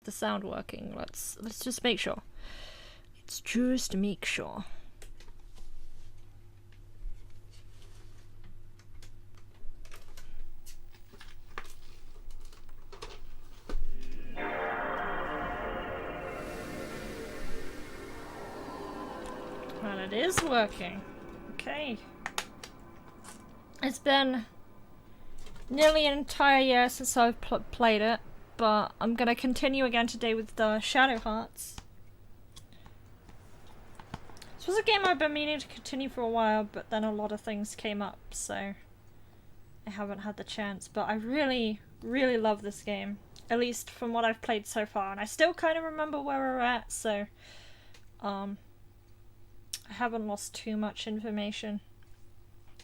the sound working. Let's just make sure. Let's just make sure. Well, it is working. Okay. It's been nearly an entire year since I've played it, but I'm gonna continue again today with the Shadow Hearts. This was a game I've been meaning to continue for a while, but then a lot of things came up, so I haven't had the chance. But I really, really love this game, at least from what I've played so far, and I still kind of remember where we're at, so I haven't lost too much information.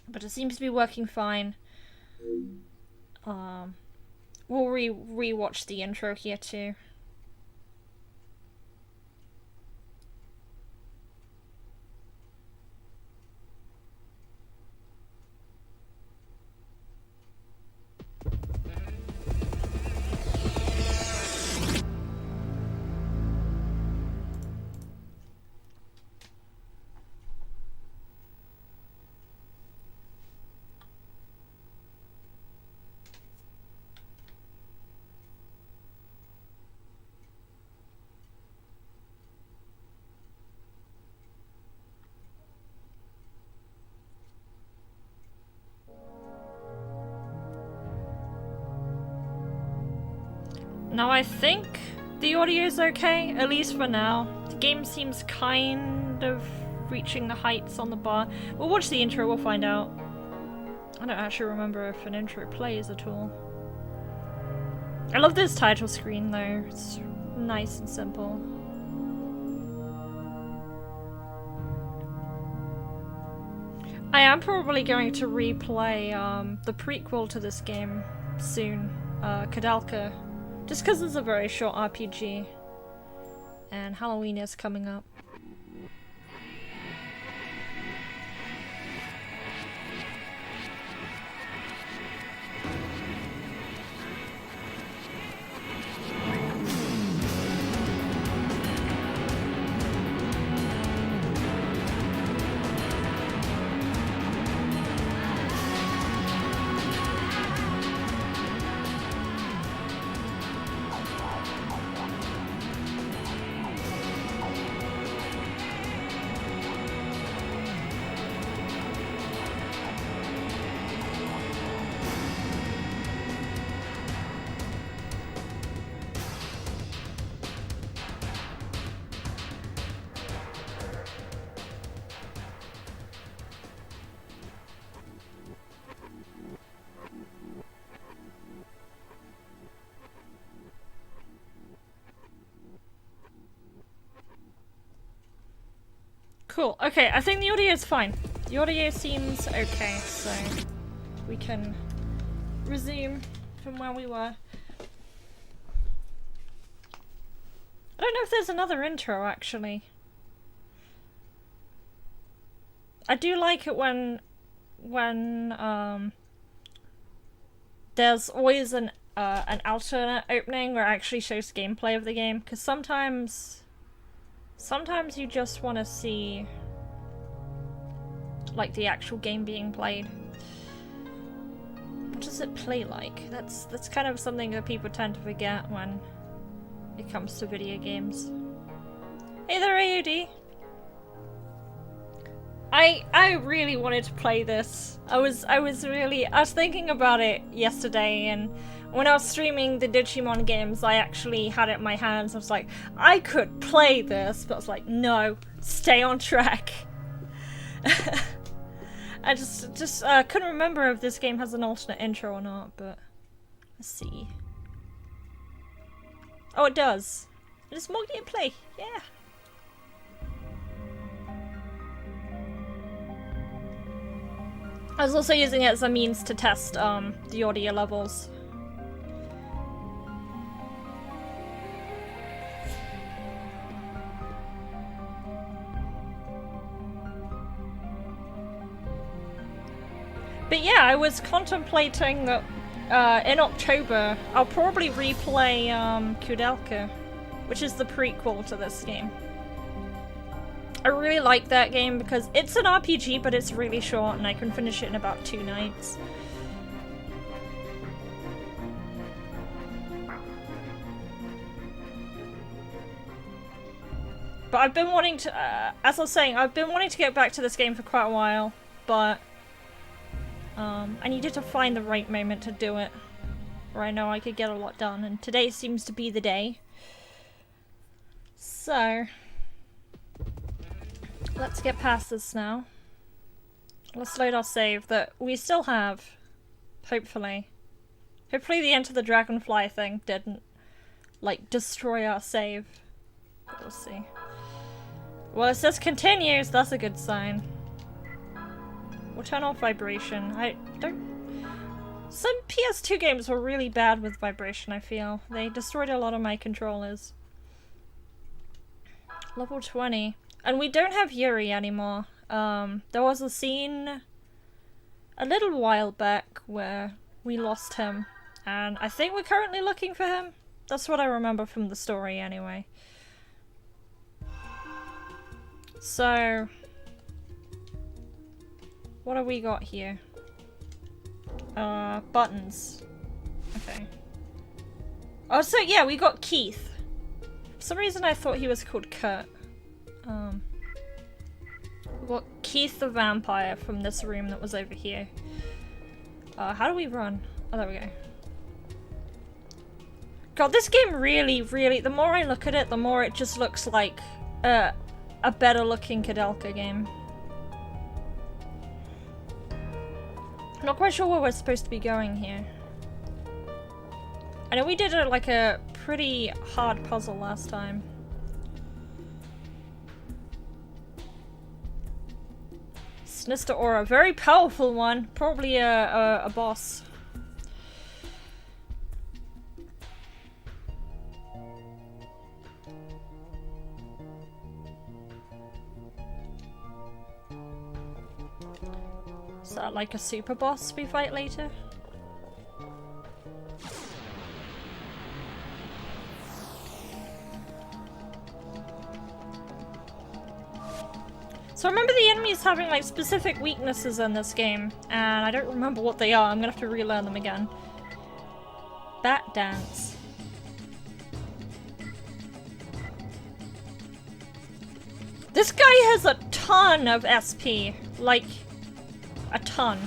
But it seems to be working fine. We'll re-watch the intro here too. Now I think the audio's okay, at least for now. The game seems kind of reaching the heights on the bar. We'll watch the intro, we'll find out. I don't actually remember if an intro plays at all. I love this title screen though, it's nice and simple. I am probably going to replay the prequel to this game soon, Kodalka. Just because it's a very short RPG, and Halloween is coming up. Cool, okay, I think the audio is fine. The audio seems okay, so we can resume from where we were. I don't know if there's another intro, actually. I do like it when there's always an alternate opening where it actually shows gameplay of the game, because sometimes you just want to see like the actual game being played. What does it play like? That's kind of something that people tend to forget when it comes to video games. Hey there, AOD! I really wanted to play this. I was thinking about it yesterday, and when I was streaming the Digimon games, I actually had it in my hands. I was like, I could play this, but I was like, no, stay on track. I just couldn't remember if this game has an alternate intro or not, but let's see. Oh, it does. It's more gameplay, yeah. I was also using it as a means to test the audio levels. But yeah, I was contemplating that in October I'll probably replay Kodalka. which is the prequel to this game. I really like that game because it's an RPG, but it's really short and I can finish it in about 2 nights. But I've been wanting to, as I was saying, I've been wanting to get back to this game for quite a while, but I needed to find the right moment to do it, where I know I could get a lot done, and today seems to be the day. So, let's get past this now. Let's load our save that we still have, hopefully. Hopefully the Enter the Dragonfly thing didn't, like, destroy our save. But we'll see. Well, it says continues, that's a good sign. We'll turn off vibration. I don't... Some PS2 games were really bad with vibration, I feel. They destroyed a lot of my controllers. Level 20. And we don't have Yuri anymore. There was a scene a little while back where we lost him. And I think we're currently looking for him. That's what I remember from the story anyway. So, what have we got here? Buttons. Okay. Oh, so yeah, we got Keith. For some reason I thought he was called Kurt. We got Keith the vampire from this room that was over here. How do we run? Oh, there we go. God, this game really, the more I look at it, the more it just looks like, a better looking Koudelka game. I'm not quite sure where we're supposed to be going here. I know we did like a pretty hard puzzle last time. Sinister Aura, very powerful one. Probably a boss. Is that like a super boss we fight later? So I remember the enemies having like specific weaknesses in this game, and I don't remember what they are. I'm gonna have to relearn them again. Bat dance. This guy has a ton of SP, like a ton.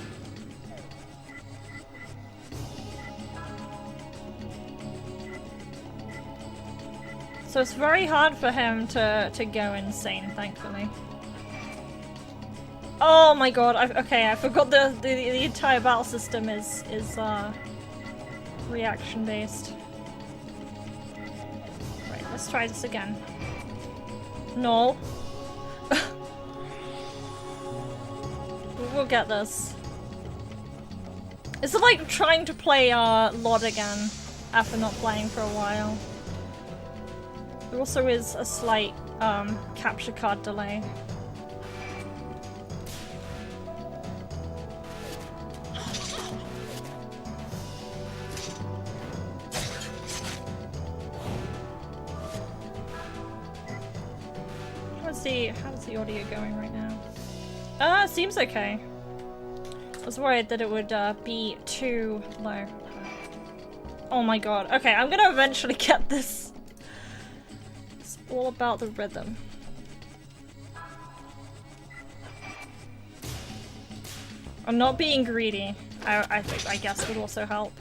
So it's very hard for him to go insane, thankfully. Oh my god, okay, I forgot the entire battle system is reaction based. Right, let's try this again. No. We'll get this. It's like trying to play LOD again after not playing for a while. There also is a slight capture card delay. How's the audio going right now? It seems okay. I was worried that it would be too low. Oh my god. Okay, I'm gonna eventually get this. It's all about the rhythm. I'm not being greedy. I guess would also help.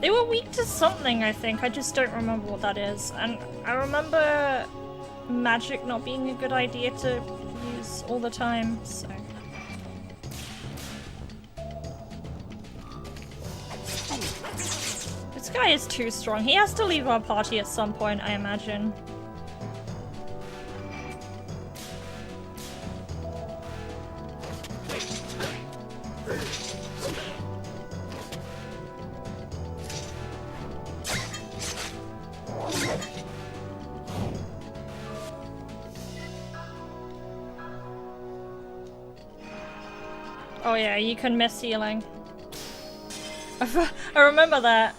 They were weak to something, I think. I just don't remember what that is. And I remember magic not being a good idea to use all the time, so... This guy is too strong. He has to leave our party at some point, I imagine. Oh yeah, you can miss healing. I remember that.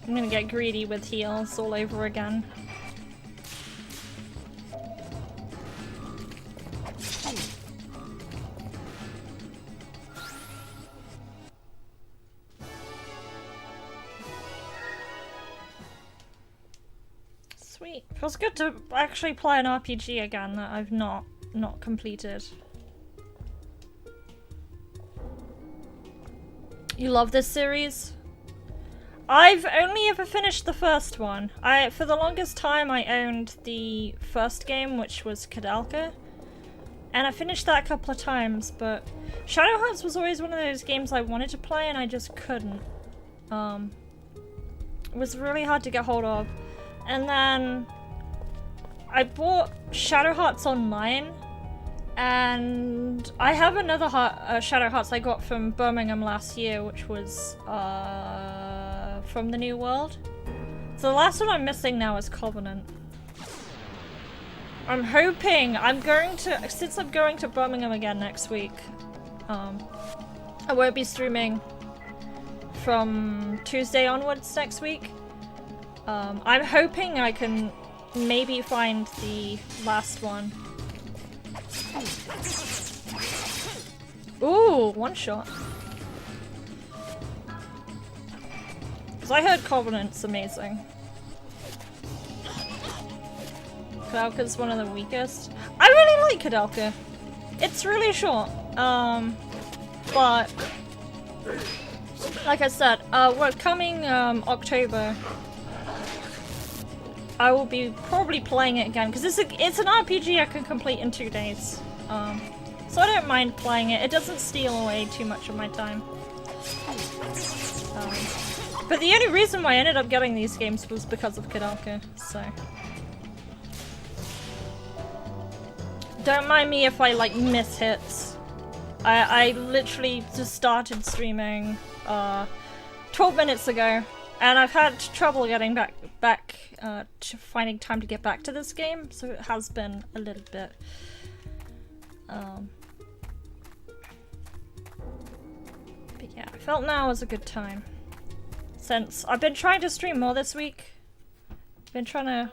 I'm gonna get greedy with heals all over again. Sweet. Feels good to actually play an RPG again that I've not completed. You love this series? I've only ever finished the first one. For the longest time I owned the first game, which was Kodalka. And I finished that a couple of times, but Shadow Hearts was always one of those games I wanted to play and I just couldn't. It was really hard to get hold of. And then I bought Shadow Hearts Online, and I have another Shadow Hearts I got from Birmingham last year, which was from the New World. So the last one I'm missing now is Covenant. I'm hoping since I'm going to Birmingham again next week, I won't be streaming from Tuesday onwards next week. I'm hoping I can maybe find the last one. Ooh, one shot. Because I heard Covenant's amazing. Kodalka's one of the weakest. I really like Kodalka. It's really short. But like I said, we're coming October. I will be probably playing it again because it's an RPG I can complete in 2 days. So I don't mind playing it. It doesn't steal away too much of my time. But the only reason why I ended up getting these games was because of Kodalka, so. Don't mind me if I like miss hits. I literally just started streaming 12 minutes ago, and I've had trouble getting back to finding time to get back to this game, so it has been a little bit but yeah, I felt now was a good time. Since I've been trying to stream more this week. I've been trying to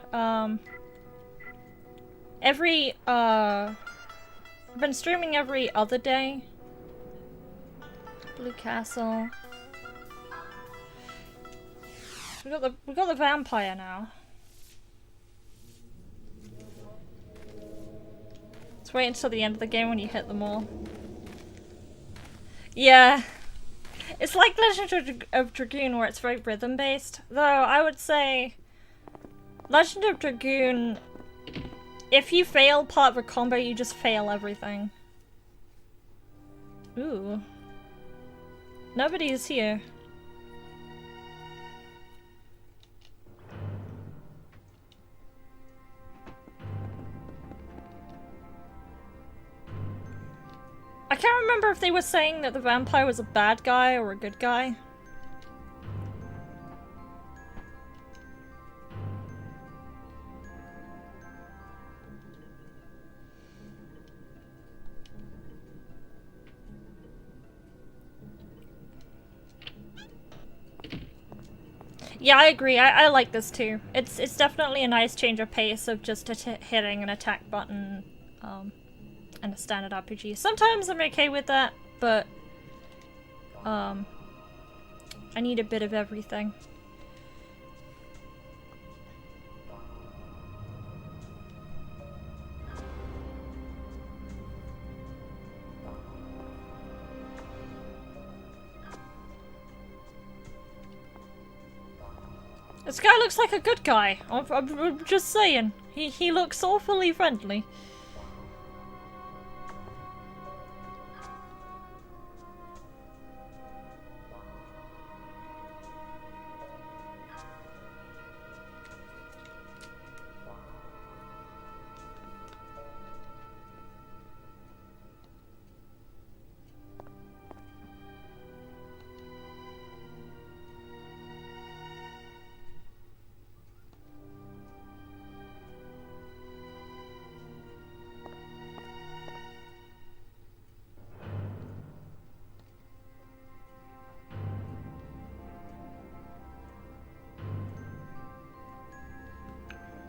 I've been streaming every other day. Blue Castle. We got the vampire now. Let's wait until the end of the game when you hit them all. Yeah. It's like Legend of Dragoon where it's very rhythm based. Though I would say Legend of Dragoon, if you fail part of a combo, you just fail everything. Ooh. Nobody is here. I can't remember if they were saying that the vampire was a bad guy or a good guy. Yeah, I agree. I like this too. It's definitely a nice change of pace of just hitting an attack button and a standard RPG. Sometimes I'm okay with that, but I need a bit of everything. This guy looks like a good guy. I'm just saying. He looks awfully friendly.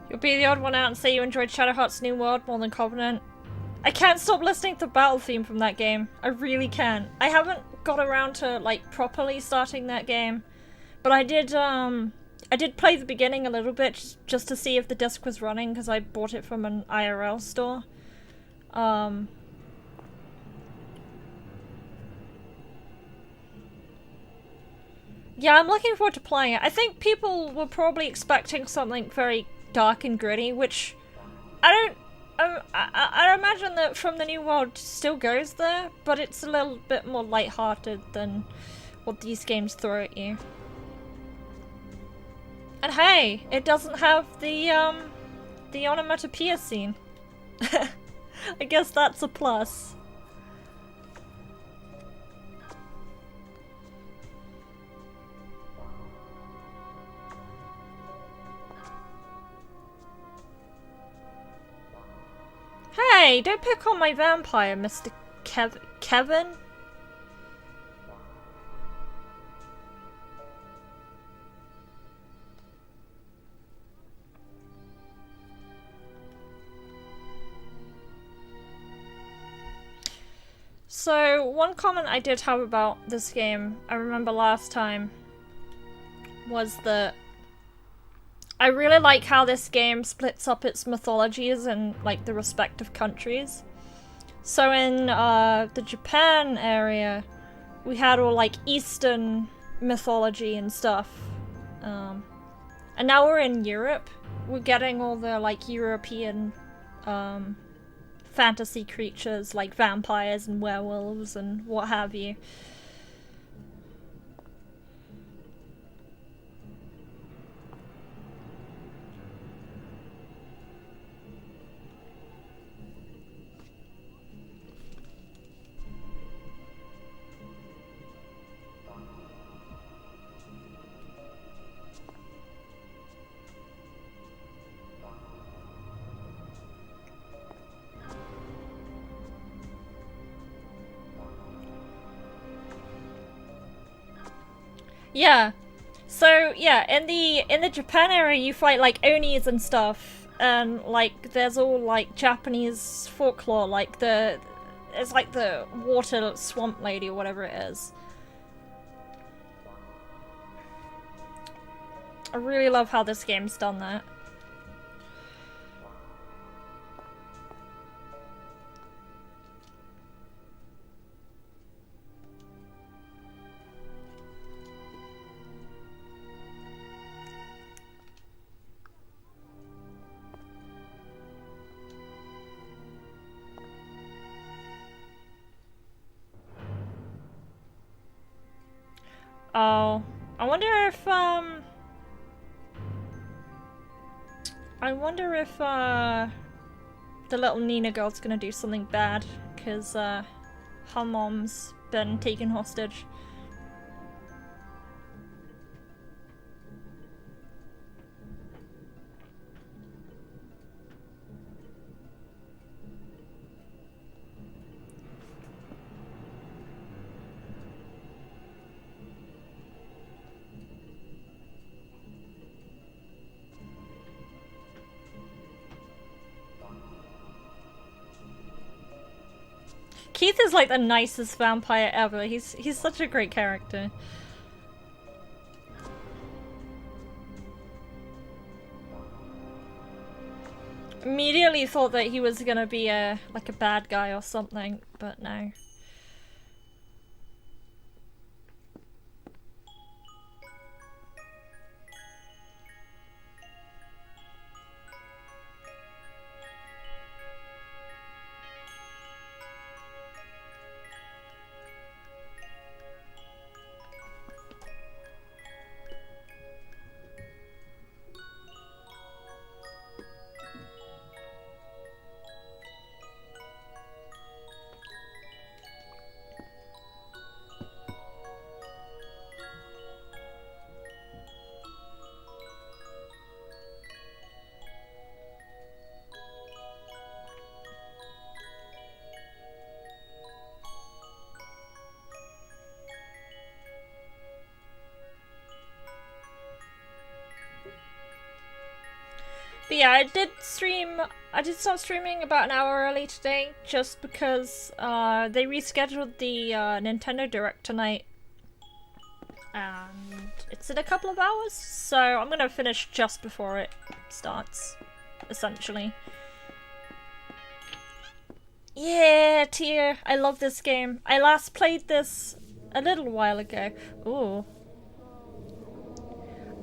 You'll be the odd one out and say you enjoyed Shadowheart's New World more than Covenant. I can't stop listening to the battle theme from that game. I really can't. I haven't got around to, like, properly starting that game. But I did play the beginning a little bit just to see if the disc was running, because I bought it from an IRL store. Yeah, I'm looking forward to playing it. I think people were probably expecting something very dark and gritty, which I don't... I imagine that From the New World still goes there, but it's a little bit more lighthearted than what these games throw at you. And hey, it doesn't have the onomatopoeia scene. I guess that's a plus. Hey, don't pick on my vampire, Mr. Kevin. So, one comment I did have about this game, I remember last time, was that I really like how this game splits up its mythologies in, like, the respective countries. So in the Japan area, we had all, like, Eastern mythology and stuff. And now we're in Europe. We're getting all the, like, European fantasy creatures, like vampires and werewolves and what have you. Yeah. So yeah, in the Japan area you fight like Onis and stuff, and like there's all like Japanese folklore, like it's like the water swamp lady or whatever it is. I really love how this game's done that. Oh, I wonder if the little Nina girl's gonna do something bad, because her mom's been taken hostage. Keith is like the nicest vampire ever. He's such a great character. Immediately thought that he was gonna be like a bad guy or something, but no. But yeah, I did start streaming about an hour early today, just because they rescheduled the Nintendo Direct tonight. And it's in a couple of hours, so I'm gonna finish just before it starts, essentially. Yeah, Tyr, I love this game. I last played this a little while ago. Ooh.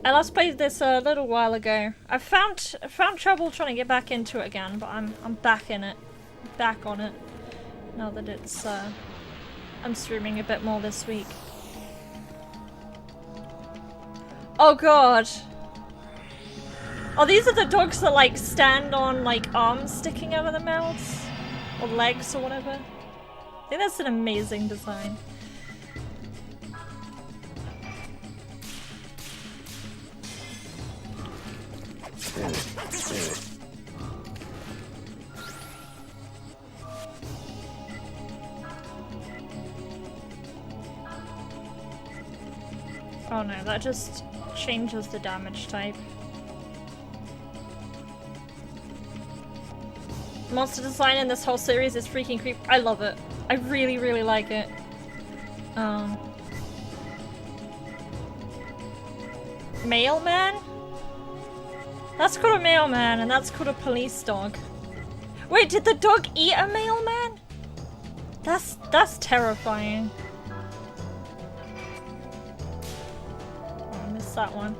I last played this a little while ago. I found trouble trying to get back into it again, but I'm back in it. Back on it. Now that it's I'm streaming a bit more this week. Oh god. Oh, these are the dogs that like stand on like arms sticking out of their mouths? Or legs or whatever. I think that's an amazing design. Oh no, that just changes the damage type. Monster design in this whole series is freaking creepy. I love it. I really, really like it. Mailman? That's called a mailman, and that's called a police dog. Wait, did the dog eat a mailman? That's terrifying. Oh, I missed that one.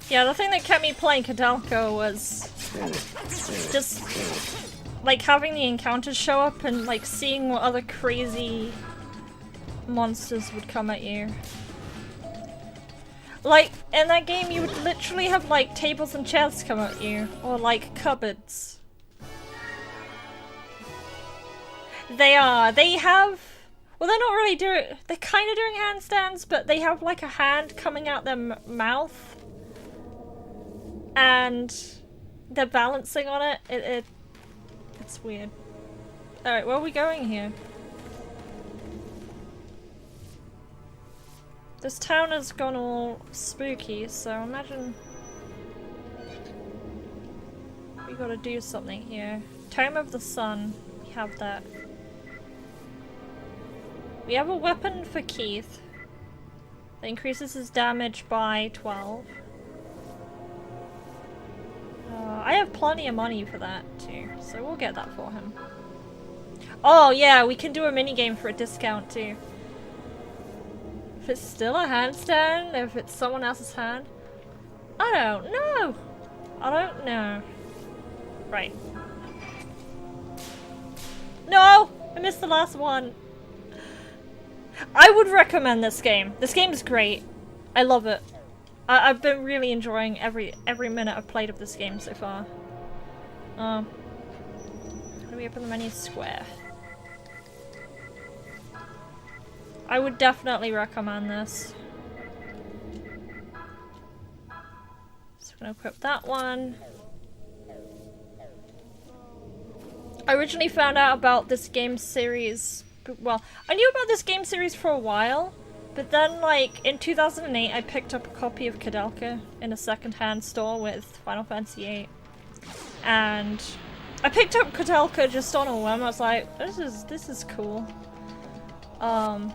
Yeah, the thing that kept me playing Kidalko was just like having the encounters show up and like seeing what other crazy monsters would come at you. Like, in that game you would literally have like tables and chairs come at you, or like cupboards. They have, well they're not really doing, they're kind of doing handstands, but they have like a hand coming out their mouth. And they're balancing on it. It's weird. Alright, where are we going here? This town has gone all spooky, so imagine we gotta do something here. Tome of the Sun, we have that. We have a weapon for Keith that increases his damage by 12. I have plenty of money for that too, so we'll get that for him. Oh yeah, we can do a minigame for a discount too. If it's still a handstand, if it's someone else's hand. I don't know. I don't know. Right. No! I missed the last one. I would recommend this game. This game is great. I love it. I've been really enjoying every minute I've played of this game so far. How do we open the menu? Square. I would definitely recommend this. So I'm gonna equip that one. I originally found out about this game series, well, I knew about this game series for a while. But then, like, in 2008, I picked up a copy of Kidalka in a second-hand store with Final Fantasy VIII. And I picked up Kidalka just on a whim. I was like, this is cool. And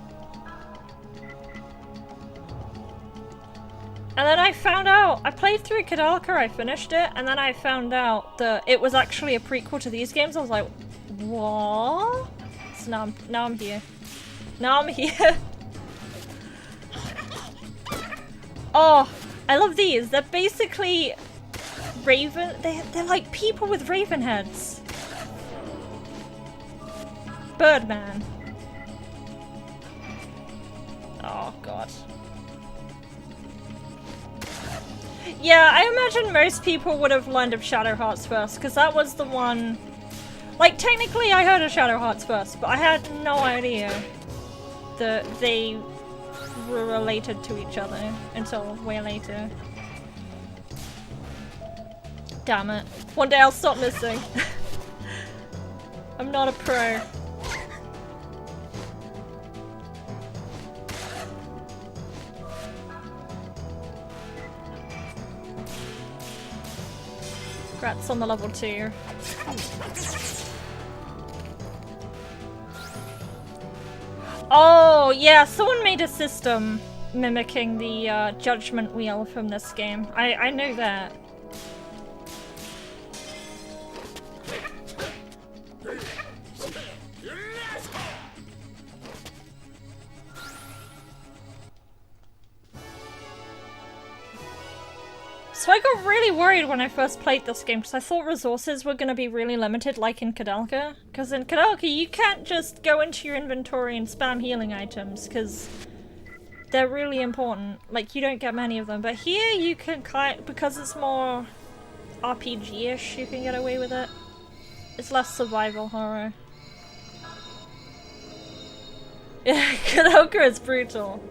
then I found out, I played through Kidalka, I finished it, and then I found out that it was actually a prequel to these games. I was like, what? So now I'm here. Now I'm here. Oh, I love these. They're basically raven. They're like people with raven heads. Birdman. Oh god. Yeah, I imagine most people would have learned of Shadow Hearts first, because that was the one... Like, technically I heard of Shadow Hearts first, but I had no idea that they were related to each other until way later. Damn it. One day I'll stop missing. I'm not a pro. Congrats on the level 2. Oh, yeah, someone made a system mimicking the judgment wheel from this game. I know that. So I got really worried when I first played this game because I thought resources were going to be really limited like in Koudelka. Because in Koudelka you can't just go into your inventory and spam healing items because they're really important. Like, you don't get many of them. But here you can because it's more RPG-ish, you can get away with it. It's less survival horror. Yeah, Koudelka is brutal.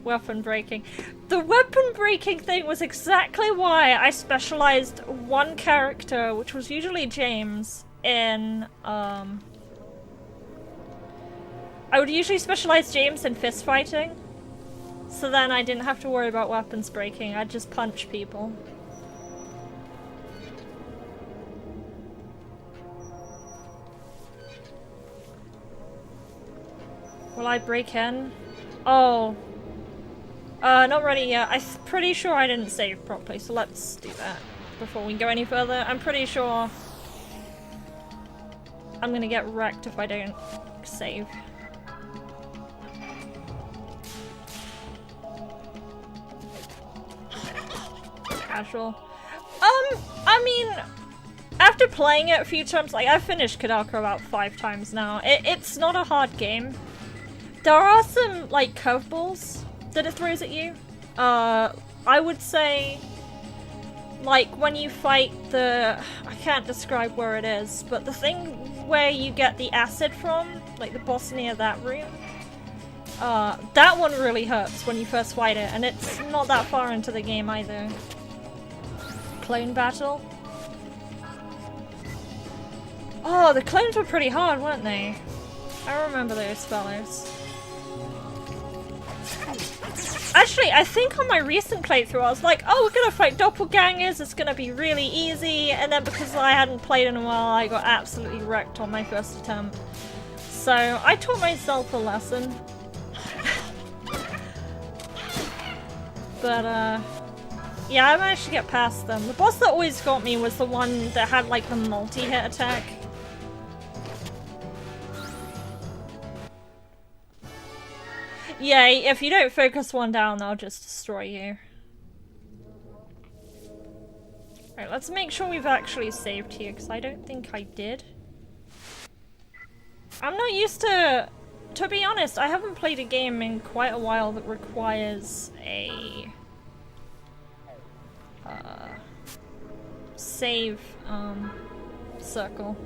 Weapon breaking. The weapon breaking thing was exactly why I specialized one character, which was usually James, in I would usually specialize James in fist fighting. So then I didn't have to worry about weapons breaking, I'd just punch people. Will I break in? Oh. Not ready yet. I'm pretty sure I didn't save properly, so let's do that before we go any further. I'm pretty sure I'm gonna get wrecked if I don't save. Casual. I mean, after playing it a few times, like, I've finished Koudelka about 5 times now. It's not a hard game. There are some, like, curveballs that it throws at you. I would say, like, when you fight the... I can't describe where it is, but the thing where you get the acid from, like the boss near that room, that one really hurts when you first fight it, and it's not that far into the game either. Clone battle. Oh, the clones were pretty hard, weren't they? I remember those fellas. Actually, I think on my recent playthrough I was like, oh, we're gonna fight doppelgangers, it's gonna be really easy, and then because I hadn't played in a while, I got absolutely wrecked on my first attempt. So, I taught myself a lesson. But, yeah, I managed to get past them. The boss that always got me was the one that had, like, the multi-hit attack. Yeah, if you don't focus one down, they'll just destroy you. Right, let's make sure we've actually saved here, because I don't think I did. I'm not used to be honest, I haven't played a game in quite a while that requires a save circle.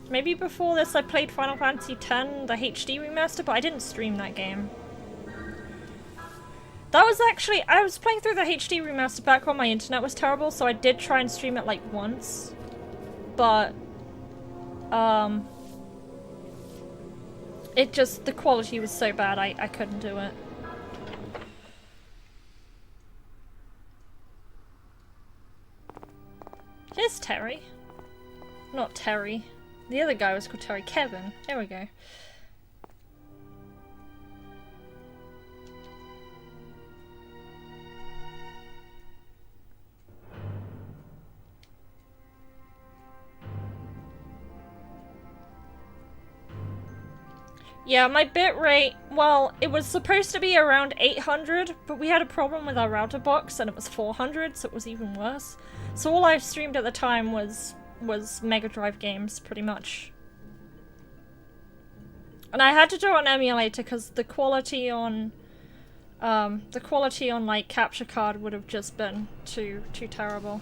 Maybe before this I played Final Fantasy X, the HD remaster, but I didn't stream that game. That was actually, I was playing through the HD remaster back when my internet was terrible, so I did try and stream it like once. But, it just, the quality was so bad I couldn't do it. Here's Terry. Not Terry. The other guy was called Terry. Kevin. There we go. Yeah, my bitrate, well, it was supposed to be around 800, but we had a problem with our router box and it was 400, so it was even worse. So all I streamed at the time was Mega Drive games, pretty much. And I had to do it on emulator because the quality on The quality on like capture card would have just been too terrible.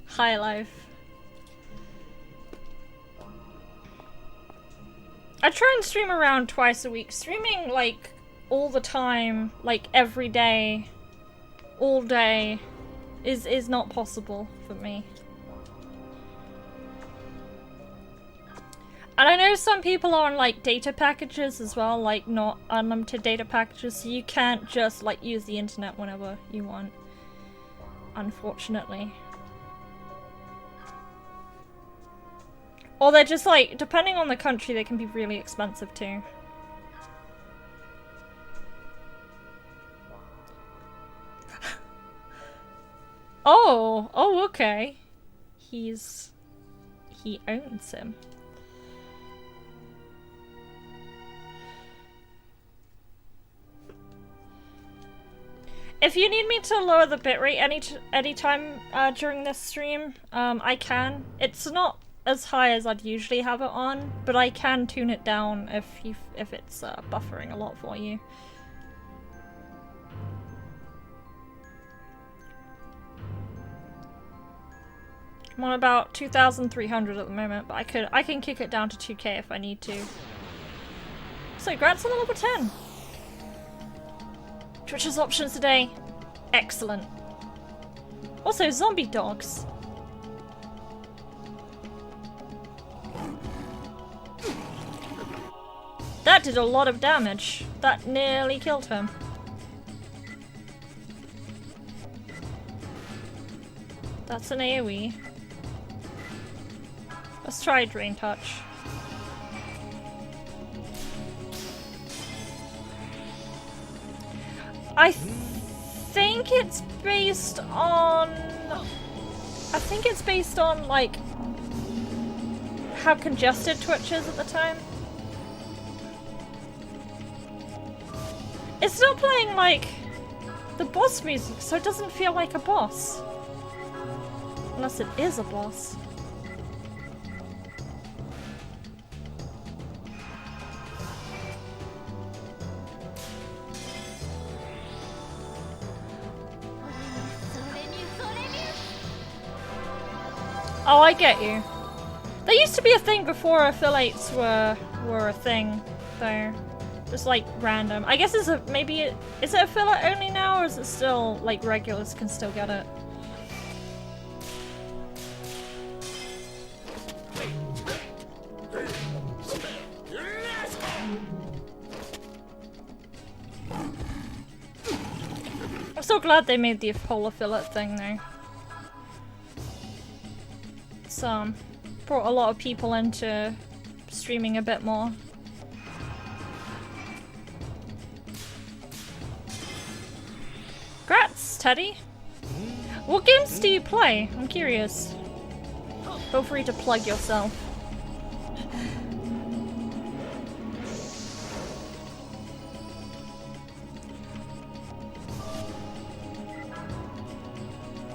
High life. I try and stream around twice a week. Streaming like all the time, like every day, all day, is not possible for me. And I know some people are on like data packages as well, like not unlimited data packages, so you can't just like use the internet whenever you want, unfortunately. Or they're just like, depending on the country, they can be really expensive too. Oh, okay. He owns him. If you need me to lower the bitrate anytime during this stream, I can. It's not as high as I'd usually have it on, but I can tune it down if it's buffering a lot for you. I'm on about 2,300 at the moment, but I can kick it down to 2k if I need to. So Grant's on level 10. Twitch's options today. Excellent. Also, zombie dogs. That did a lot of damage. That nearly killed him. That's an AoE. Let's try Drain Touch. I think it's based on... like how congested Twitch is at the time. It's not playing like the boss music, so it doesn't feel like a boss. Unless it is a boss. Oh, I get you. There used to be a thing before affiliates were a thing, though. Just like random. I guess is it affiliate only now, or is it still like regulars can still get it? I'm so glad they made the whole affiliate thing though. It's brought a lot of people into streaming a bit more. Grats, Teddy. What games do you play? I'm curious. Feel free to plug yourself.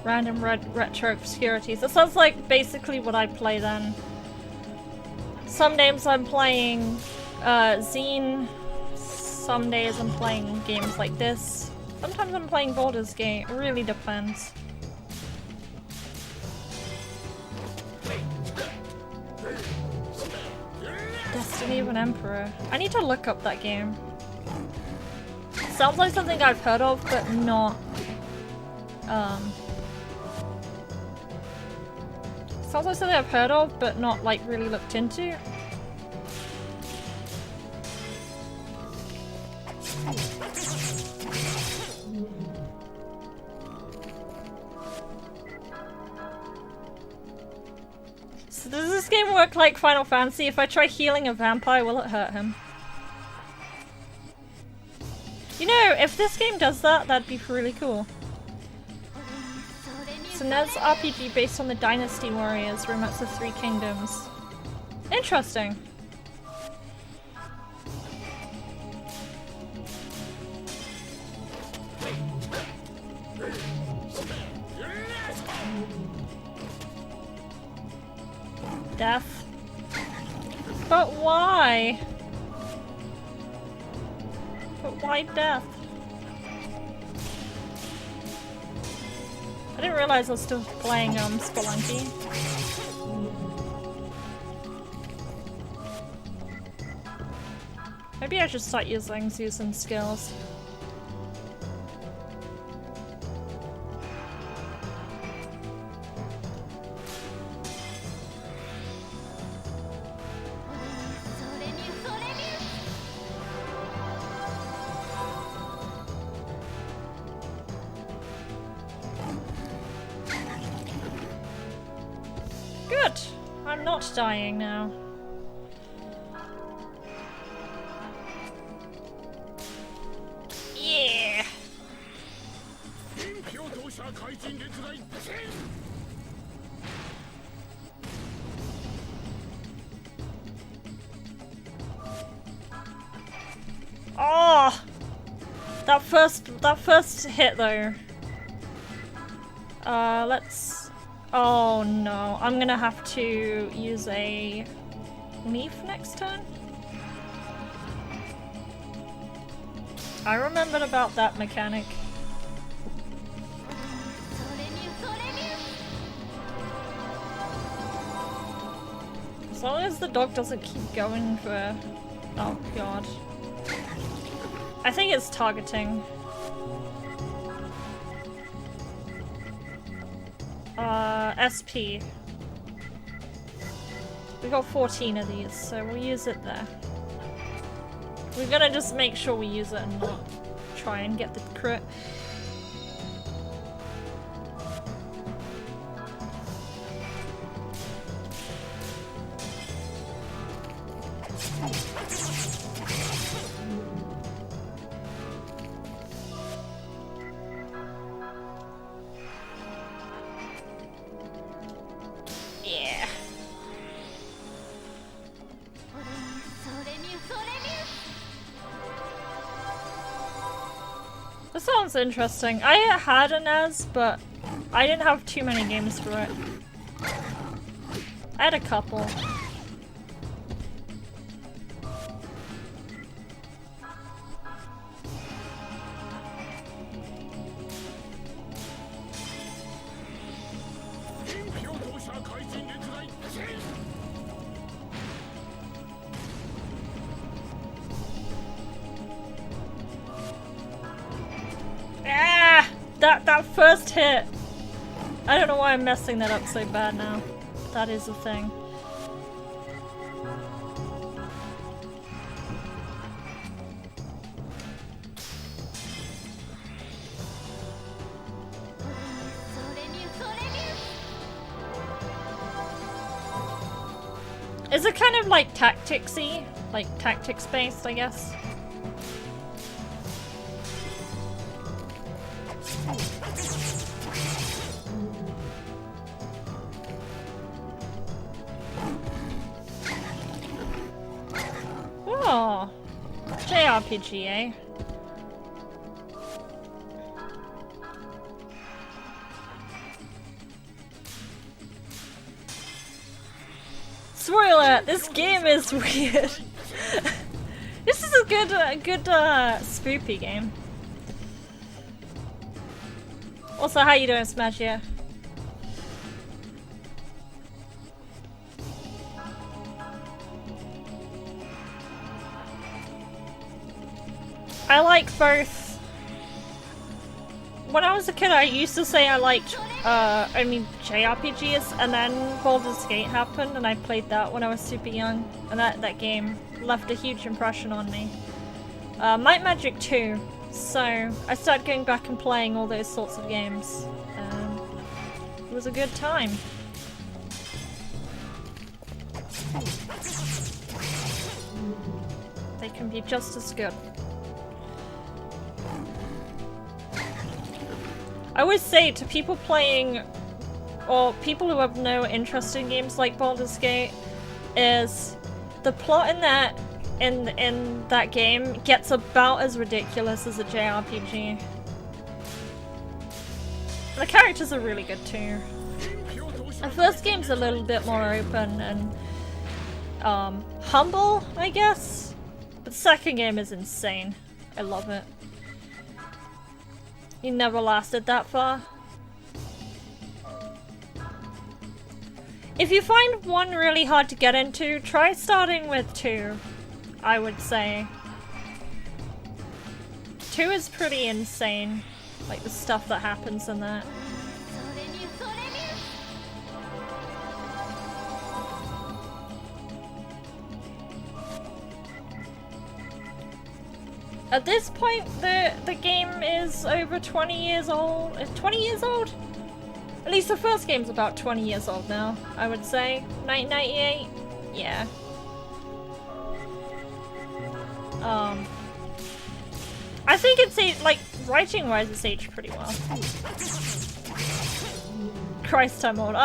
Random retro obscurities. That sounds like basically what I play then. Some days I'm playing Zine. Some days I'm playing games like this. Sometimes I'm playing Baldur's Gate. It really depends. Destiny of an Emperor. I need to look up that game. Sounds like something I've heard of, but not... Sounds like something I've heard of, but not like really looked into. So does this game work like Final Fantasy? If I try healing a vampire, will it hurt him? You know, if this game does that, that'd be really cool. It's a NES RPG based on the Dynasty Warriors, Romance of Three Kingdoms. Interesting. Death. But why? But why death? I didn't realize I was still playing Spelunky. Maybe I should start using Susan's skills. Good! I'm not dying now. Yeah! Oh! That first hit though. Let's... Oh no, I'm gonna have to use a leaf next turn. I remembered about that mechanic. As long as the dog doesn't keep going for... Oh god. I think it's targeting. SP. We got 14 of these, so we'll use it there. We're gonna just make sure we use it and not try and get the crit. Yeah. This sounds interesting. I had an NAS, but I didn't have too many games for it. I had a couple. That first hit! I don't know why I'm messing that up so bad now. That is a thing. Is it kind of like tactics-y? Like tactics-based, I guess? Oh, JRPG, eh? Spoiler! This game is weird. This is a good spoopy game. Also, how you doing, Smagia? I like both. When I was a kid, I used to say I liked only JRPGs, and then Baldur's Gate happened, and I played that when I was super young, and that game left a huge impression on me. Might Magic 2, so I started going back and playing all those sorts of games. It was a good time. They can be just as good. I always say to people playing, or people who have no interest in games like Baldur's Gate, is the plot in that game gets about as ridiculous as a JRPG. The characters are really good too. The first game's a little bit more open and humble, I guess. But the second game is insane. I love it. You never lasted that far. If you find one really hard to get into, try starting with 2, I would say. 2 is pretty insane, like the stuff that happens in that. At this point, the game is over 20 years old. Is 20 years old? At least the first game's about 20 years old now, I would say. 1998? Yeah. I think it's like, writing-wise, it's aged pretty well. Christ, I'm old.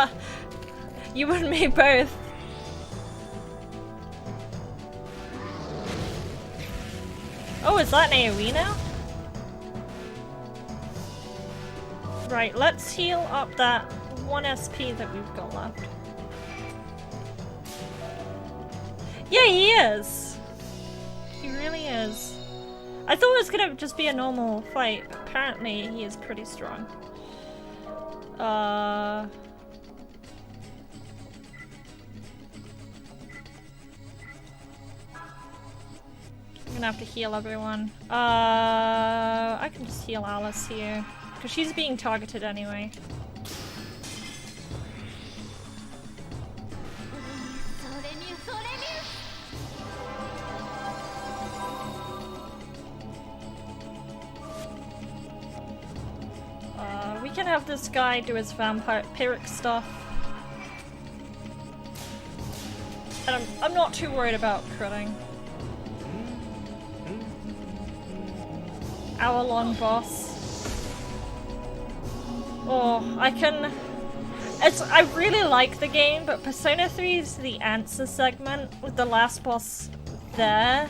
You and me both. Oh, is that an AoE now? Right, let's heal up that 1 SP that we've got left. Yeah, he is! He really is. I thought it was gonna just be a normal fight. Apparently, he is pretty strong. I'm gonna have to heal everyone. I can just heal Alice here. Because she's being targeted anyway. We can have this guy do his vampiric stuff. And I'm not too worried about critting. Hour-long boss. Oh, I really like the game, but Persona 3 is the answer segment with the last boss there.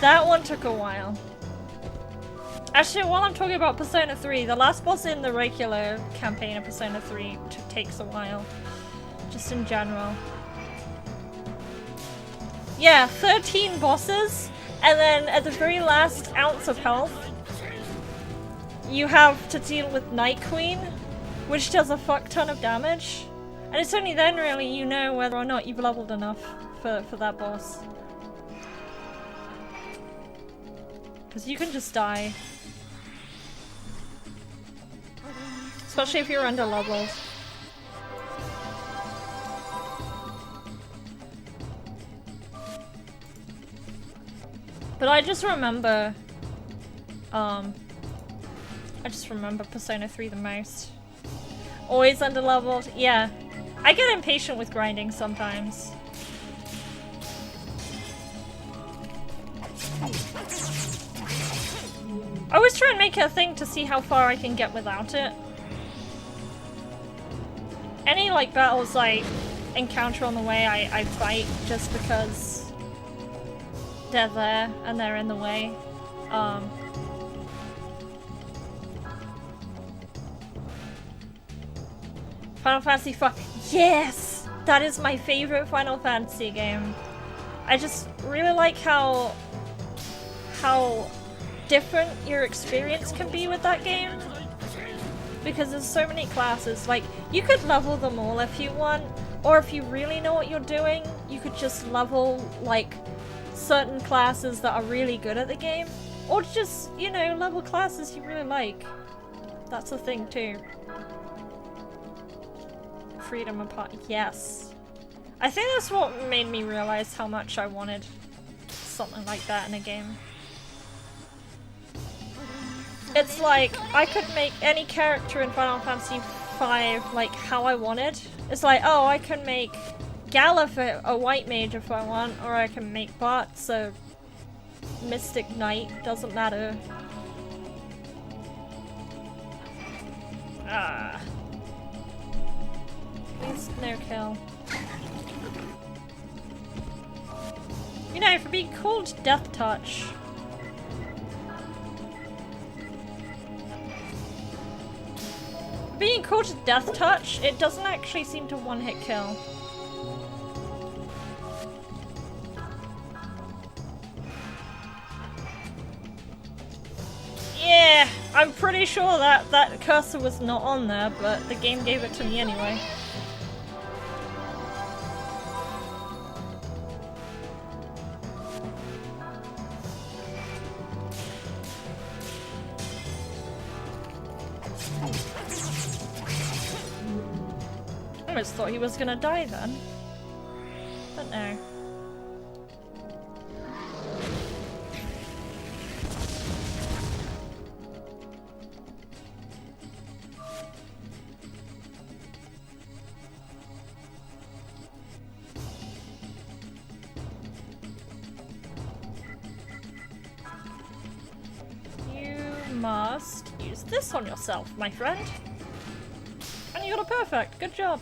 That one took a while. Actually, while I'm talking about Persona 3, the last boss in the regular campaign of Persona 3 takes a while. Just in general. Yeah, 13 bosses, and then at the very last ounce of health, you have to deal with Night Queen, which does a fuck ton of damage. And it's only then really you know whether or not you've leveled enough for that boss. Because you can just die. Especially if you're under leveled. But I just remember Persona 3 the most. Always underleveled. Yeah. I get impatient with grinding sometimes. I always try and make it a thing to see how far I can get without it. Any like battles I encounter on the way I fight just because they're there and they're in the way. Final Fantasy V. Yes! That is my favorite Final Fantasy game. I just really like how different your experience can be with that game. Because there's so many classes. Like, you could level them all if you want, or if you really know what you're doing, you could just level, like, certain classes that are really good at the game. Or just, you know, level classes you really like. That's a thing too. Freedom apart. Yes. I think that's what made me realize how much I wanted something like that in a game. It's like, I could make any character in Final Fantasy V like how I wanted. It's like, oh, I can make Galuf a white mage if I want, or I can make Bots a mystic knight, doesn't matter. Ah. Please, no kill. You know, for being called Death Touch. Being called Death Touch, it doesn't actually seem to one-hit kill. pretty sure that that cursor was not on there, but the game gave it to me anyway. I almost thought he was gonna die then, but no. Must use this on yourself, my friend. And you got a perfect. Good job.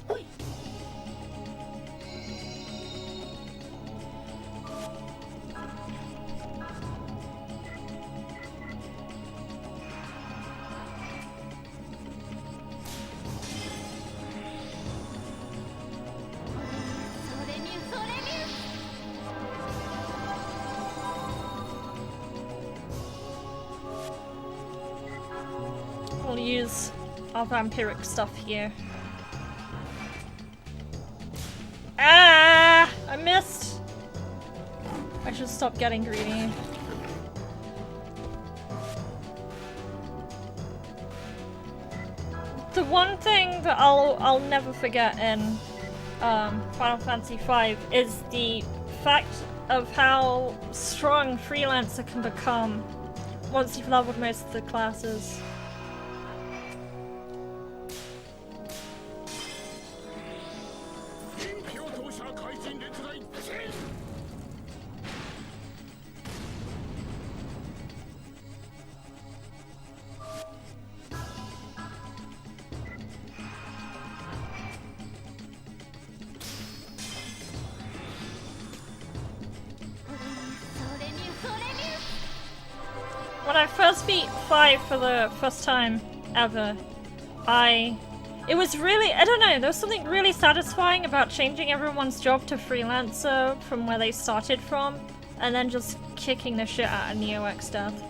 We'll use our vampiric stuff here. Ah! I missed! I should stop getting greedy. The one thing that I'll never forget in Final Fantasy V is the fact of how strong Freelancer can become once you've leveled most of the classes. When I first beat 5 for the first time ever, it was really, I don't know, there was something really satisfying about changing everyone's job to Freelancer from where they started from, and then just kicking the shit out of Neo-X Death.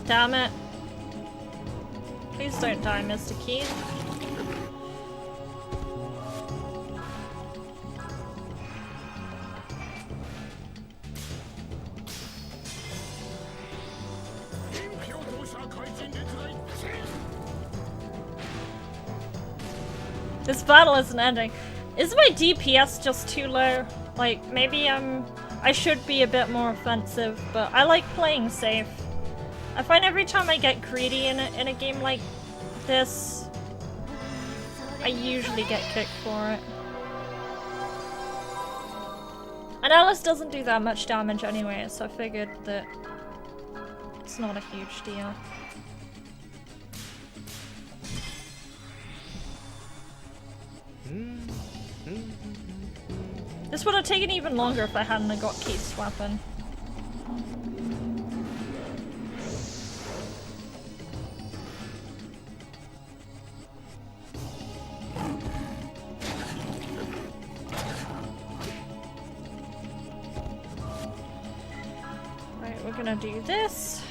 Damn it. Please don't die, Mr. Keith. This battle isn't ending. Is my DPS just too low? Like, maybe I should be a bit more offensive, but I like playing safe. I find every time I get greedy in a game like this, I usually get kicked for it. And Alice doesn't do that much damage anyway, so I figured that it's not a huge deal. This would have taken even longer if I hadn't got Keith's weapon. Right, we're gonna do this.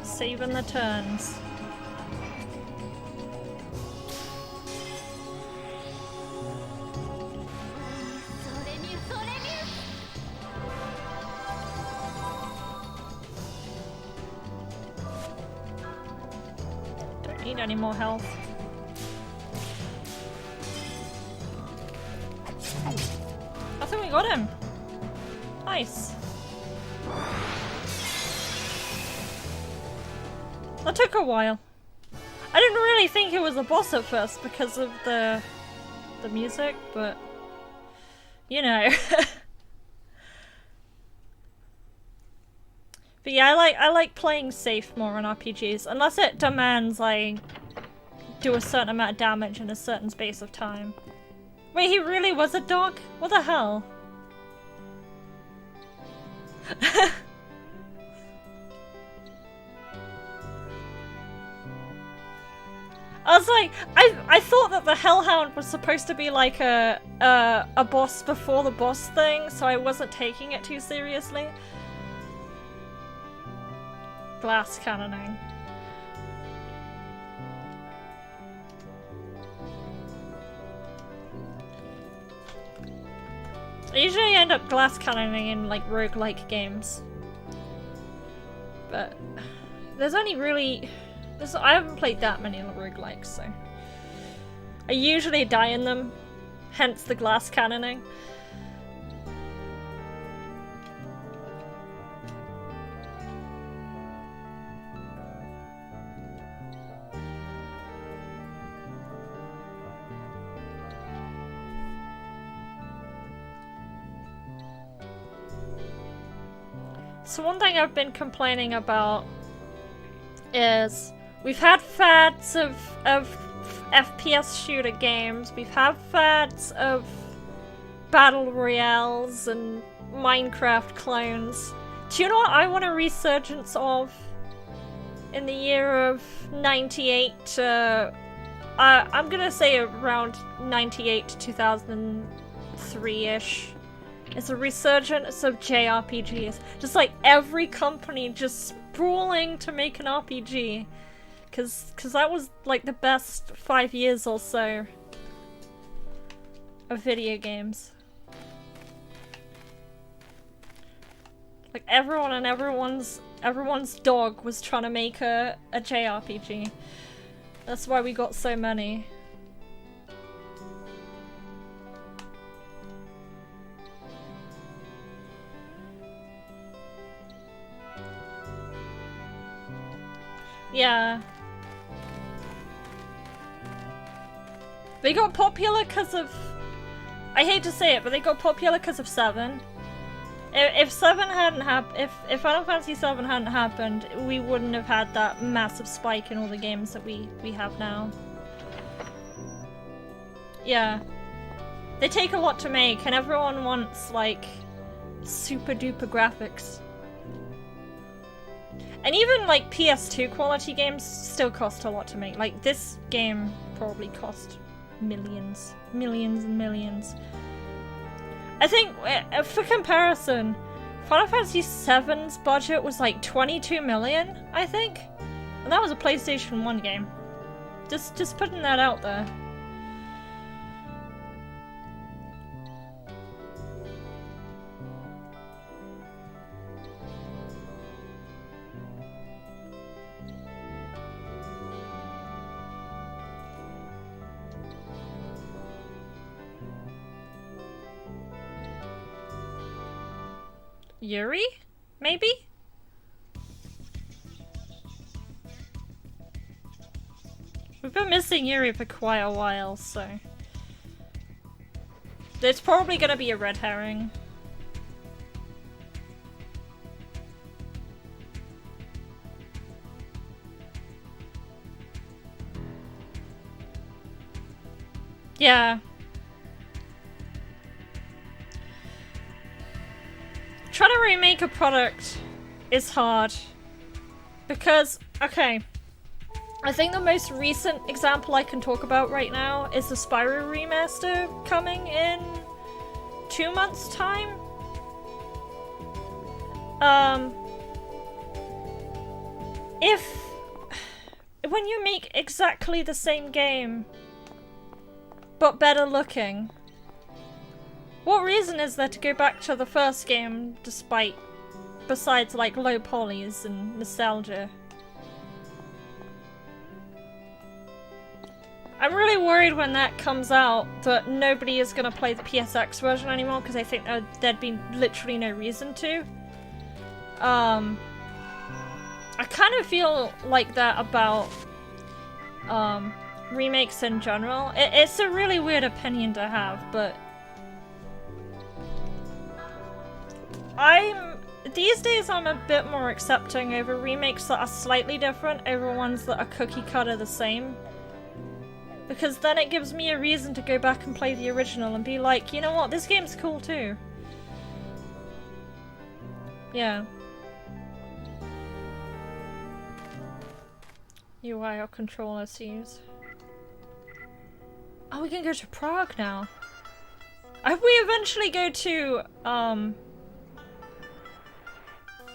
Saving the turns. Don't need any more health. I think we got him. Nice. That took a while. I didn't really think it was a boss at first because of the music, but you know. But yeah, I like playing safe more on RPGs, unless it demands I do a certain amount of damage in a certain space of time. Wait, he really was a dog? What the hell? I Cause like I thought that the Hellhound was supposed to be like a boss before the boss thing, so I wasn't taking it too seriously. Glass cannoning. I usually end up glass cannoning in like roguelike games. But there's only really I haven't played that many roguelikes, so I usually die in them, hence the glass cannoning. So one thing I've been complaining about is we've had fads of FPS shooter games, we've had fads of battle royales and Minecraft clones. Do you know what I want a resurgence of in the year of 98 I'm gonna say around 98 to 2003-ish. It's a resurgence of JRPGs. Just like every company just sprawling to make an RPG. Cause that was like the best 5 years or so of video games. Like everyone and everyone's dog was trying to make a JRPG. That's why we got so many. Yeah. They got popular because of... I hate to say it, but they got popular because of 7. If 7 hadn't happened, if Final Fantasy 7 hadn't happened, we wouldn't have had that massive spike in all the games that we have now. Yeah. They take a lot to make, and everyone wants, like, super duper graphics. And even, like, PS2 quality games still cost a lot to make. Like, this game probably cost millions. Millions and millions. I think, for comparison, Final Fantasy VII's budget was like 22 million, I think? And that was a PlayStation 1 game. Just putting that out there. Yuri? Maybe? We've been missing Yuri for quite a while, so... There's probably gonna be a red herring. Yeah. Trying to remake a product is hard. Because, okay, I think the most recent example I can talk about right now is the Spyro remaster coming in 2 months' time. When you make exactly the same game, but better looking, what reason is there to go back to the first game besides like low polys and nostalgia? I'm really worried when that comes out that nobody is gonna play the PSX version anymore because I think there'd be literally no reason to. I kind of feel like that about remakes in general. It's a really weird opinion to have, but these days I'm a bit more accepting over remakes that are slightly different over ones that are cookie cutter the same. Because then it gives me a reason to go back and play the original and be like, you know what, this game's cool too. Yeah. UI or controller to use. Oh, we can go to Prague now. I hope we eventually go to,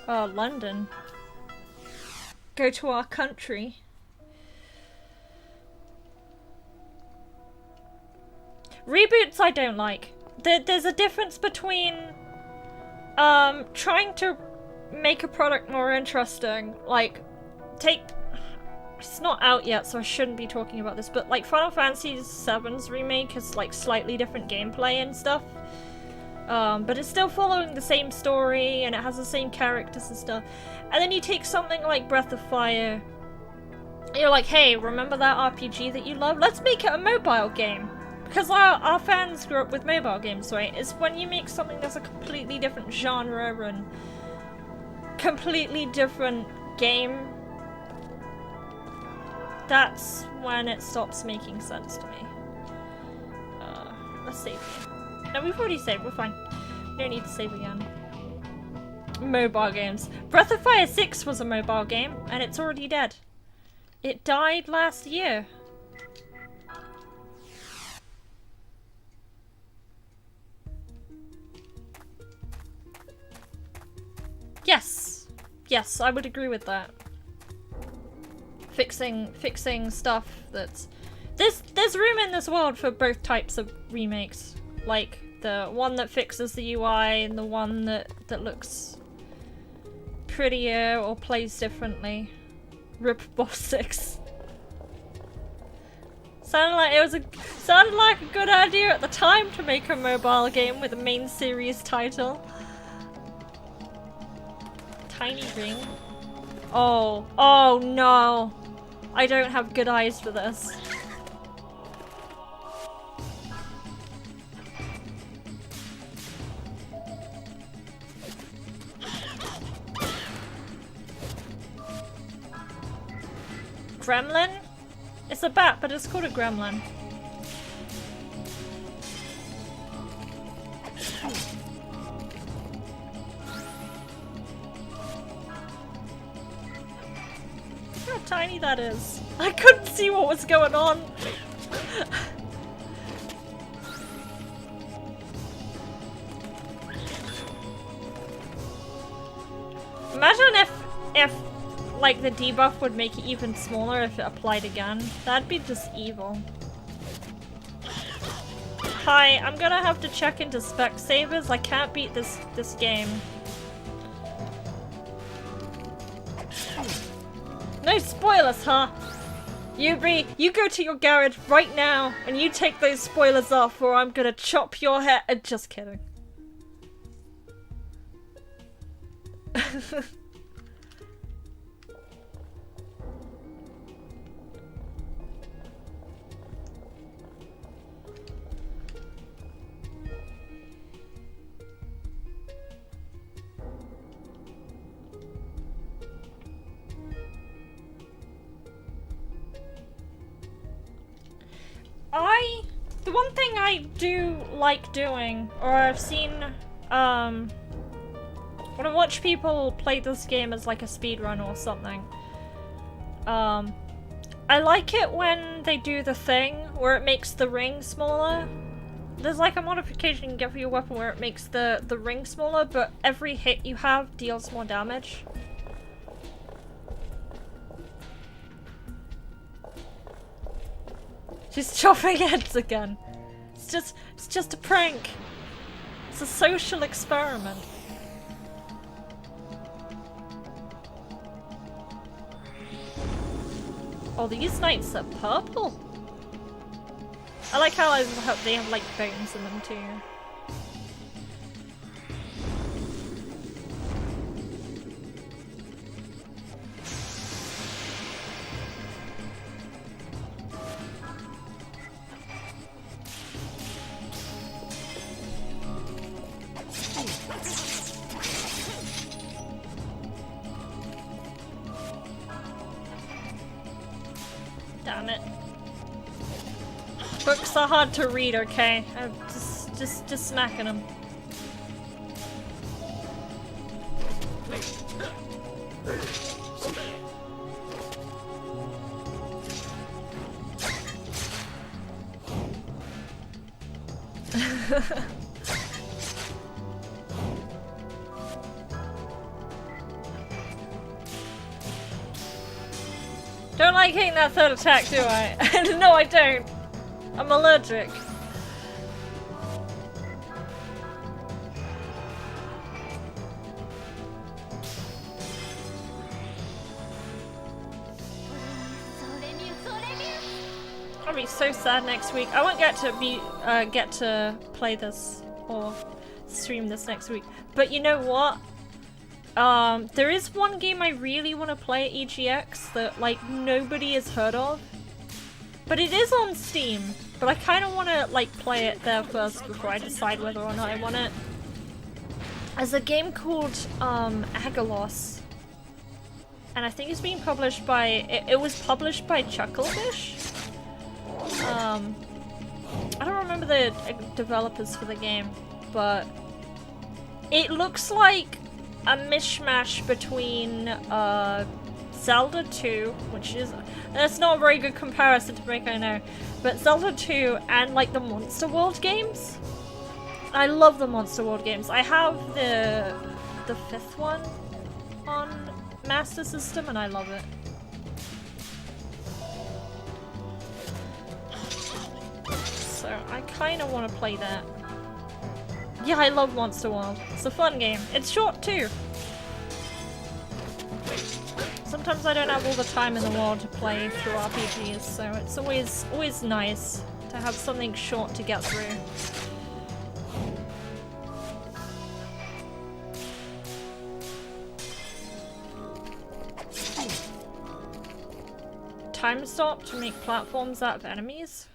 London. Go to our country. Reboots I don't like. There's a difference between, trying to make a product more interesting. Like, it's not out yet, so I shouldn't be talking about this, but like Final Fantasy VII's remake has like slightly different gameplay and stuff. But it's still following the same story and it has the same characters and stuff. And then you take something like Breath of Fire. You're like, hey, remember that RPG that you love? Let's make it a mobile game. Because our fans grew up with mobile games, right? It's when you make something that's a completely different genre and completely different game, that's when it stops making sense to me. Let's save here. No, we've already saved, we're fine. We don't need to save again. Mobile games. Breath of Fire 6 was a mobile game, and it's already dead. It died last year. Yes. Yes, I would agree with that. Fixing stuff that's... There's room in this world for both types of remakes. Like, the one that fixes the UI and the one that looks prettier or plays differently. Rip Boss 6. Sounded like a good idea at the time to make a mobile game with a main series title. Tiny ring. Oh no. I don't have good eyes for this. Gremlin? It's a bat, but it's called a gremlin. Look how tiny that is. I couldn't see what was going on. Imagine if like the debuff would make it even smaller if it applied again. That'd be just evil. Hi, I'm gonna have to check into Specsavers. I can't beat this game. No spoilers, huh? You go to your garage right now and you take those spoilers off or I'm gonna chop your head. Just kidding. The one thing I do like doing, or I've seen, when I watch people play this game as like a speedrun or something, I like it when they do the thing where it makes the ring smaller. There's like a modification you can get for your weapon where it makes the ring smaller, but every hit you have deals more damage. She's chopping heads again. It's just a prank. It's a social experiment. Oh, these knights are purple. I like how they have like bones in them too. Damn it. Books are hard to read, okay? I'm just smacking them. Don't like hitting that third attack, do I? No, I don't. I'm allergic. I'll be so sad next week. I won't get to play this or stream this next week. But you know what? There is one game I really want to play at EGX that like nobody has heard of. But it is on Steam. But I kind of want to like play it there first before I decide whether or not I want it. There's a game called Agalos. And I think it's being published by it was published by Chucklefish. I don't remember the developers for the game, but it looks like a mishmash between Zelda 2, which is that's not a very good comparison to make, I know, but Zelda 2 and like the Monster World games. I love the Monster World games. I have the fifth one on Master System and I love it. So I kind of want to play that. Yeah, I love Monster World. It's a fun game. It's short too. Sometimes I don't have all the time in the world to play through RPGs, so it's always nice to have something short to get through. Time stop to make platforms out of enemies?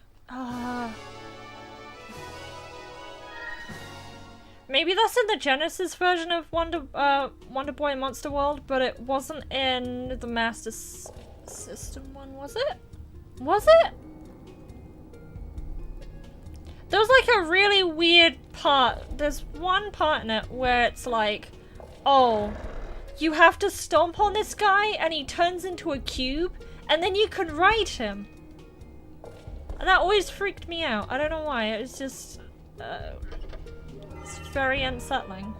Maybe that's in the Genesis version of Wonder Boy Monster World, but it wasn't in the Master System one, was it? Was it? There was like a really weird part. There's one part in it where it's like, oh, you have to stomp on this guy and he turns into a cube and then you can ride him. And that always freaked me out. I don't know why. It was just it's very unsettling.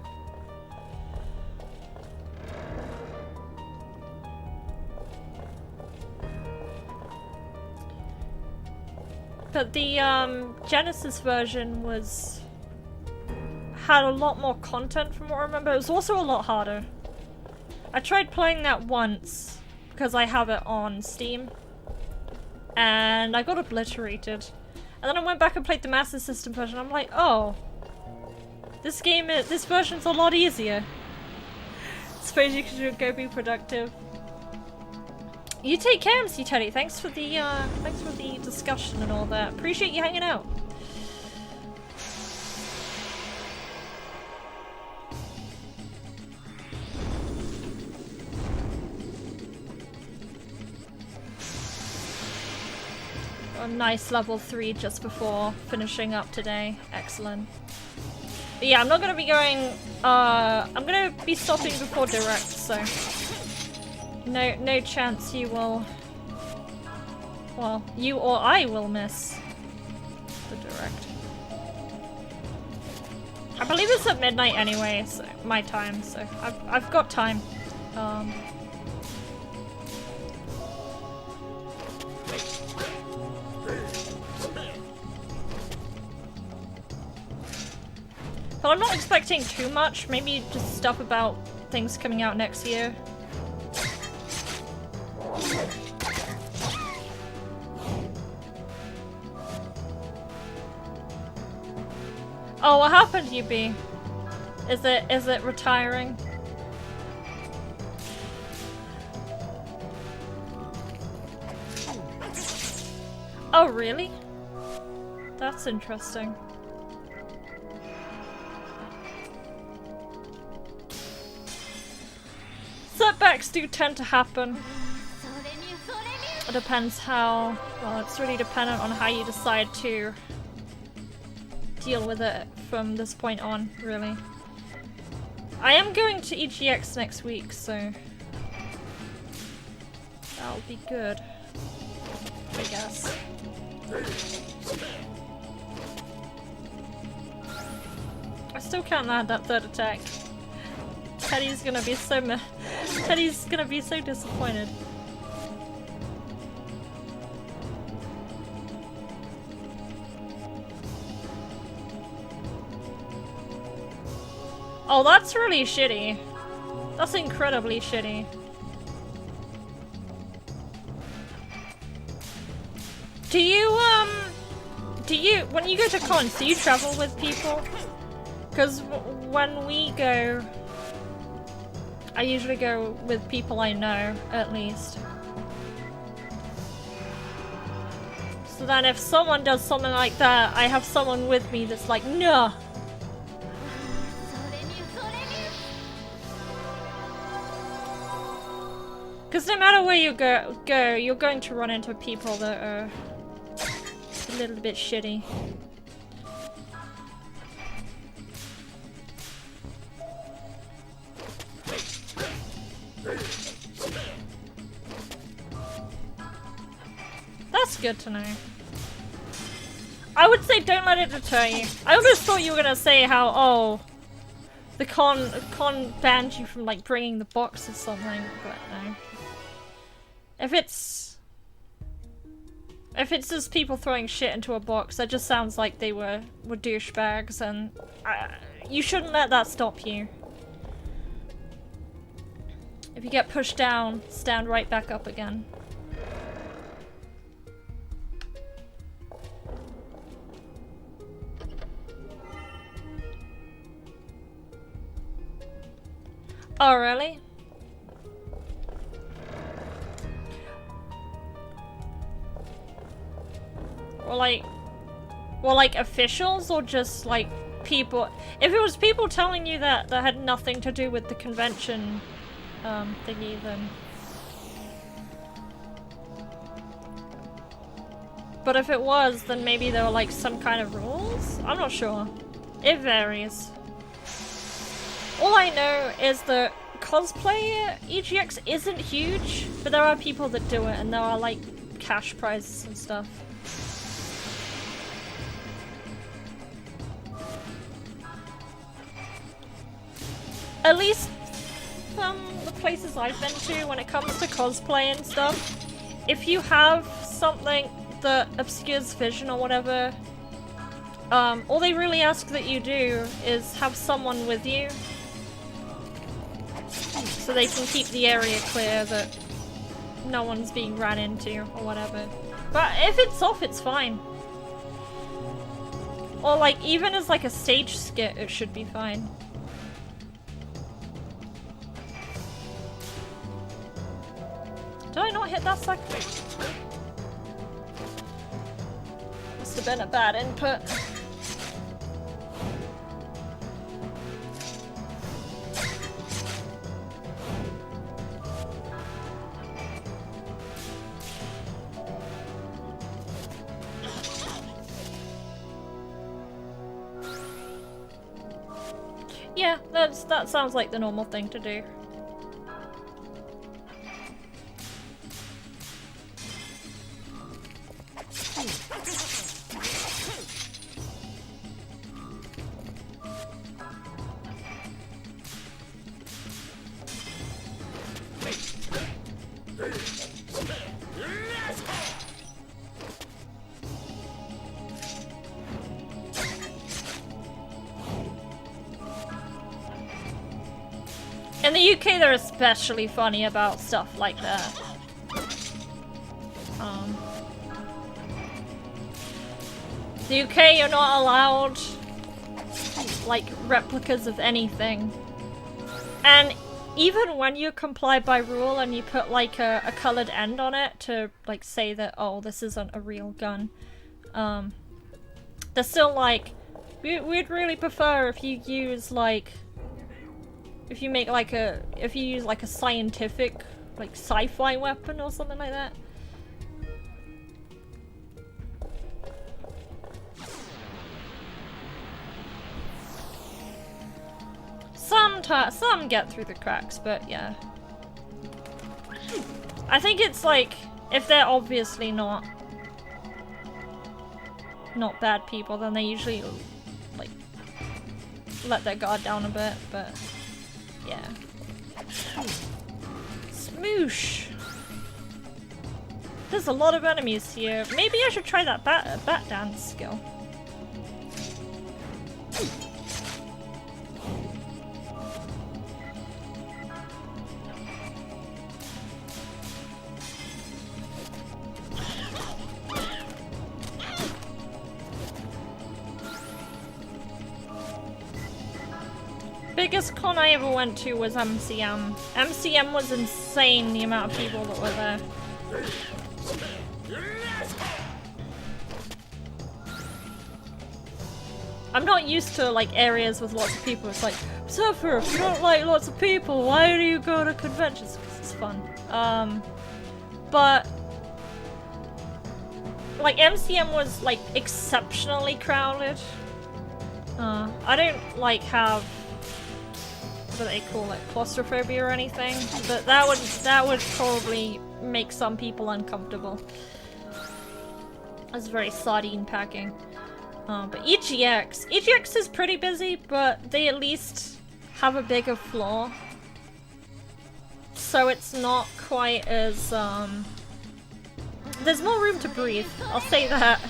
But the Genesis version had a lot more content from what I remember. It was also a lot harder. I tried playing that once because I have it on Steam. And I got obliterated. And then I went back and played the Master System version. I'm like, oh, this version's a lot easier. Suppose you should go be productive. You take care, MC Teddy. Thanks for the discussion and all that. Appreciate you hanging out. A nice level 3 just before finishing up today. Excellent. But yeah, I'm not gonna be going. I'm gonna be stopping before Direct, so no chance you will. Well, you or I will miss the Direct. I believe it's at midnight anyway, so my time. So I've got time. But I'm not expecting too much. Maybe just stuff about things coming out next year. Oh, what happened, UB? Is it retiring? Oh, really? That's interesting. Setbacks do tend to happen. It depends how, well, it's really dependent on how you decide to deal with it from this point on, really. I am going to EGX next week, so that'll be good, I guess. still can't land that third attack. Teddy's gonna be so Teddy's gonna be so disappointed. Oh, that's really shitty. That's incredibly shitty. Do you, when you go to cons, do you travel with people? Because when we go, I usually go with people I know, at least. So then if someone does something like that, I have someone with me that's like, no. Because no matter where you go, you're going to run into people that are a little bit shitty. That's good to know. I would say don't let it deter you. I almost thought you were gonna say how, oh, the con banned you from like bringing the box or something, but no. If it's just people throwing shit into a box, that just sounds like they were douchebags, and you shouldn't let that stop you. If you get pushed down, stand right back up again. Oh, really? Or like officials, or just like people? If it was people telling you that had nothing to do with the convention thingy, then. But if it was, then maybe there were like some kind of rules? I'm not sure. It varies. All I know is that cosplay EGX isn't huge, but there are people that do it, and there are like cash prizes and stuff. At least from the places I've been to, when it comes to cosplay and stuff, if you have something that obscures vision or whatever, all they really ask that you do is have someone with you, so they can keep the area clear, that no one's being ran into or whatever. But if it's off, it's fine. Or like, even as like a stage skit, it should be fine. Did I not hit that second? Must have been a bad input. Yeah, that sounds like the normal thing to do. In the UK, they're especially funny about stuff like that. The UK, you're not allowed like replicas of anything, and even when you comply by rule and you put like a colored end on it to like say that, oh, this isn't a real gun, they're still like, we'd really prefer if you use like, if you use like a scientific, like sci-fi weapon or something like that. Some get through the cracks, but yeah. I think it's like, if they're obviously not bad people, then they usually like let their guard down a bit, but yeah. Smoosh! There's a lot of enemies here. Maybe I should try that bat dance skill. Biggest con I ever went to was MCM. MCM was insane, the amount of people that were there. I'm not used to like areas with lots of people. It's like, Surfer, if you don't like lots of people, why do you go to conventions? 'Cause it's fun. But like MCM was like exceptionally crowded. I don't like have, what do they call it, claustrophobia or anything, but that would probably make some people uncomfortable. That's very sardine packing. But EGX is pretty busy, but they at least have a bigger floor, so it's not quite as there's more room to breathe, I'll say that.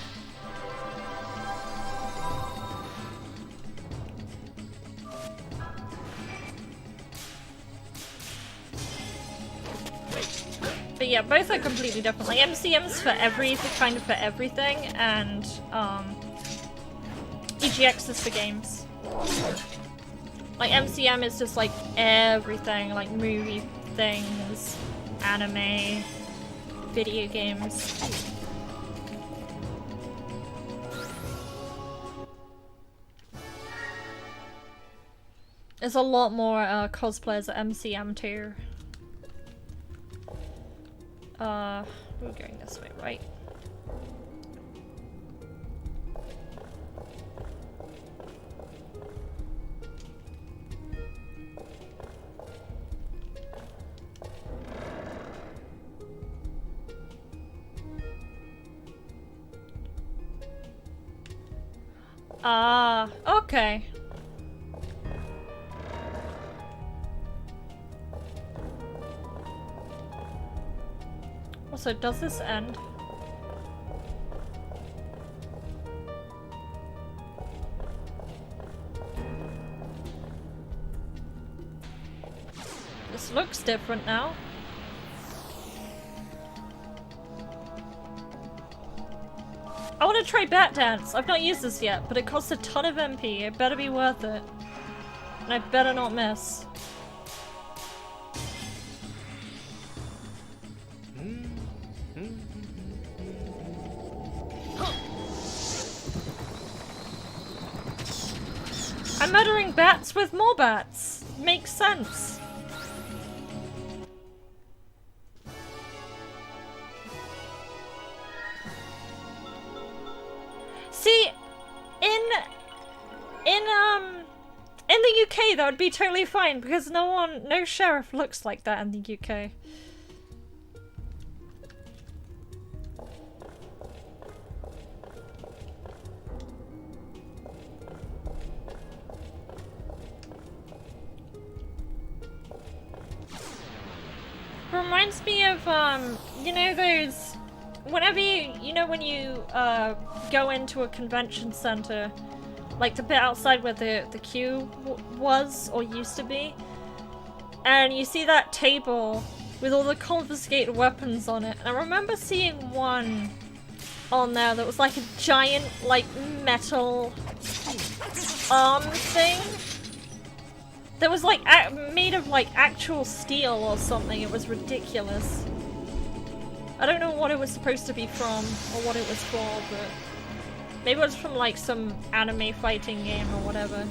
But yeah, both are completely different. Like MCM's for kind of for everything, and EGX is for games. Like MCM is just like everything, like movie things, anime, video games. There's a lot more cosplayers at MCM too. We're going this way, right? Ah, okay. Also, does this end? This looks different now. I want to try Bat Dance. I've not used this yet, but it costs a ton of MP. It better be worth it. And I better not miss. I'm murdering bats with more bats. Makes sense. See, in the UK that would be totally fine because no sheriff looks like that in the UK. Reminds me of, you know those, whenever when you go into a convention center, like the bit outside where the queue was or used to be, and you see that table with all the confiscated weapons on it, and I remember seeing one on there that was like a giant, like, metal arm thing. That was like made of like actual steel or something. It was ridiculous. I don't know what it was supposed to be from or what it was for, but maybe it was from like some anime fighting game or whatever.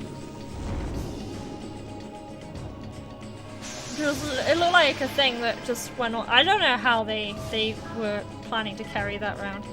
It looked like a thing that just went on. I don't know how they were planning to carry that around.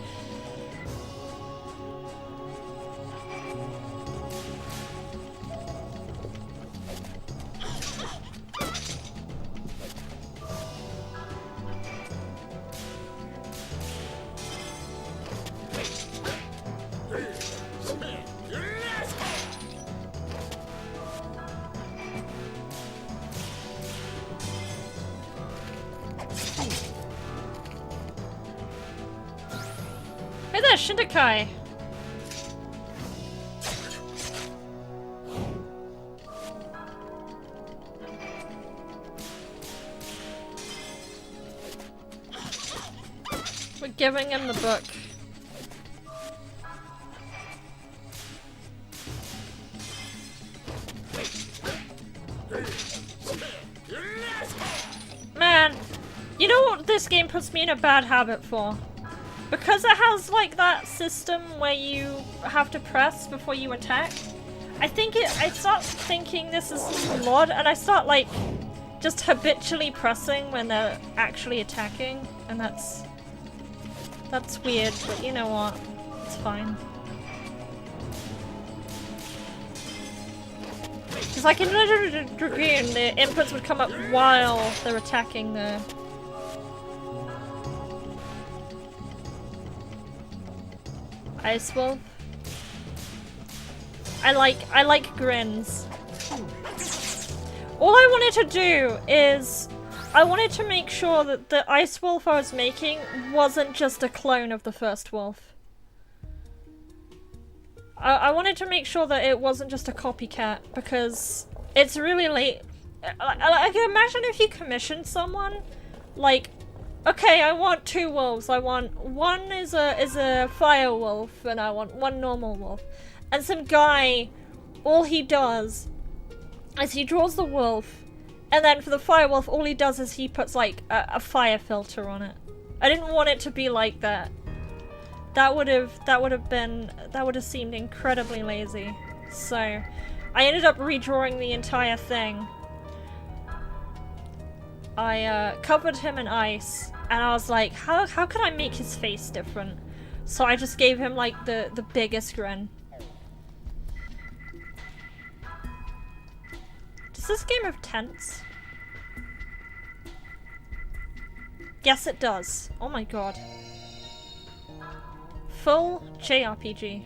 Hey there, Shindekai! We're giving him the book. Man, you know what this game puts me in a bad habit for? Because it has like that system where you have to press before you attack. I start thinking this is flawed and I start like just habitually pressing when they're actually attacking, and that's weird, but you know what? It's fine. Because like in Legend of Dragoon, the inputs would come up while they're attacking the... Ice Wolf. I like grins. All I wanted to do is I wanted to make sure that the Ice Wolf I was making wasn't just a clone of the first wolf. I wanted to make sure that it wasn't just a copycat, because it's really late. I can imagine if you commissioned someone, like, okay, I want 2 wolves. I want one is a fire wolf, and I want one normal wolf. And some guy, all he does is he draws the wolf, and then for the fire wolf, all he does is he puts like a fire filter on it. I didn't want it to be like that. That would have seemed incredibly lazy. So I ended up redrawing the entire thing. I covered him in ice, and I was like, how can I make his face different? So I just gave him like the biggest grin. Does this game have tents? Yes, it does. Oh my god. Full JRPG.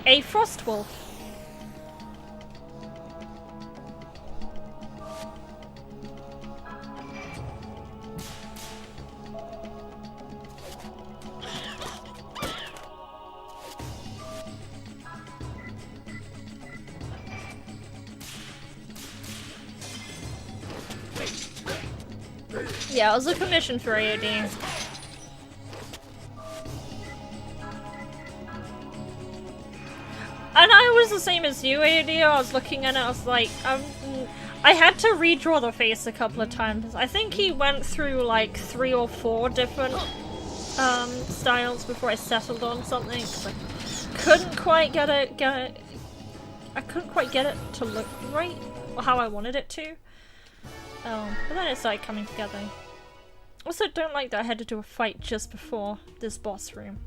A frost wolf. Yeah, it was a commission for AOD. And I was the same as you, AOD. I was looking at it, I was like, I had to redraw the face a couple of times. I think he went through like 3 or 4 different styles before I settled on something. 'Cause I couldn't quite get it. I couldn't quite get it to look right, or how I wanted it to. But then it started coming together. Also, don't like that I had to do a fight just before this boss room.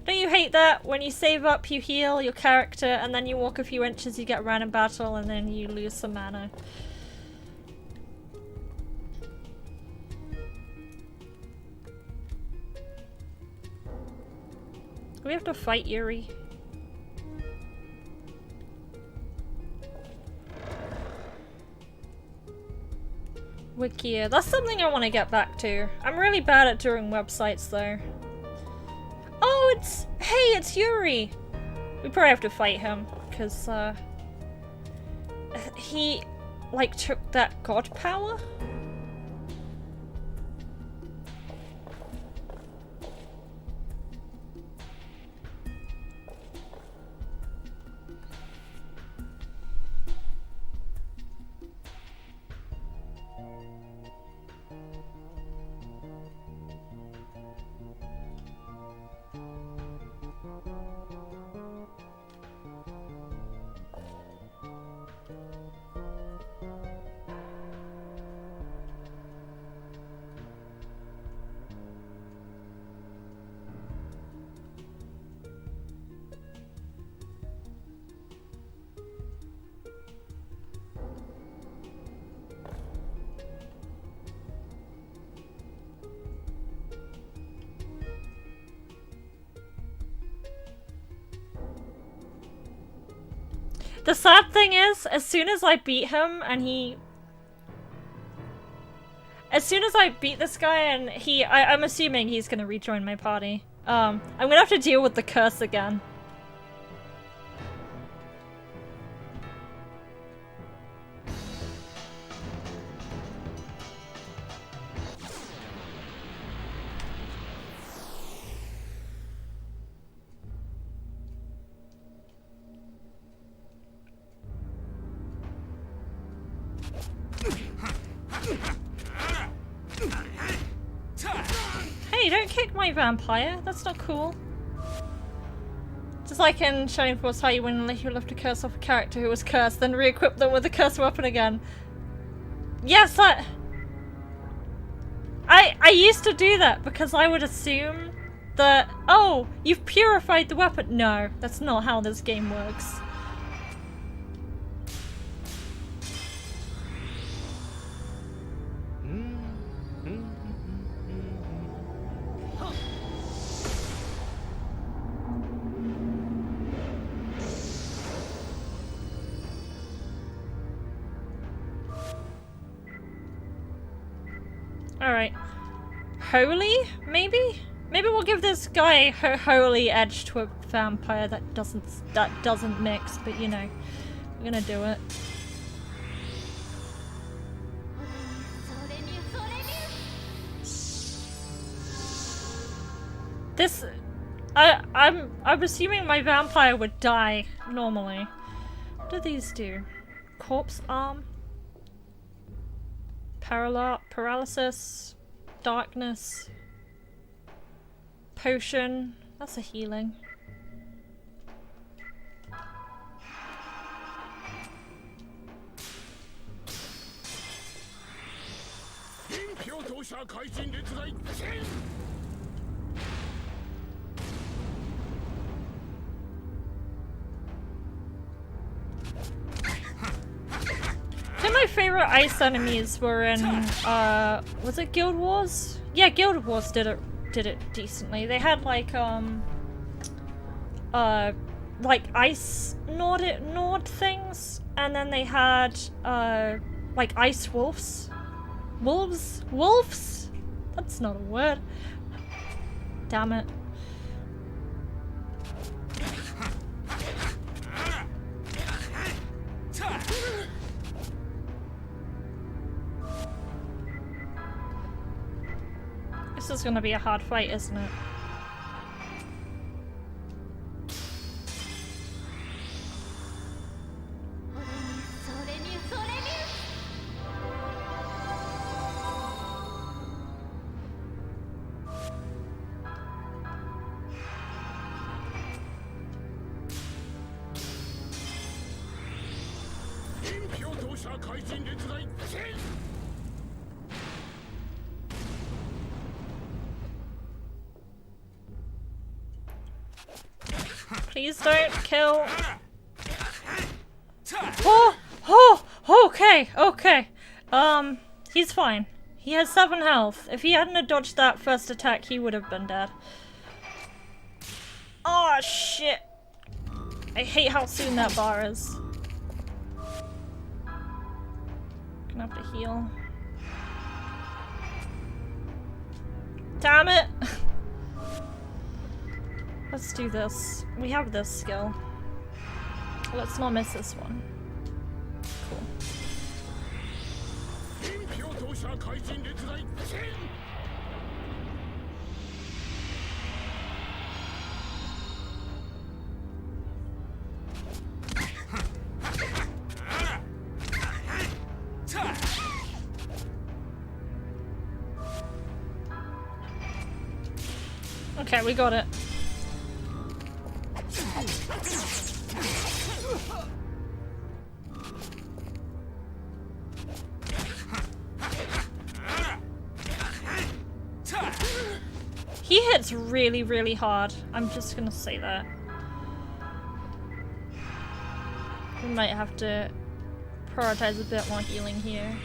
Don't you hate that? When you save up, you heal your character, and then you walk a few inches, you get a random battle, and then you lose some mana. We have to fight Yuri. Wikia. That's something I want to get back to. I'm really bad at drawing websites though. Oh, it's Yuri! We probably have to fight him, because he like took that god power? The sad thing is, as soon as I beat him and as soon as I beat this guy and I'm assuming he's gonna rejoin my party. I'm gonna have to deal with the curse again. Hey, don't kick my vampire. That's not cool. Just like in Shining Force, how you win unless you lift a curse off a character who was cursed, then re-equip them with a cursed weapon again. Yes, I used to do that because I would assume that, oh, you've purified the weapon. No, that's not how this game works. Alright. Holy? Maybe? Maybe we'll give this guy her holy edge to a vampire that doesn't mix, but you know, we're gonna do it. This I'm assuming my vampire would die normally. What do these do? Corpse arm? Paralysis, darkness, potion, that's a healing. Two of my favorite ice enemies were in, was it Guild Wars? Yeah, Guild Wars did it decently. They had like ice Nord things, and then they had like ice wolves. Wolves? That's not a word. Damn it. This is gonna be a hard fight, isn't it? Please don't kill. Okay. He's fine. He has 7 health. If he hadn't dodged that first attack, he would have been dead. Oh shit. I hate how soon that bar is. Gonna have to heal. Damn it! Let's do this. We have this skill. Let's not miss this one. Cool. Okay, we got it. He hits really, really hard. I'm just gonna say that. We might have to prioritize a bit more healing here.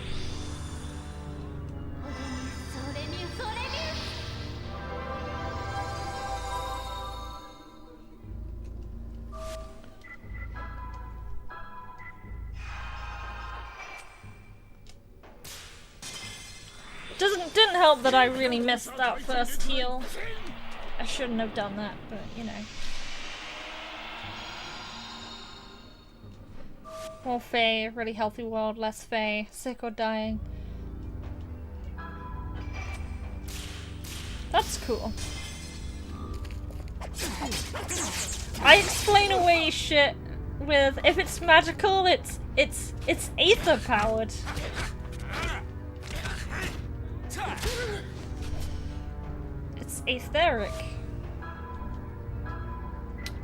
Didn't help that I really missed that first heal. I shouldn't have done that, but you know. More Fae, really healthy world, less Fae, sick or dying. That's cool. I explain away shit with if it's magical, it's aether powered. It's etheric.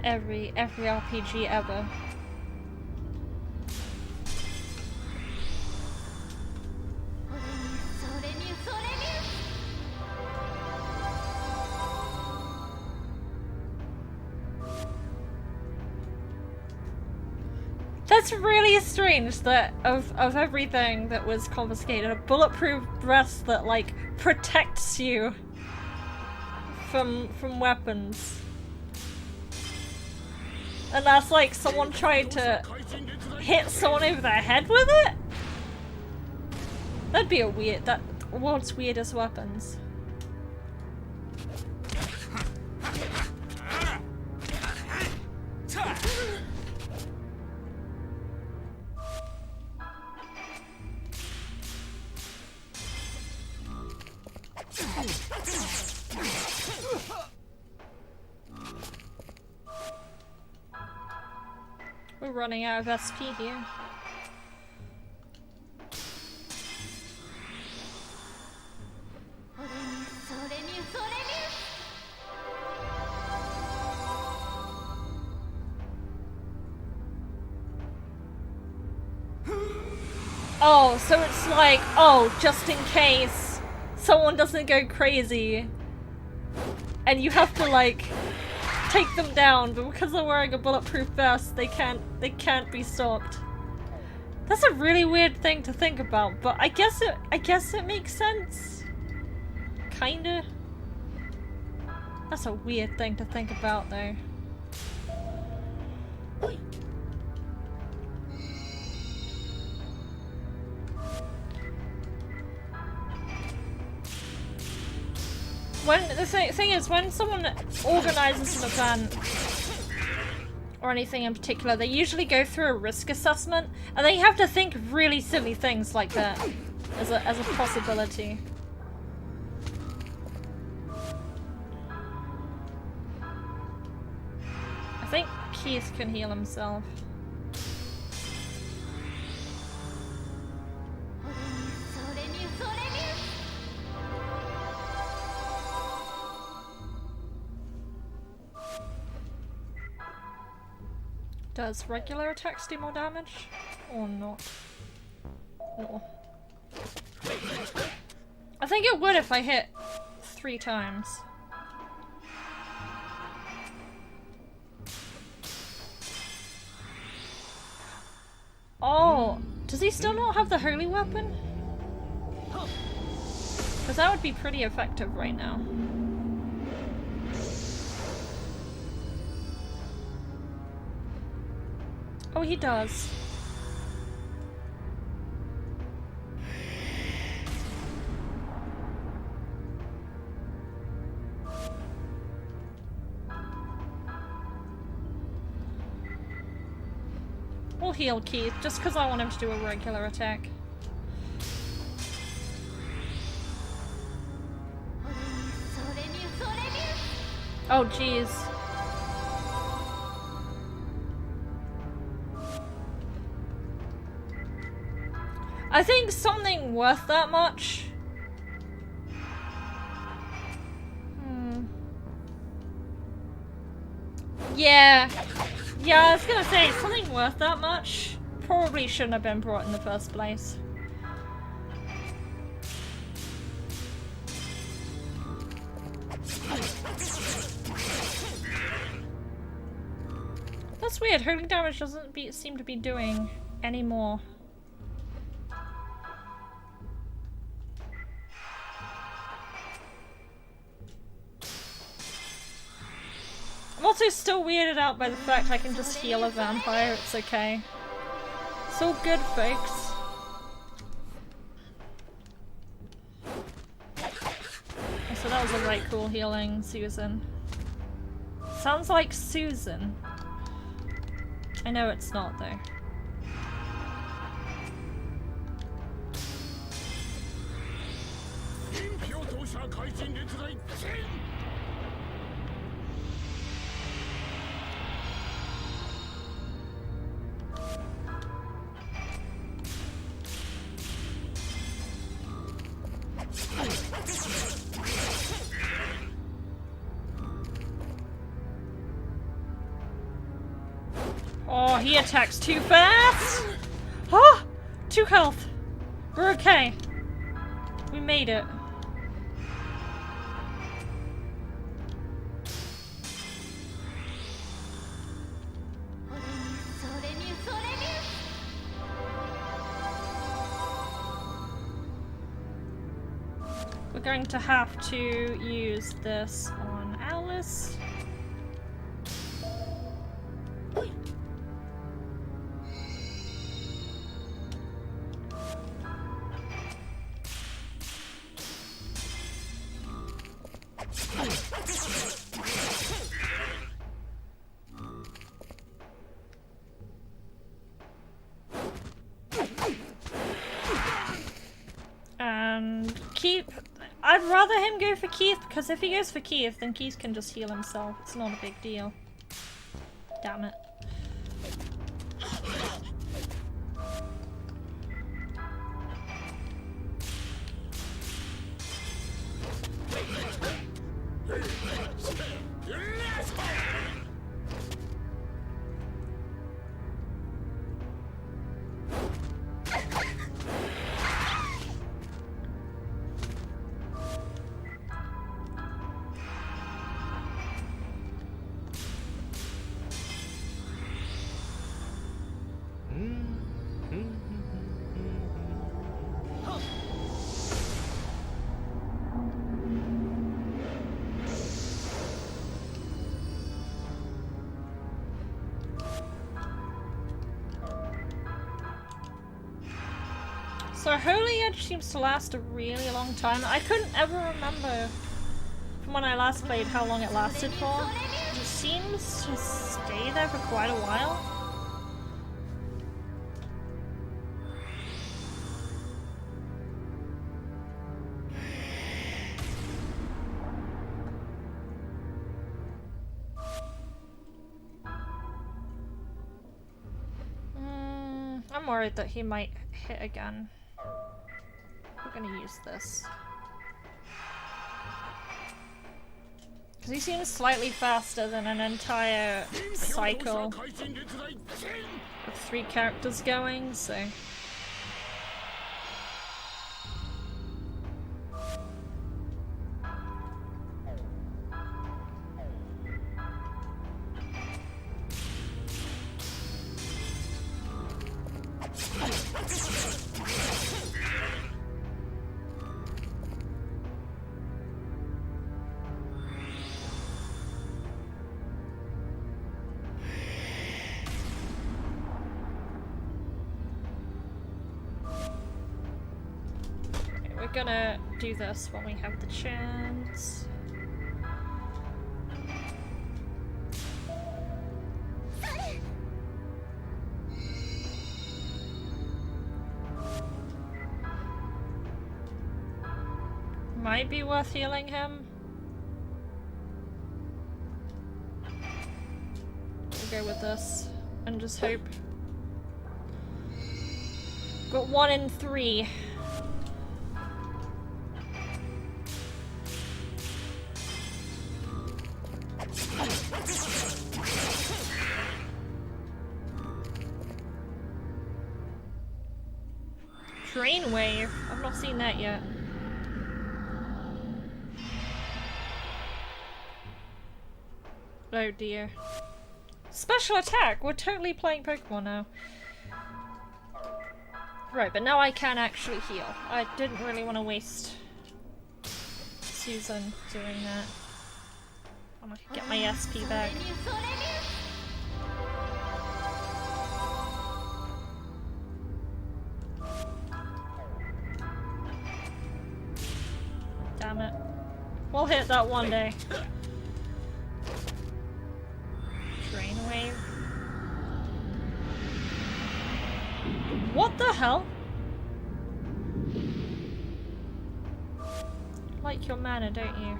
Every RPG ever. That's really strange that of everything that was confiscated, a bulletproof vest that like protects you from weapons. And that's like someone tried to hit someone over their head with it? That'd be a weird, that world's weirdest weapons. We're running out of SP here. Oh, so it's like, oh, just in case someone doesn't go crazy and you have to like take them down, but because they're wearing a bulletproof vest, they can't be stopped. That's a really weird thing to think about, but I guess it makes sense. Kinda. That's a weird thing to think about though. When the thing is, when someone organizes an event or anything in particular, they usually go through a risk assessment, and they have to think of really silly things like that as a possibility. I think Keith can heal himself. Does regular attacks do more damage? Or not? Or... I think it would if I hit 3 times. Oh! Does he still not have the holy weapon? Because that would be pretty effective right now. Oh, he does. We'll heal Keith, just because I want him to do a regular attack. Oh, jeez. I think something worth that much. Yeah. Yeah, I was gonna say, something worth that much probably shouldn't have been brought in the first place. That's weird, holy damage doesn't seem to be doing any more. I'm also still weirded out by the fact I can just heal a vampire, it's okay. It's all good, folks. That was a right cool healing, Susan. Sounds like Susan. I know it's not, though. Oh, he attacks too fast! Oh! 2 health! We're okay. We made it. We're going to have to use this on Alice. And I'd rather him go for Keith, because if he goes for Keith, then Keith can just heal himself. It's not a big deal. Damn it. So Holy Edge seems to last a really long time. I couldn't ever remember from when I last played how long it lasted for. It seems to stay there for quite a while. I'm worried that he might hit again. We're gonna use this. Because he seems slightly faster than an entire cycle of 3 characters going, so... We're gonna do this when we have the chance. Might be worth healing him. We'll go with this and just hope. Got 1 in 3. Drain Wave? I've not seen that yet. Oh dear. Special attack! We're totally playing Pokemon now. Right, but now I can actually heal. I didn't really want to waste Susan doing that. I'm gonna get my SP back. Damn it. We'll hit that one day. Drain wave. What the hell? Like your mana, don't you?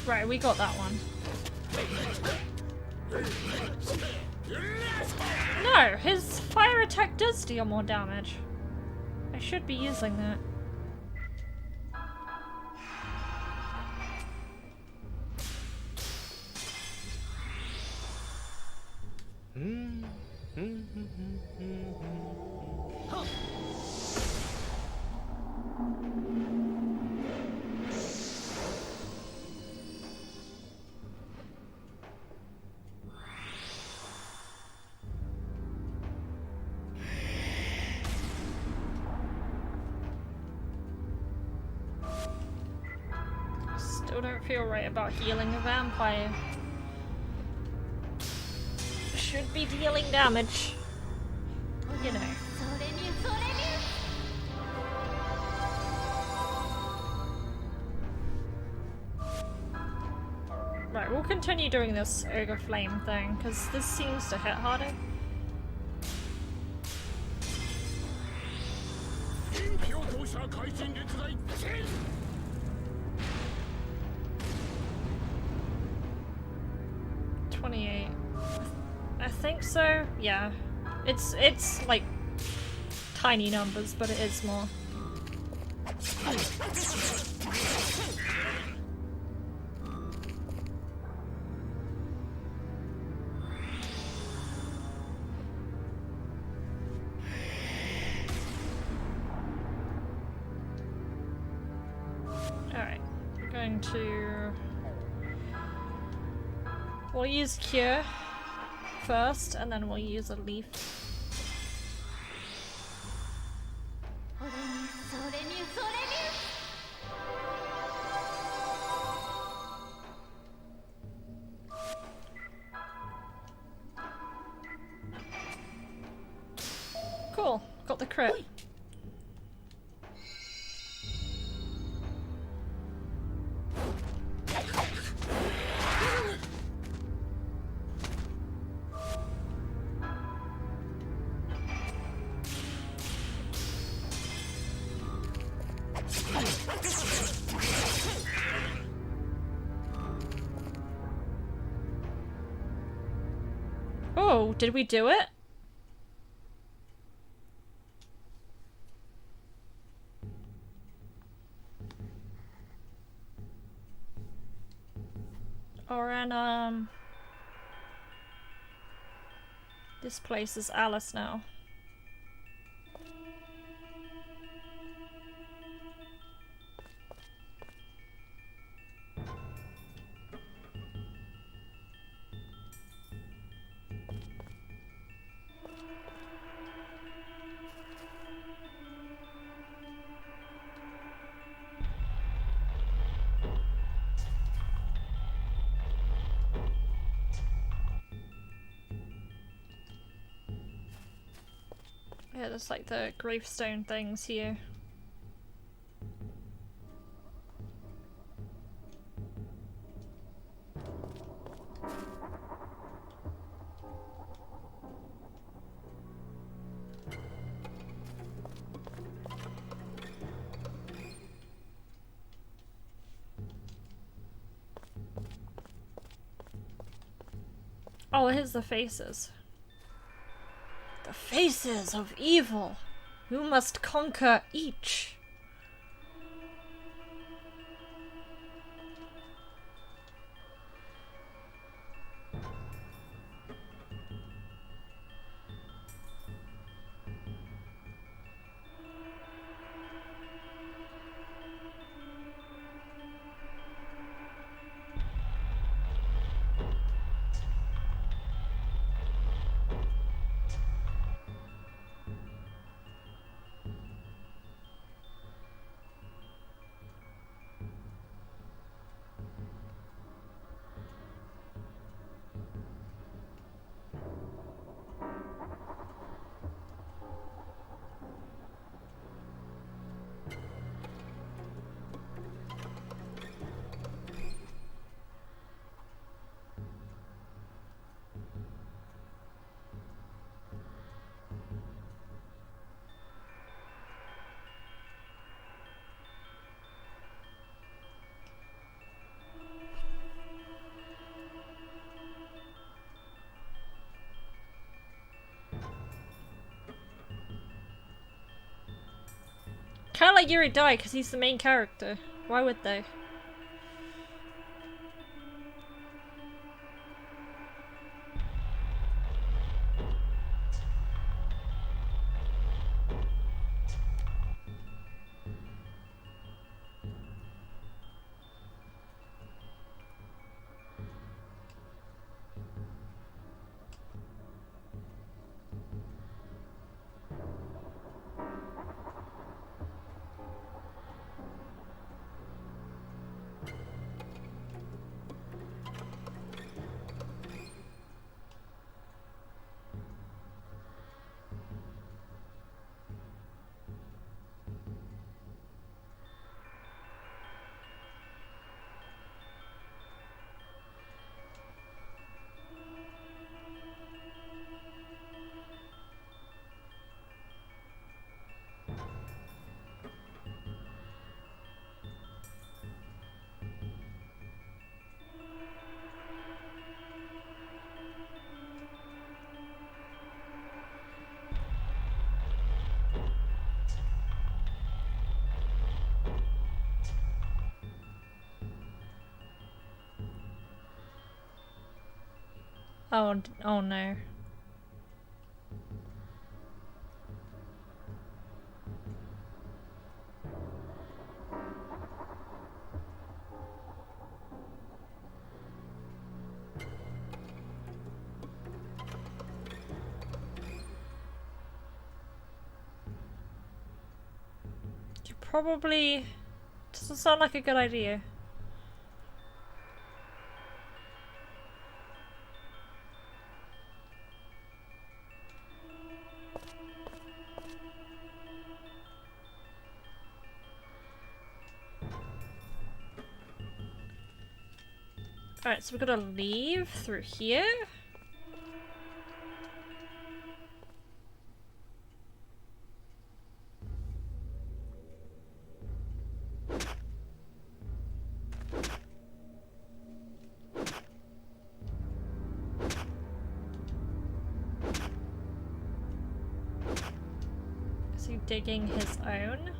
Right, we got that one. No, his fire attack does deal more damage. I should be using that. Still don't feel right about healing a vampire. Should be dealing damage. You know. Right, we'll continue doing this Ogre Flame thing, because this seems to hit harder. I think so, yeah. It's like tiny numbers, but it is more. Alright, we're going to... We'll use Cure first, and then we'll use a leaf. Cool, got the crit. Oh, did we do it? Or in, this place is Alice now. Yeah, there's like the gravestone things here. Oh, here's the faces. The faces of evil. You must conquer each. Can't let Yuri die because he's the main character. Why would they? Oh, oh no. You probably... Doesn't sound like a good idea. Alright, so we're gonna leave through here. Is he digging his own?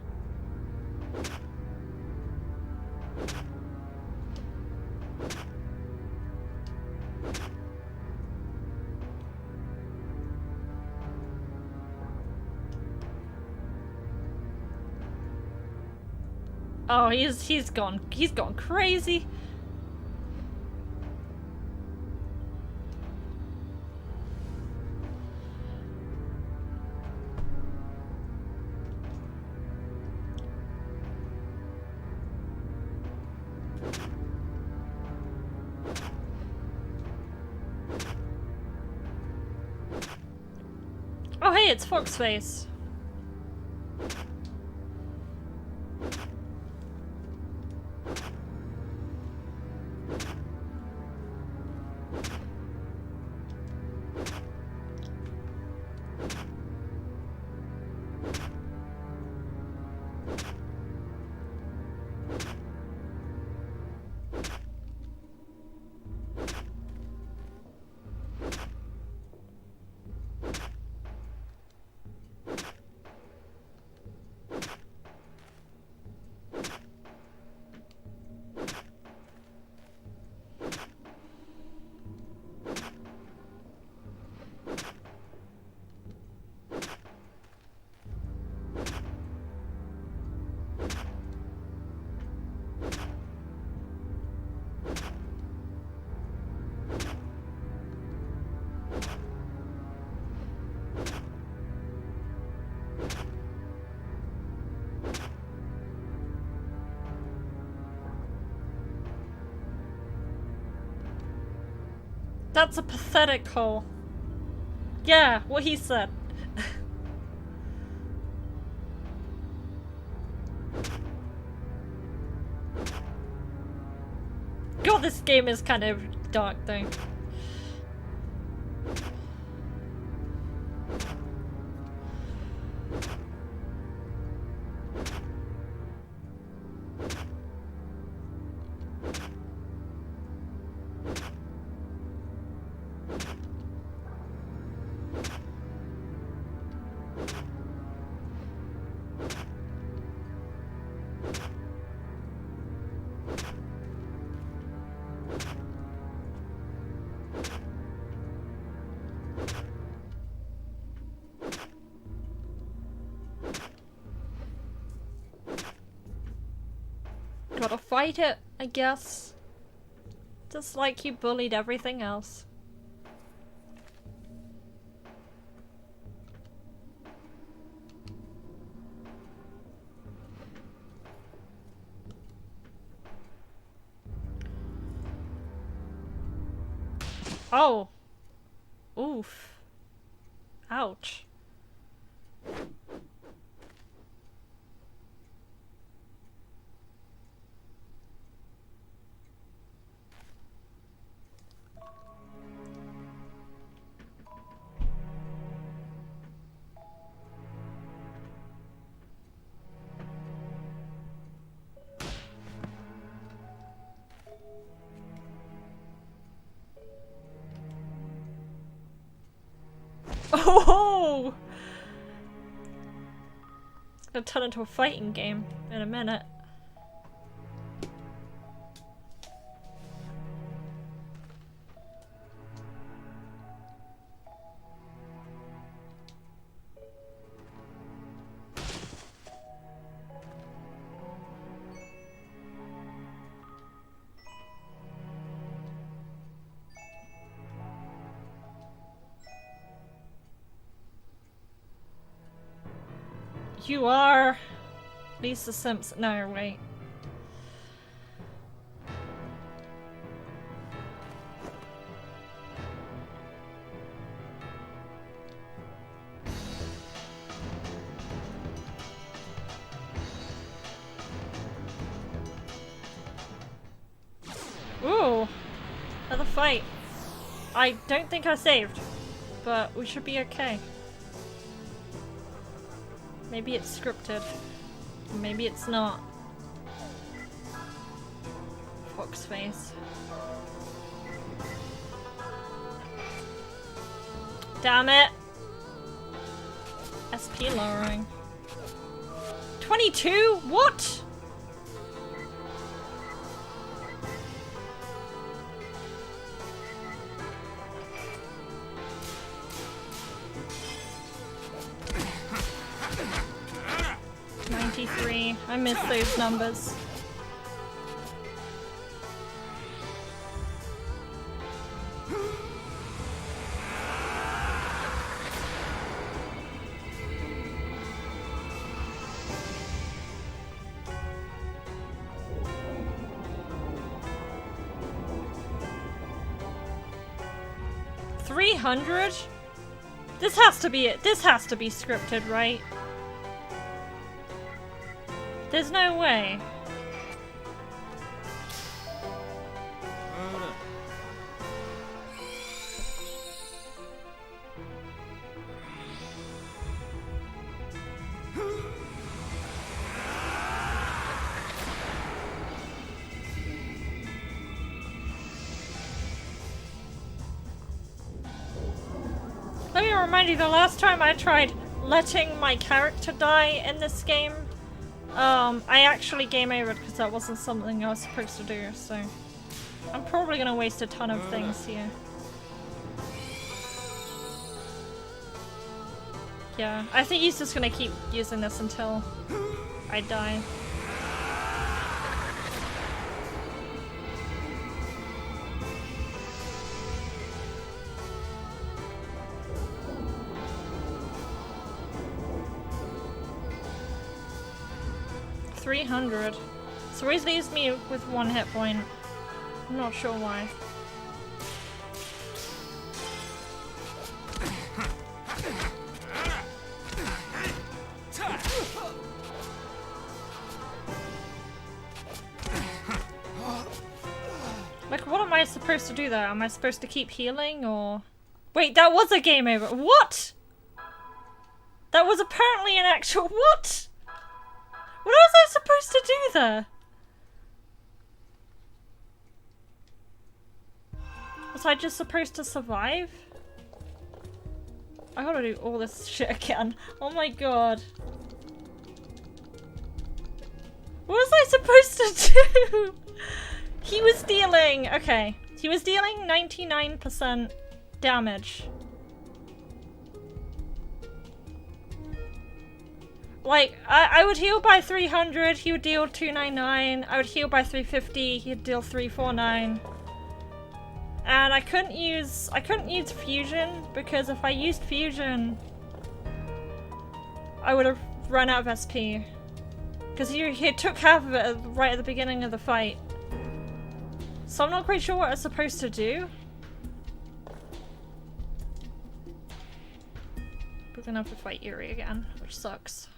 Oh, he's gone crazy. Oh hey, it's Foxface. That's a pathetic hole. Yeah, what he said. God, this game is kind of dark though. Gotta fight it, I guess. Just like you bullied everything else. Oh. Oof. Ouch. Oh! It's gonna turn into a fighting game in a minute. You are Lisa Simpson. No, wait. Ooh, another fight. I don't think I saved, but we should be okay. Maybe it's scripted. Maybe it's not. Fox face. Damn it! SP lowering. 22? What? I miss those numbers. $300? This has to be it. This has to be scripted, right? There's no way. Let me remind you, the last time I tried letting my character die in this game, I actually game overed because that wasn't something I was supposed to do, so I'm probably gonna waste a ton of things here. Yeah, I think he's just gonna keep using this until I die. $300. So always leaves me with 1 hit point. I'm not sure why. Like, what am I supposed to do there? Am I supposed to keep healing or... Wait, that was a game over. What? That was apparently an actual... What? What was I supposed to do there? Was I just supposed to survive? I gotta do all this shit again. Oh my god. What was I supposed to do? He was dealing... Okay. He was dealing 99% damage. Like, I would heal by 300, he would deal 299. I would heal by 350, he'd deal 349. And I couldn't use fusion, because if I used fusion, I would have run out of SP. Because he took half of it right at the beginning of the fight. So I'm not quite sure what I'm supposed to do. We're gonna have to fight Yuri again, which sucks.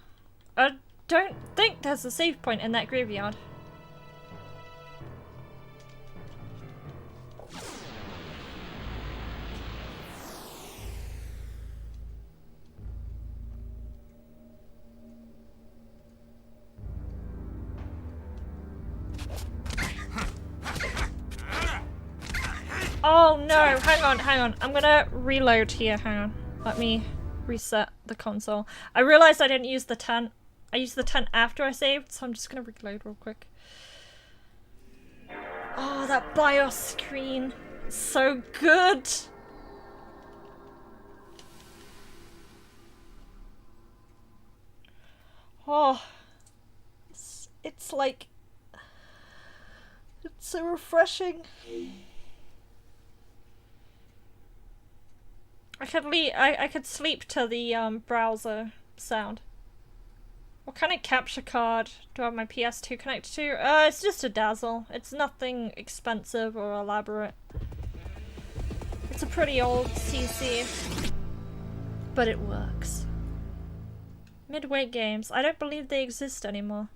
I don't think there's a save point in that graveyard. Oh no, hang on. I'm gonna reload here, hang on. Let me reset the console. I realized I didn't use the tent. I used the tent after I saved, so I'm just gonna reload real quick. Oh, that BIOS screen. It's so good! Oh. It's like... It's so refreshing. I could sleep to the browser sound. What kind of capture card do I have my PS2 connected to? It's just a Dazzle. It's nothing expensive or elaborate. It's a pretty old CC, but it works. Midway Games. I don't believe they exist anymore.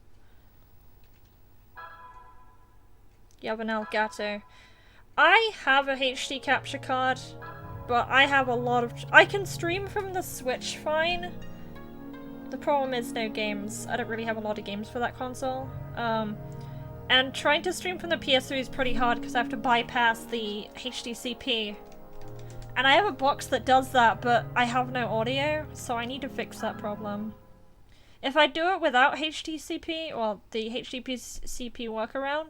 You have an Elgato. I have a HD capture card, but I have a lot of... I can stream from the Switch fine. The problem is no games. I don't really have a lot of games for that console. And trying to stream from the PS3 is pretty hard because I have to bypass the HDCP. And I have a box that does that, but I have no audio, so I need to fix that problem. If I do it without HDCP, well, the HDCP workaround,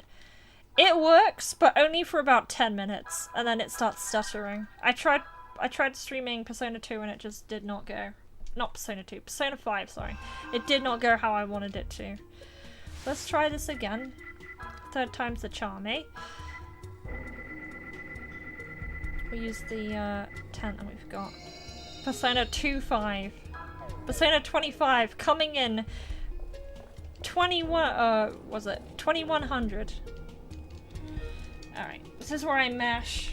it works, but only for about 10 minutes, and then it starts stuttering. I tried streaming Persona 2 and it just did not go. Not Persona 2, Persona 5, sorry. It did not go how I wanted it to. Let's try this again. Third time's the charm, eh? We'll use the tent that we've got. Persona 2.5. Persona 25 coming in 2100. Alright, this is where I mesh.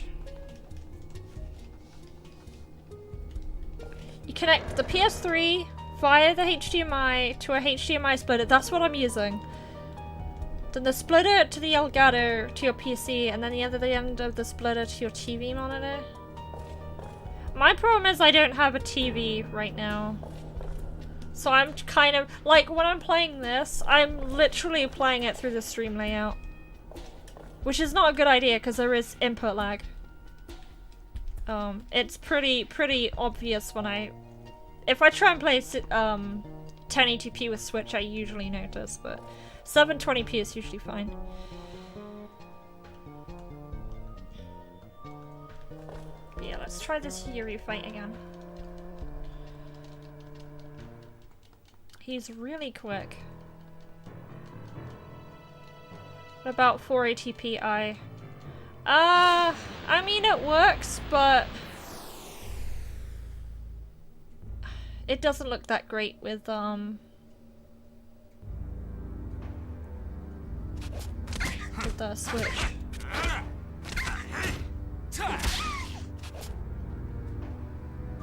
You connect the PS3 via the HDMI to a HDMI splitter. That's what I'm using. Then the splitter to the Elgato to your PC, and then the other end of the splitter to your TV monitor. My problem is I don't have a TV right now. So I'm kind of, like, when I'm playing this, I'm literally playing it through the stream layout. Which is not a good idea because there is input lag. It's pretty obvious when if I try and play 1080p with Switch, I usually notice, but 720p is usually fine. Yeah, let's try this Yuri fight again. He's really quick. What about 480p? I mean it works, but it doesn't look that great with the Switch.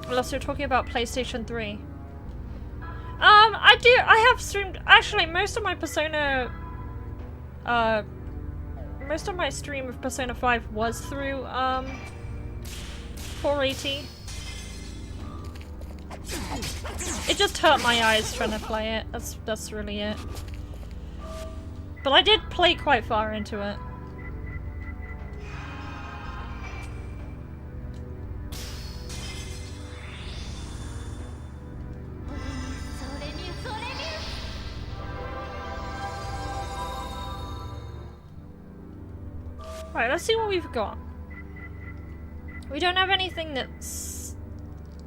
Unless you're talking about PlayStation 3. I have streamed, actually most of my Persona, most of my stream of Persona 5 was through, 480. It just hurt my eyes trying to play it, that's really it. But I did play quite far into it. Right, let's see what we've got. We don't have anything that's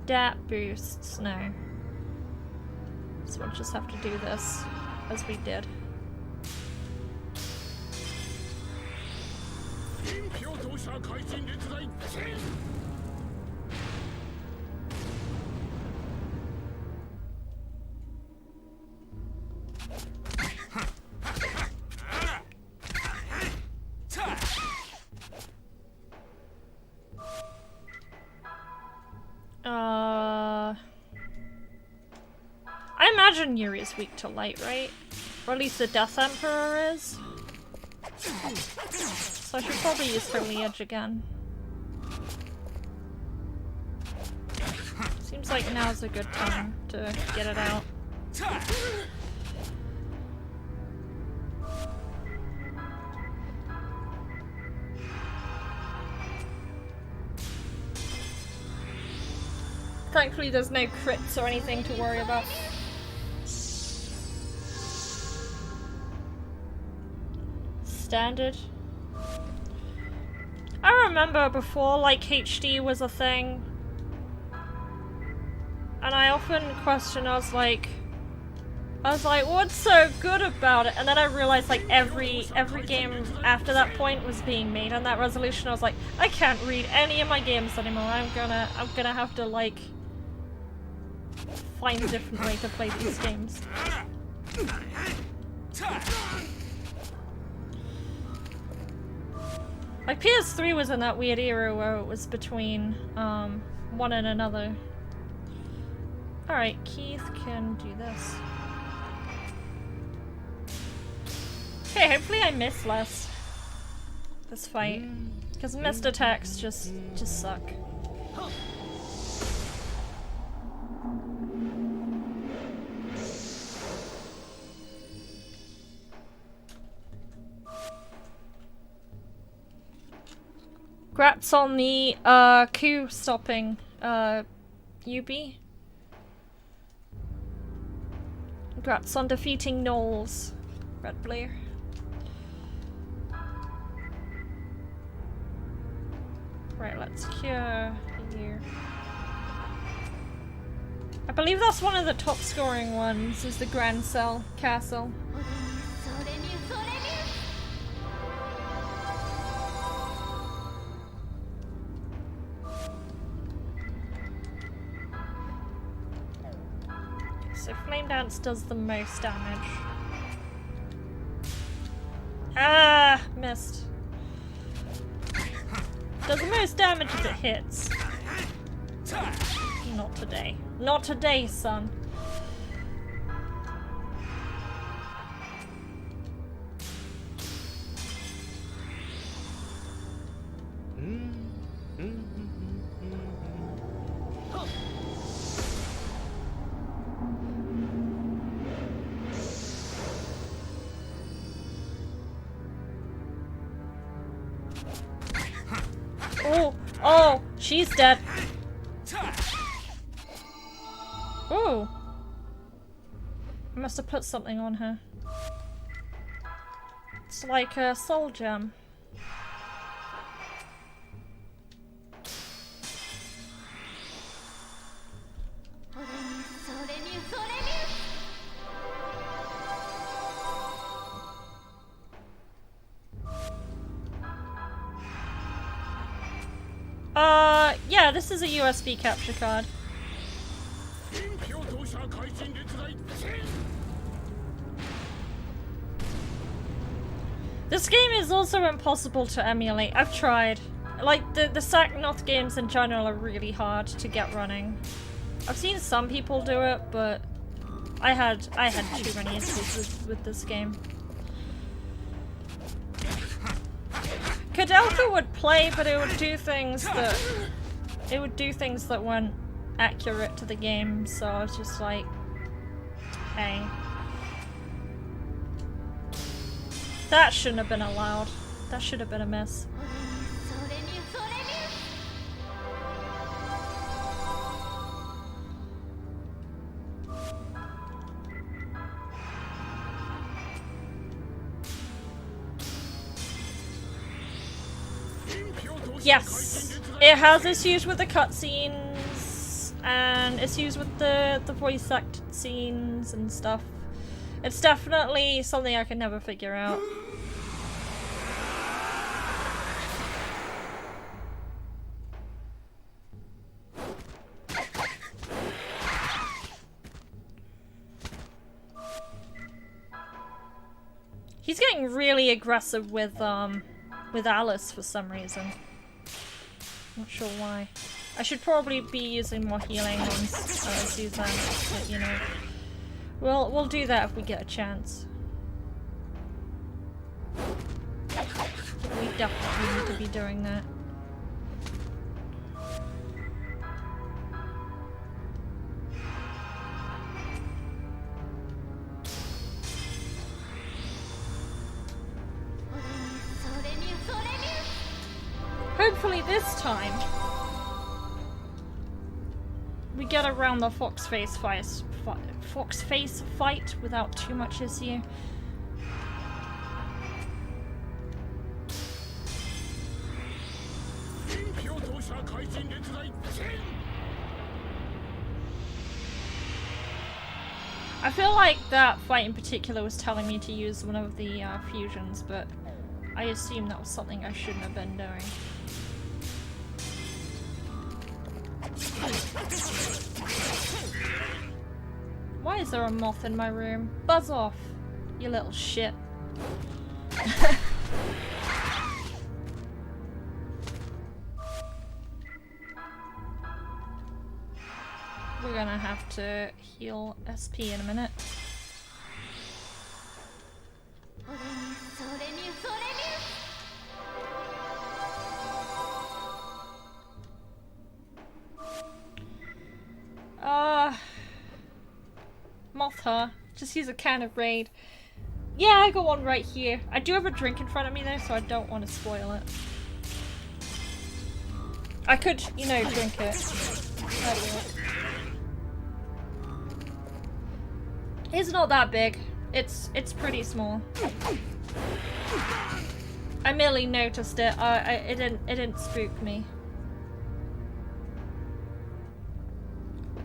stat boosts, no. So we'll just have to do this as we did. I imagine Yuri is weak to light, right? Or at least the Death Emperor is. So I should probably use Holy Edge again. Seems like now's a good time to get it out. Thankfully there's no crits or anything to worry about. Standard. I remember before, like, HD was a thing, and I often question, I was like, what's so good about it? And then I realized, like, every game after that point was being made on that resolution. I was like, I can't read any of my games anymore. I'm gonna have to, like, find a different way to play these games. Like, PS3 was in that weird era where it was between, one and another. Alright, Keith can do this. Okay, hopefully I miss less this fight. Because missed attacks just suck. Grats on the coup stopping UB. Grats on defeating Knowles. Red Blair. Right, let's cure you. I believe that's one of the top scoring ones, is the Grand Cell Castle. So Flame Dance does the most damage. Ah, missed. Does the most damage if it hits. Not today. Not today, son. Oh, she's dead. Ooh. I must have put something on her. It's like a soul gem. Yeah, this is a USB capture card. This game is also impossible to emulate. I've tried. Like, the Saknoth games in general are really hard to get running. I've seen some people do it, but I had too many issues with this game. Kudelka would play, but it would do things that weren't accurate to the game, so I was just like, hey. That shouldn't have been allowed. That should have been a miss. Yes! It has issues with the cutscenes. and issues with the voice acted scenes and stuff. It's definitely something I can never figure out. He's getting really aggressive with Alice for some reason. Not sure why. I should probably be using more healing once Susan, but you know. We'll do that if we get a chance. We definitely need to be doing that. Hopefully this time we get around the fox face fight without too much issue. I feel like that fight in particular was telling me to use one of the fusions, but I assume that was something I shouldn't have been doing. Why is there a moth in my room? Buzz off, you little shit. We're gonna have to heal SP in a minute. Moth her. Just use a can of Raid. Yeah, I got one right here. I do have a drink in front of me though, so I don't want to spoil it. I could, you know, drink it. It's not that big. It's pretty small. I merely noticed it. It didn't spook me.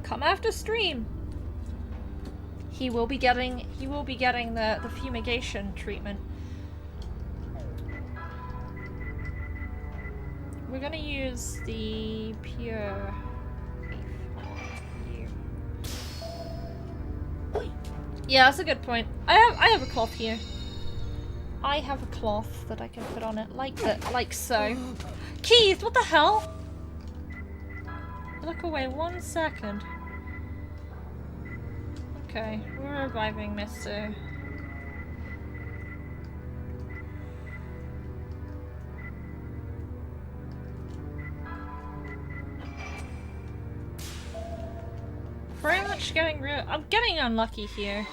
Come after stream. He will be getting the fumigation treatment. We're gonna use the pure beef. Yeah, that's a good point. I have a cloth here. I have a cloth that I can put on it like so. Keith, what the hell? Look away 1 second. Okay, we're reviving Mr. Very much getting real. I'm getting unlucky here.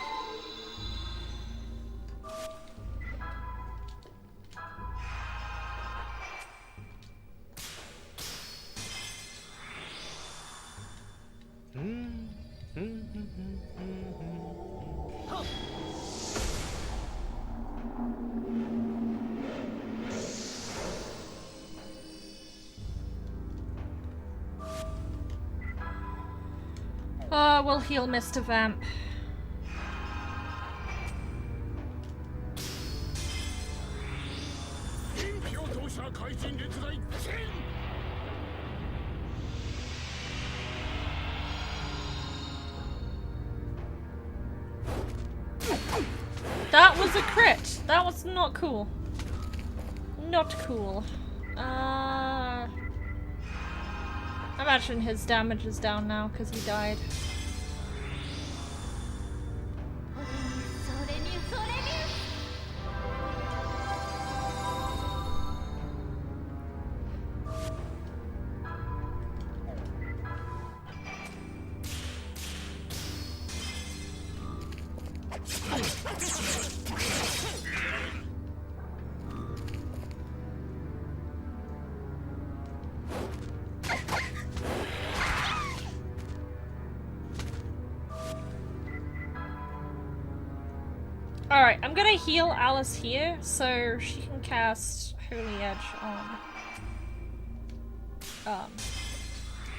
We'll heal Mr. Vamp. That was a crit! That was not cool. Not cool. I imagine his damage is down now because he died. Alright, I'm gonna heal Alice here so she can cast Holy Edge on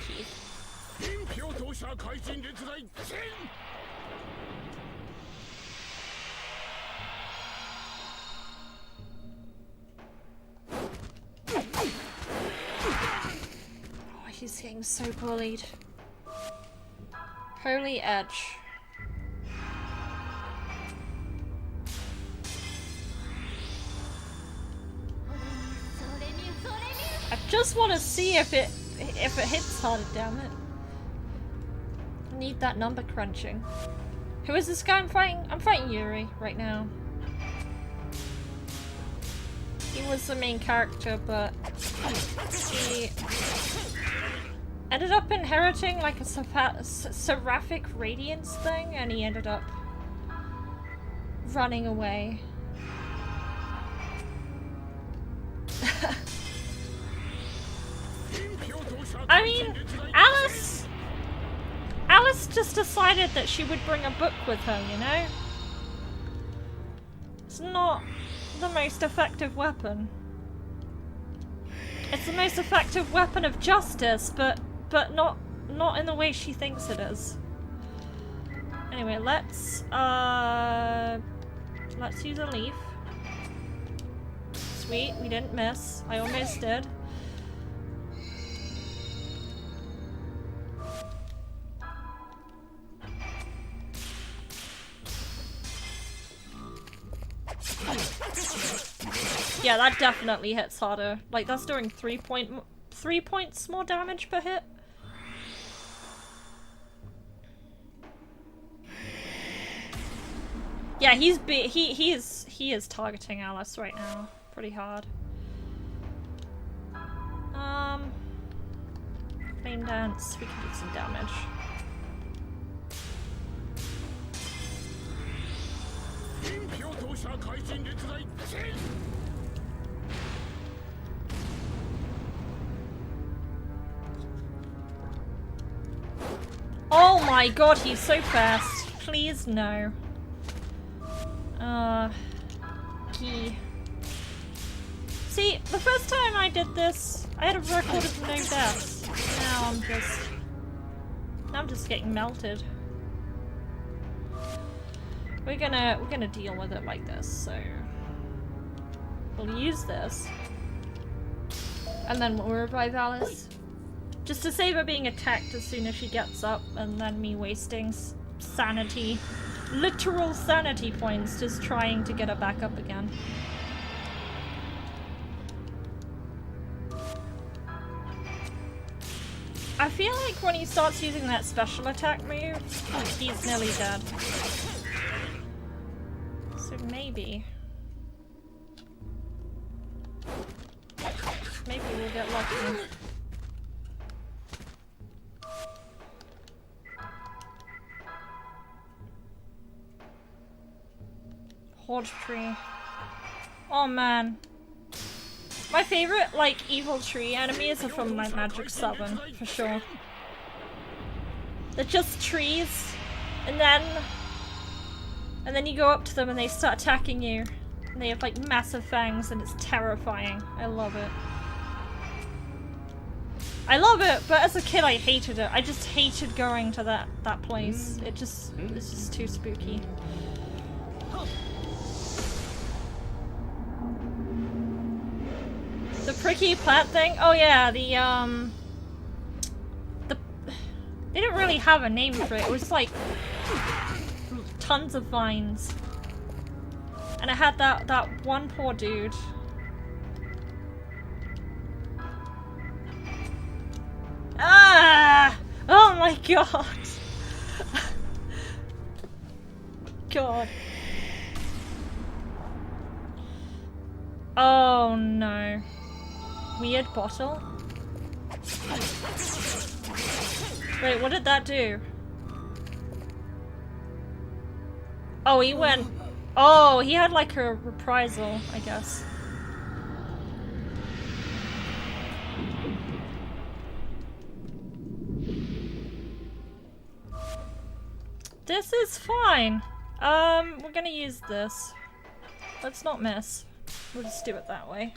Keith. Oh, he's getting so bullied. Holy Edge. I just want to see if it hits harder, damn it. I need that number crunching. Who is this guy I'm fighting? I'm fighting Yuri right now. He was the main character, but he ended up inheriting like a seraphic radiance thing, and he ended up running away. I mean, Alice just decided that she would bring a book with her, you know? It's not the most effective weapon. It's the most effective weapon of justice, but not in the way she thinks it is. Anyway, let's use a leaf. Sweet, we didn't miss. I almost did. Yeah, that definitely hits harder. Like, that's doing 3 points more damage per hit. Yeah, he is targeting Alice right now pretty hard. Flame Dance, we can do some damage. Oh my god, he's so fast. Please, no. Key. See, the first time I did this, I had a record of no deaths. Now I'm just getting melted. We're gonna deal with it like this, so we'll use this. And then we'll revive Alice. Just to save her being attacked as soon as she gets up, and then me wasting sanity, literal sanity points just trying to get her back up again. I feel like when he starts using that special attack move, he's nearly dead. So maybe we'll get lucky. Horde tree. Oh man. My favorite, like, evil tree enemies are from my Magic 7, for sure. They're just trees, and then you go up to them and they start attacking you. And they have, like, massive fangs, and it's terrifying. I love it. I love it, but as a kid I hated it. I just hated going to that place. It's just too spooky. The pricky plant thing? Oh yeah, they didn't really have a name for it. It was like tons of vines. And I had that one poor dude. Ah! Oh my god! God. Oh no. Weird bottle? Wait, what did that do? Oh, he went... Oh, he had like a reprisal, I guess. This is fine. We're gonna use this. Let's not miss. We'll just do it that way.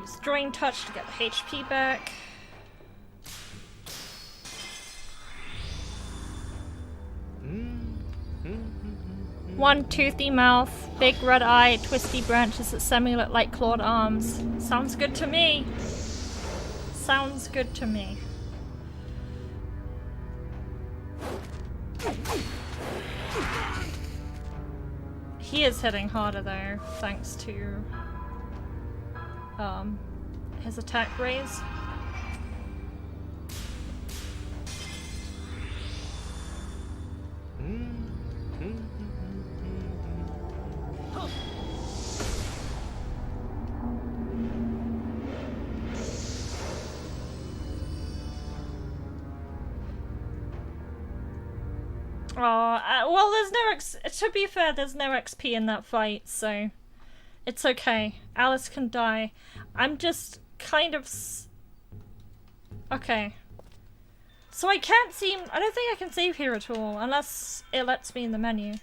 Use Drain Touch to get the HP back. One toothy mouth, big red eye, twisty branches that simulate like clawed arms. Sounds good to me. Sounds good to me. He is hitting harder though, thanks to his attack raise. Well, there's no to be fair, there's no XP in that fight, so it's okay. Alice can die. I'm just kind of okay. So I can't seem. I don't think I can save here at all, unless it lets me in the menu.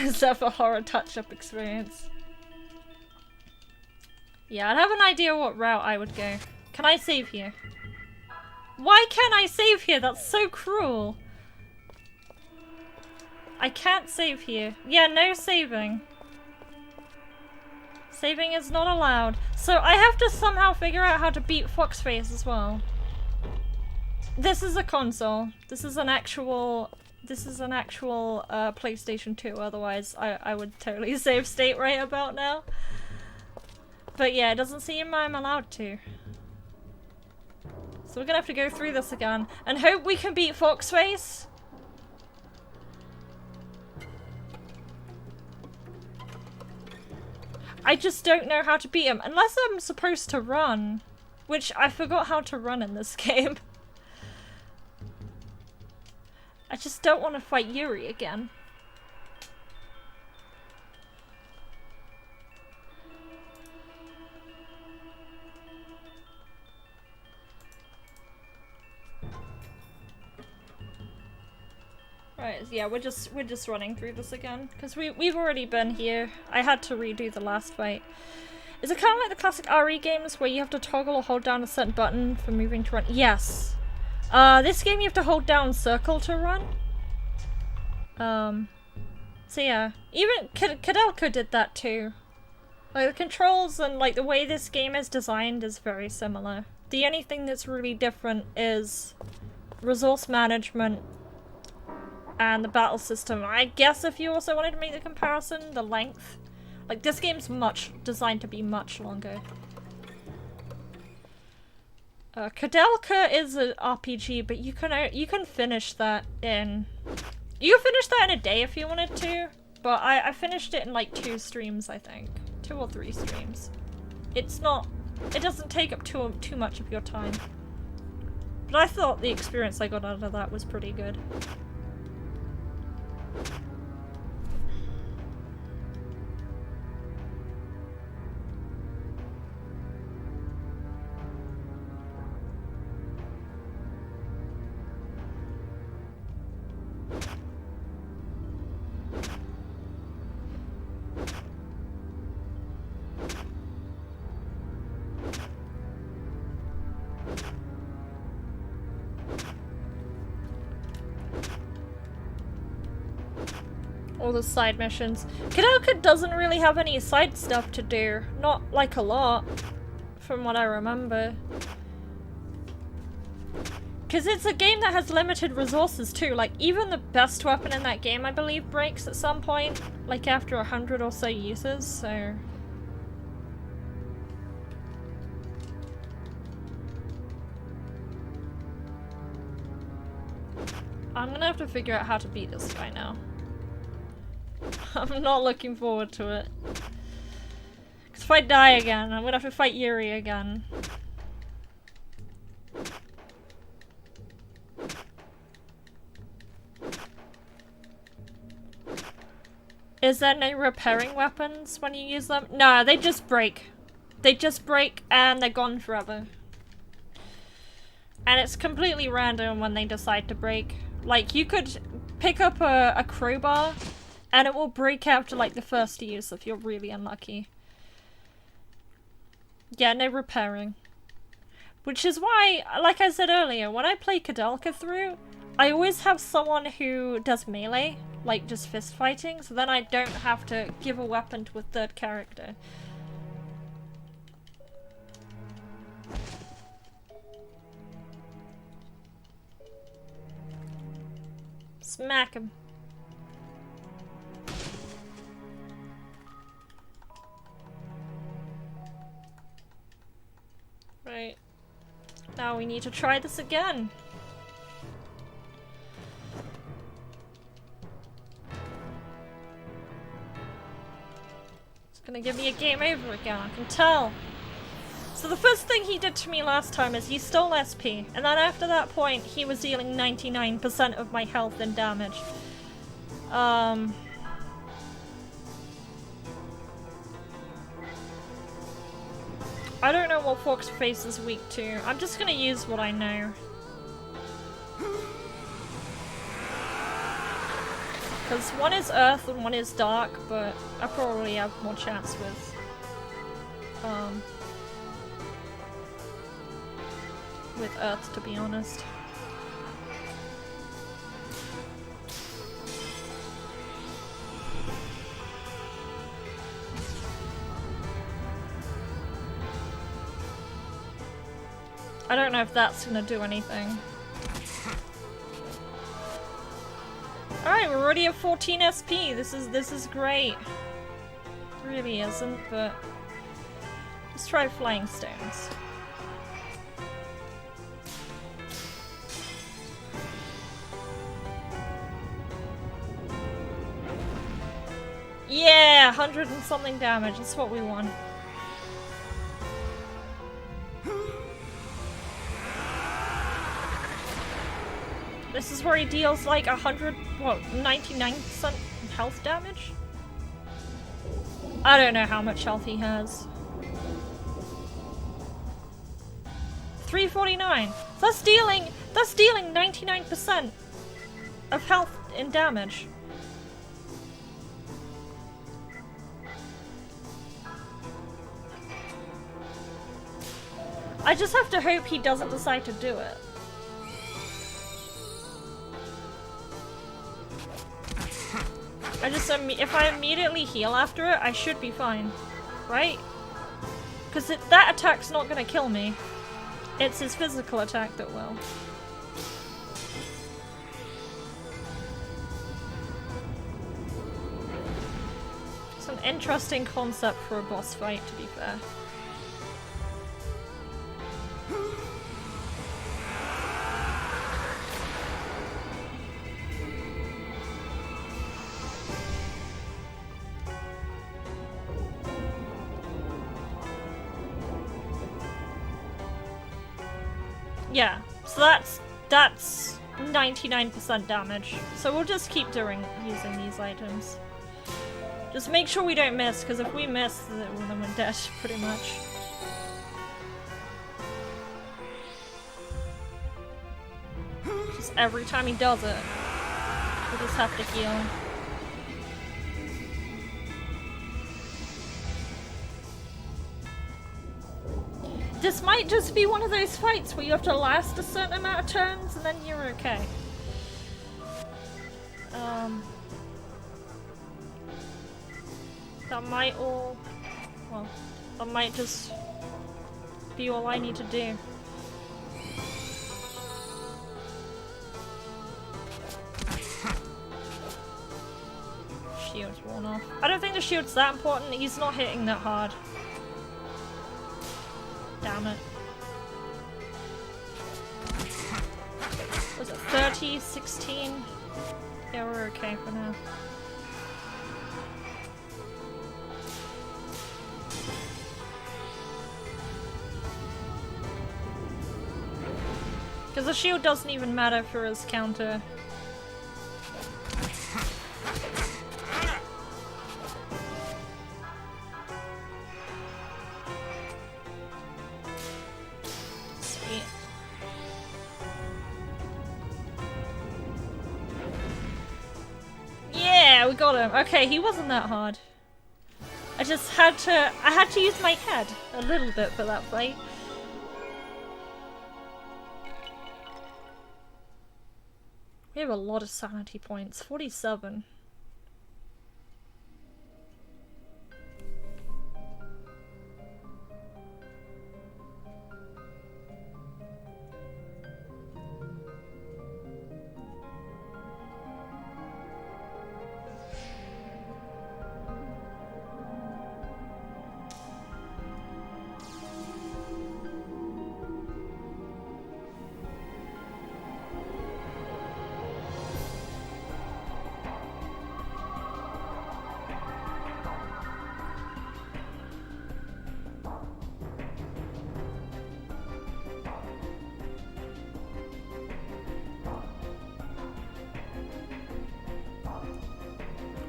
Is that a horror touch-up experience? Yeah, I'd have an idea what route I would go. Can I save here? Why can't I save here? That's so cruel. I can't save here. Yeah, no saving. Saving is not allowed. So I have to somehow figure out how to beat Foxface as well. This is a console. This is an actual PlayStation 2, otherwise I would totally save state right about now. But yeah, it doesn't seem I'm allowed to. So we're gonna have to go through this again and hope we can beat Foxface. I just don't know how to beat him, unless I'm supposed to run, which I forgot how to run in this game. I just don't want to fight Yuri again. Right, yeah, we're just running through this again because we've already been here. I had to redo the last fight. Is it kind of like the classic RE games where you have to toggle or hold down a certain button for moving to run? Yes. This game you have to hold down circle to run. So yeah, even Kadelka did that too. Like the controls and like the way this game is designed is very similar. The only thing that's really different is resource management and the battle system. I guess if you also wanted to make the comparison, the length. Like this game's designed to be much longer. Kadelka is an RPG, but you can finish that in... You can finish that in a day if you wanted to, but I finished it in like 2 streams, I think. 2 or 3 streams. It doesn't take up too much of your time. But I thought the experience I got out of that was pretty good. All the side missions. Kadelka doesn't really have any side stuff to do. Not like a lot, from what I remember. Because it's a game that has limited resources too. Like, even the best weapon in that game, I believe, breaks at some point. Like, after 100 or so uses, so... I'm gonna have to figure out how to beat this guy now. I'm not looking forward to it. Because if I die again, I'm gonna have to fight Yuri again. Is there no repairing weapons when you use them? No, they just break. They just break and they're gone forever. And it's completely random when they decide to break. Like, you could pick up a crowbar and it will break after like the first use if you're really unlucky. Yeah, no repairing. Which is why, like I said earlier, when I play Koudelka through, I always have someone who does melee, like just fist fighting, so then I don't have to give a weapon to a third character. Smack him. Right. Now we need to try this again. It's gonna give me a game over again, I can tell. So the first thing he did to me last time is he stole SP, and then after that point he was dealing 99% of my health and damage. I don't know what Fox Face is weak to. I'm just gonna use what I know. Because one is Earth and one is Dark, but I probably have more chance with Earth, to be honest. I don't know if that's gonna do anything. Alright, we're already at 14 SP. This is great. It really isn't, but let's try Flying Stones. Yeah, 100 and something damage. That's what we want. This is where he deals like 99% health damage? I don't know how much health he has. 349. That's dealing 99% of health and damage. I just have to hope he doesn't decide to do it. If I immediately heal after it, I should be fine, right? Because that attack's not gonna kill me. It's his physical attack that will. It's an interesting concept for a boss fight, to be fair. Yeah, so that's 99% damage. So we'll just keep using these items. Just make sure we don't miss, because if we miss, then we're dead, pretty much. Just every time he does it, we just have to heal. This might just be one of those fights where you have to last a certain amount of turns and then you're okay. That might that might just be all I need to do. Shield's worn off. I don't think the shield's that important, he's not hitting that hard. Damn it. Was it 30, 16? Yeah, we're okay for now. Because the shield doesn't even matter for his counter. Got him. Okay, he wasn't that hard. I had to use my head a little bit for that fight. We have a lot of sanity points, 47.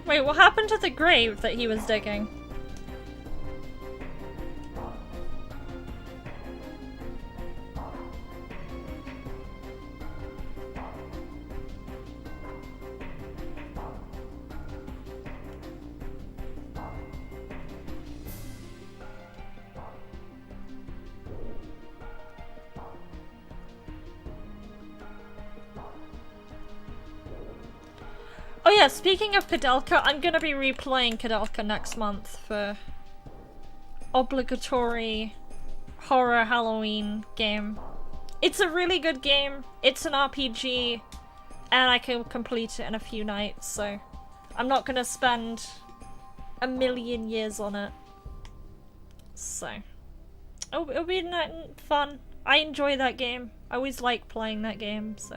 Wait, what happened to the grave that he was digging? Oh yeah, speaking of Kudelka, I'm gonna be replaying Kudelka next month for obligatory horror Halloween game. It's a really good game, it's an RPG, and I can complete it in a few nights, so I'm not gonna spend a million years on it. So, it'll be fun. I enjoy that game. I always like playing that game, so.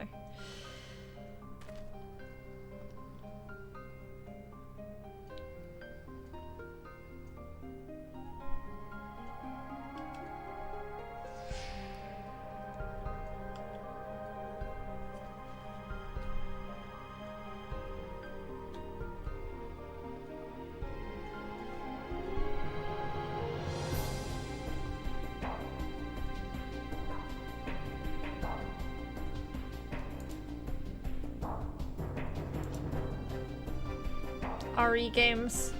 RE games.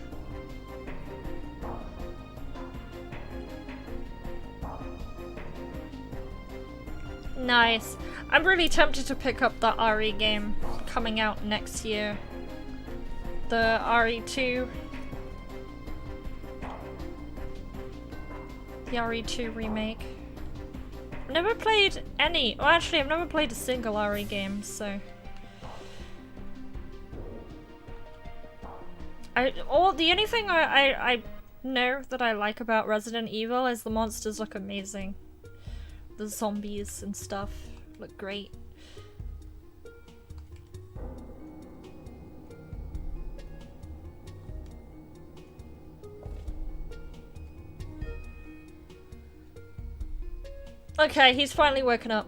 Nice. I'm really tempted to pick up that RE game coming out next year. The RE2. The RE2 remake. I've never played any. Well, actually, I've never played a single RE game, so. The only thing I know that I like about Resident Evil is the monsters look amazing. The zombies and stuff look great. Okay, he's finally woken up.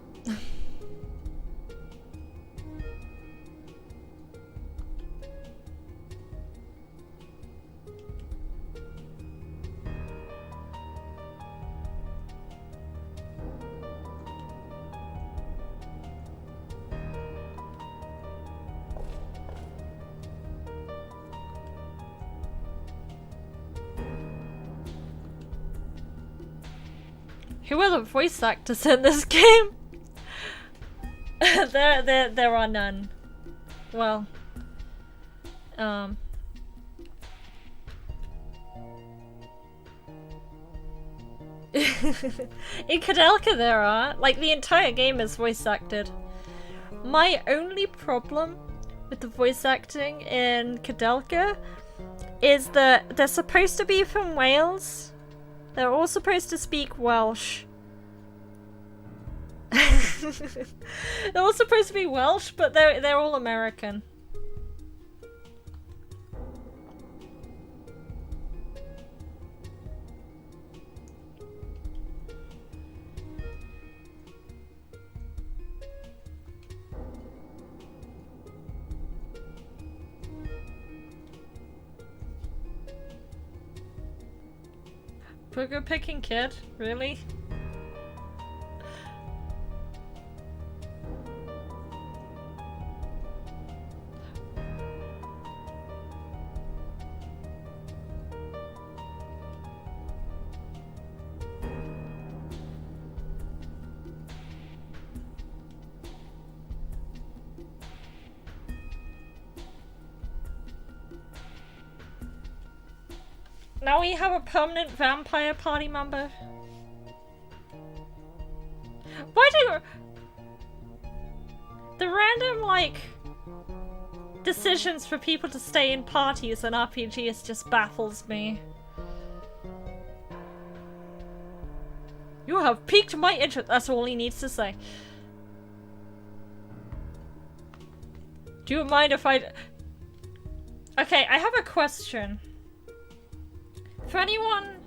Who are the voice actors in this game? there are none. Well, in Kudelka there are. Like, the entire game is voice acted. My only problem with the voice acting in Kudelka is that they're supposed to be from Wales. They're all supposed to speak Welsh. They're all supposed to be Welsh, but they're all American. Booger picking kid? Really? Now we have a permanent vampire party member. Why do... The random, like, decisions for people to stay in parties in RPGs just baffles me. You have piqued my interest. That's all he needs to say. Do you mind if I... Okay, I have a question. For anyone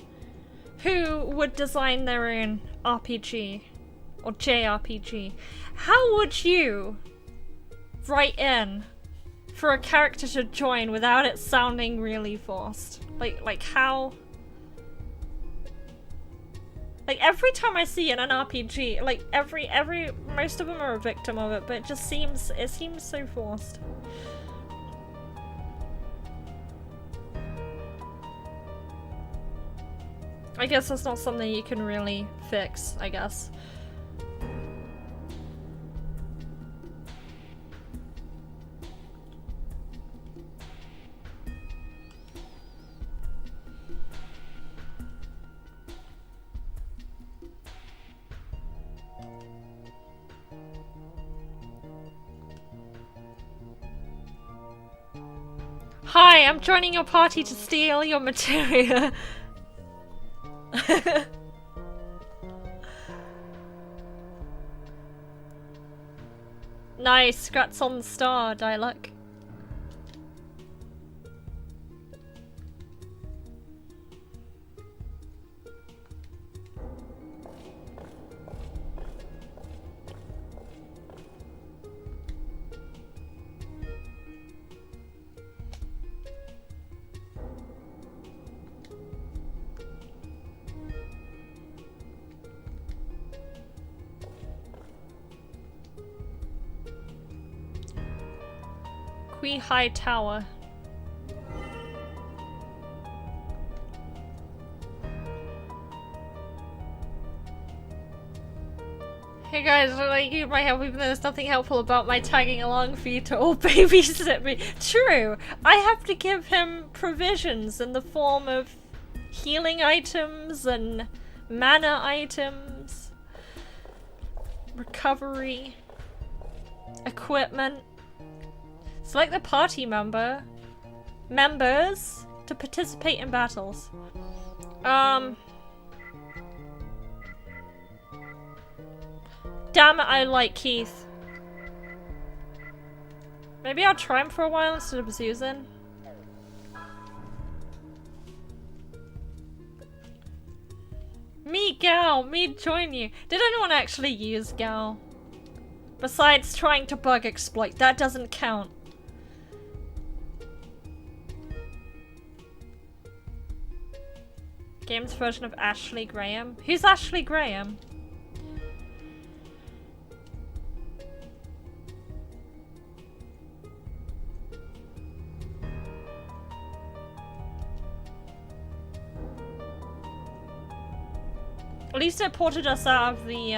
who would design their own RPG or JRPG, how would you write in for a character to join without it sounding really forced? Like how? Like every time I see it in an RPG, like most of them are a victim of it, but it seems so forced. I guess that's not something you can really fix, I guess. Hi, I'm joining your party to steal your materia. Nice, scratch on the star, Dialog. Kui High Tower. Hey guys, like you might help even though there's nothing helpful about my tagging along for you to all babysit me. True! I have to give him provisions in the form of healing items and mana items, recovery, equipment. Select the party members to participate in battles. Damn it, I like Keith. Maybe I'll try him for a while instead of Susan. Me, Gal, me join you. Did anyone actually use Gal? Besides trying to bug exploit, that doesn't count. Game's version of Ashley Graham. Who's Ashley Graham? At least it ported us out of the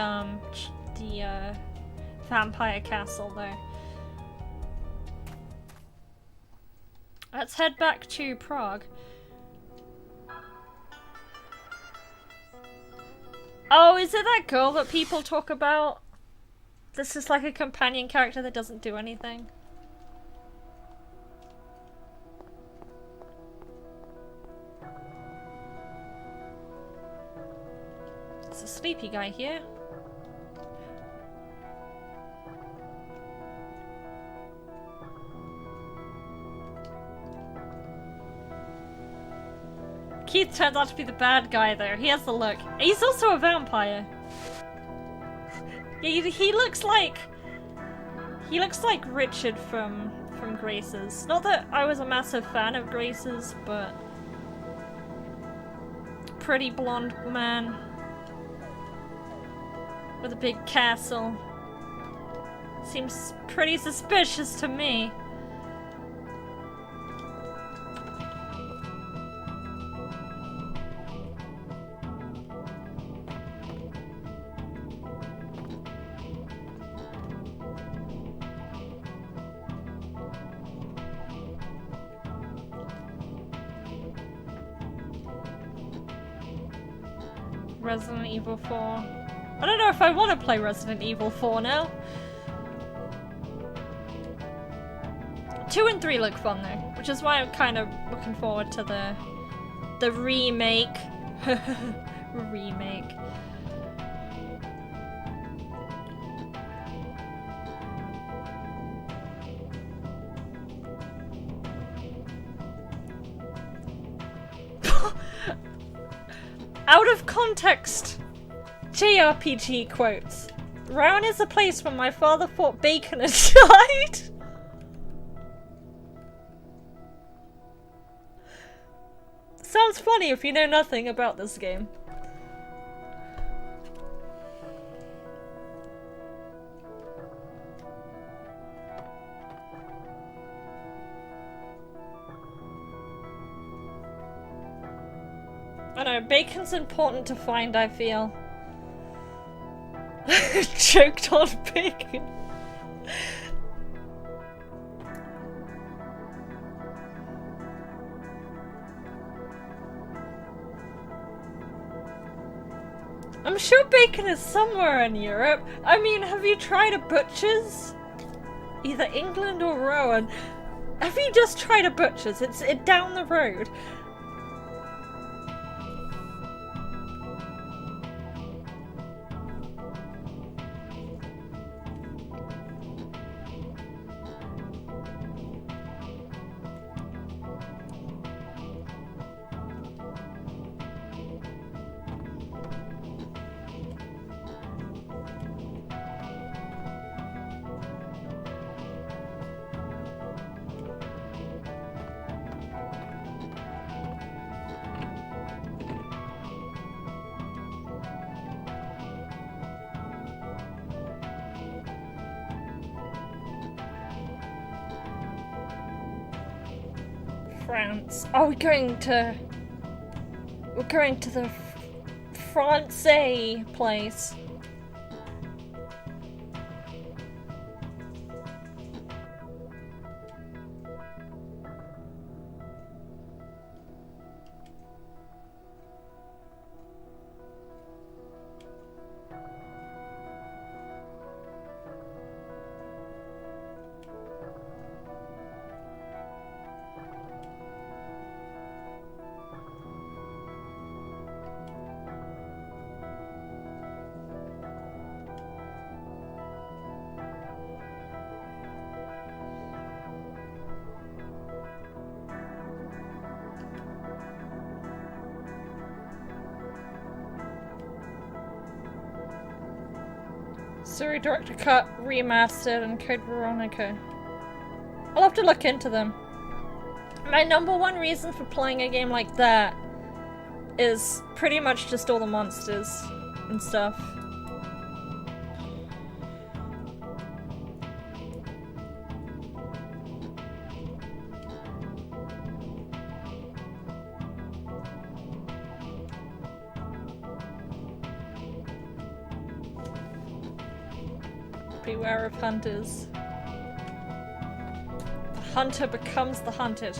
vampire castle though. Let's head back to Prague. Oh, is it that girl that people talk about? This is like a companion character that doesn't do anything. There's a sleepy guy here. Keith turns out to be the bad guy though. He has the look. He's also a vampire. He looks like Richard from Graces. Not that I was a massive fan of Graces, but pretty blonde man with a big castle. Seems pretty suspicious to me. Resident Evil 4. I don't know if I want to play Resident Evil 4 now. 2 and 3 look fun though, which is why I'm kind of looking forward to the remake. Remake. Out of context JRPG quotes. Rowan is a place where my father thought bacon had died. Sounds funny if you know nothing about this game. I know, bacon's important to find, I feel. Choked on bacon. I'm sure bacon is somewhere in Europe. I mean, have you tried a butcher's? Either England or Rowan. Have you just tried a butcher's? It's down the road. France. Oh, we're going to the Francais place. Suri Director Cut Remastered and Code Veronica. I'll have to look into them. My number one reason for playing a game like that is pretty much just all the monsters and stuff. Beware of hunters. The hunter becomes the hunted.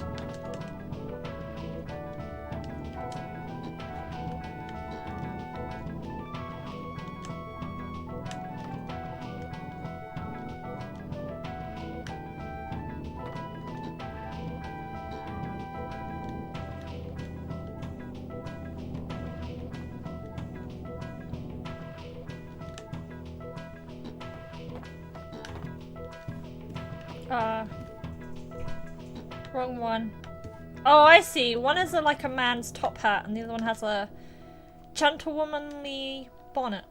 Wrong one. Oh, I see. One is like a man's top hat, and the other one has a gentlewomanly bonnet.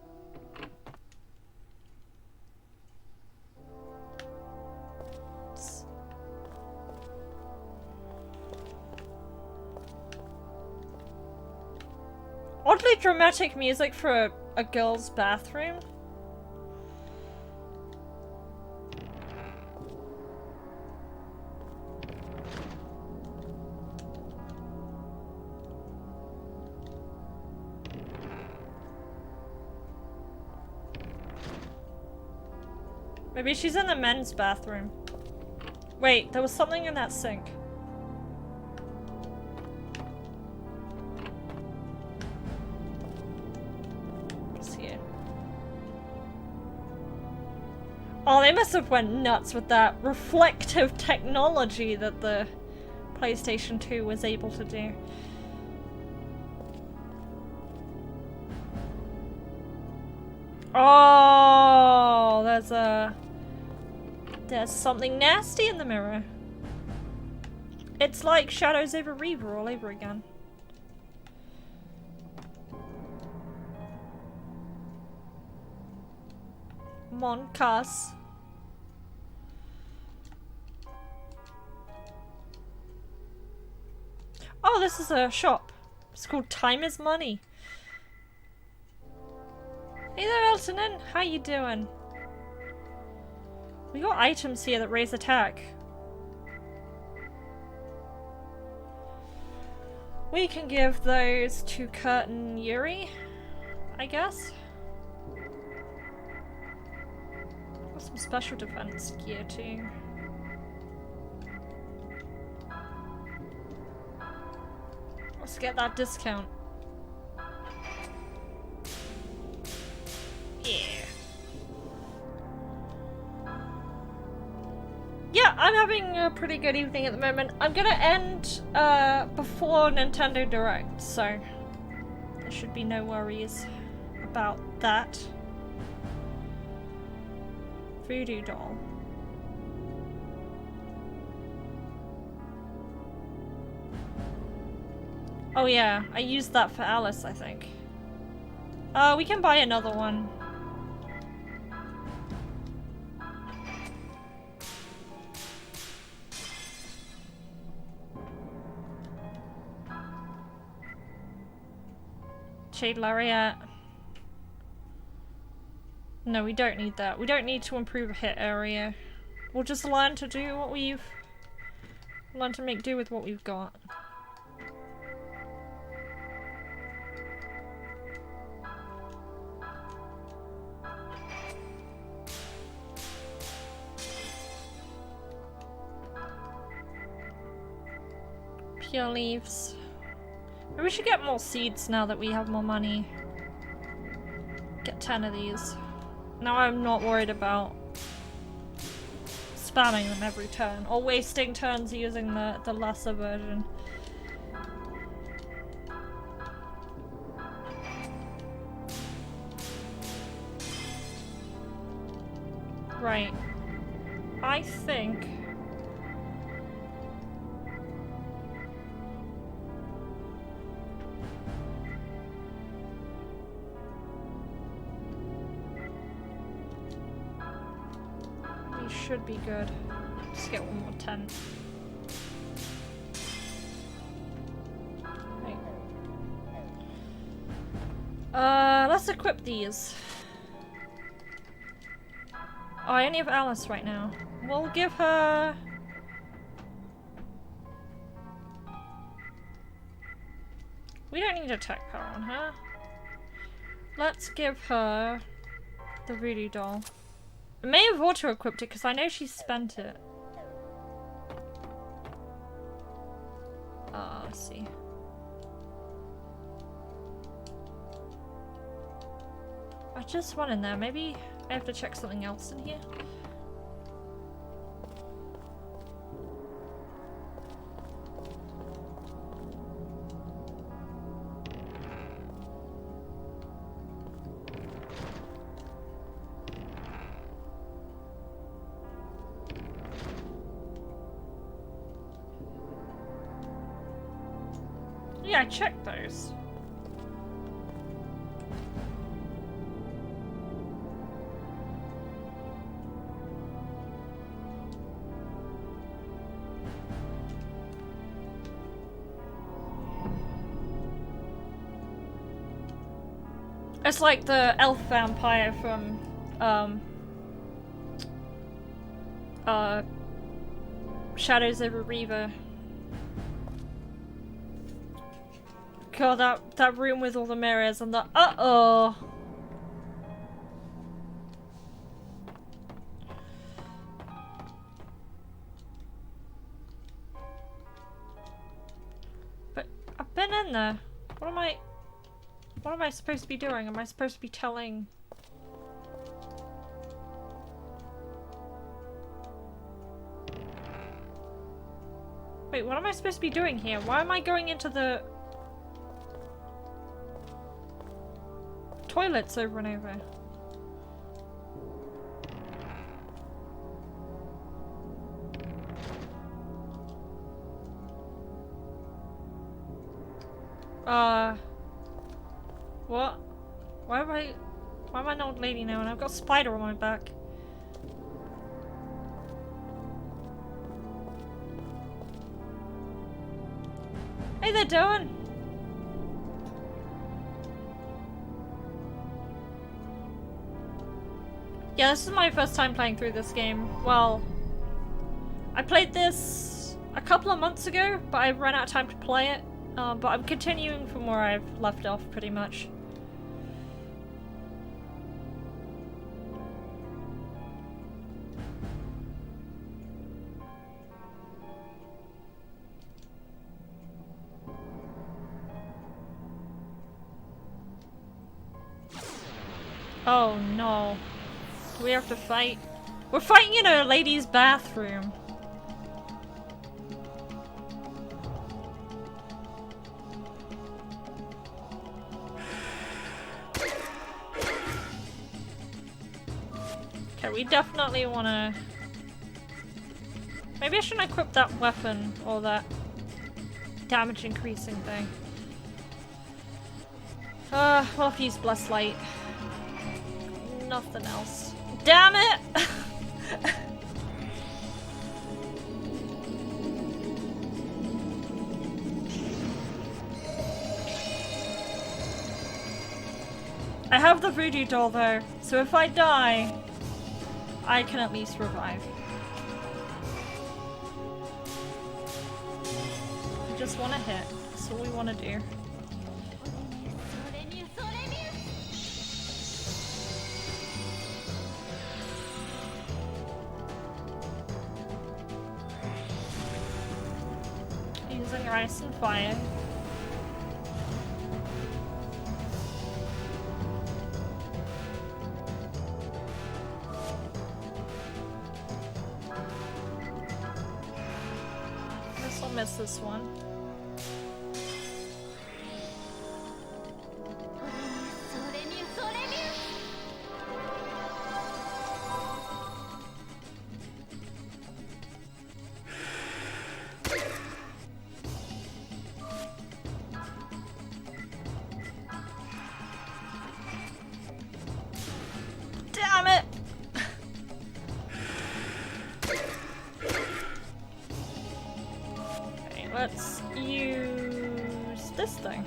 Oddly dramatic music for a girl's bathroom. Maybe she's in the men's bathroom. Wait, there was something in that sink. Oh, they must have went nuts with that reflective technology that the PlayStation 2 was able to do. Oh, there's something nasty in the mirror. It's like Shadows over Reaver all over again. Mon Cass. Oh, this is a shop. It's called Time is Money. Hey there, Eltonin. How you doing? We got items here that raise attack. We can give those to Kurt and Yuri, I guess. Got some special defense gear too. Let's get that discount. Yeah. Yeah, I'm having a pretty good evening at the moment. I'm gonna end before Nintendo Direct, so there should be no worries about that. Voodoo doll. Oh yeah, I used that for Alice, I think. We can buy another one. Shade Lariat. No, we don't need that. We don't need to improve a hit area. We'll just learn to do what we've... learn to make do with what we've got. Pure leaves. Maybe we should get more seeds now that we have more money. Get 10 of these. Now I'm not worried about spamming them every turn, or wasting turns using the lesser version. Right. I think... should be good. Just get one more 10. Right. Let's equip these. Oh, I only have Alice right now. We'll give her... We don't need attack power on her. Let's give her the voodoo doll. I may have auto-equipped it because I know she spent it. Let's see. I just went in there. Maybe I have to check something else in here. Yeah, I checked those. It's like the elf vampire from, Shadows over Reaver. God, that room with all the mirrors and the uh-oh! But I've been in there. What am I supposed to be doing? Am I supposed to be telling... Wait, what am I supposed to be doing here? Why am I going into the toilets over and over? What? Why am I an old lady now and I've got a spider on my back? Hey there, Dylan! Yeah, this is my first time playing through this game. Well, I played this a couple of months ago, but I ran out of time to play it. But I'm continuing from where I've left off, pretty much. Oh no. Do we have to fight? We're fighting in a lady's bathroom. Okay, we definitely wanna... Maybe I shouldn't equip that weapon or that damage increasing thing. We'll have to use Blessed Light. Nothing else. Damn it! I have the voodoo doll though, so if I die, I can at least revive. We just want to hit. That's all we want to do. Using ice and fire. Guess I'll miss this one. Damn it! Okay, let's use this thing.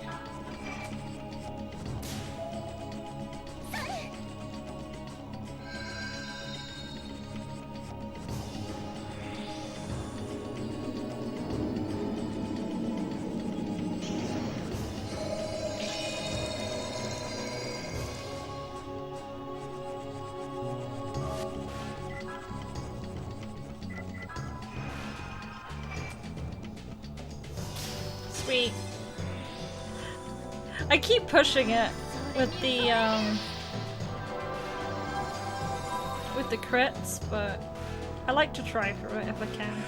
Sweet. I keep pushing it with the crits, but I like to try for it if I can.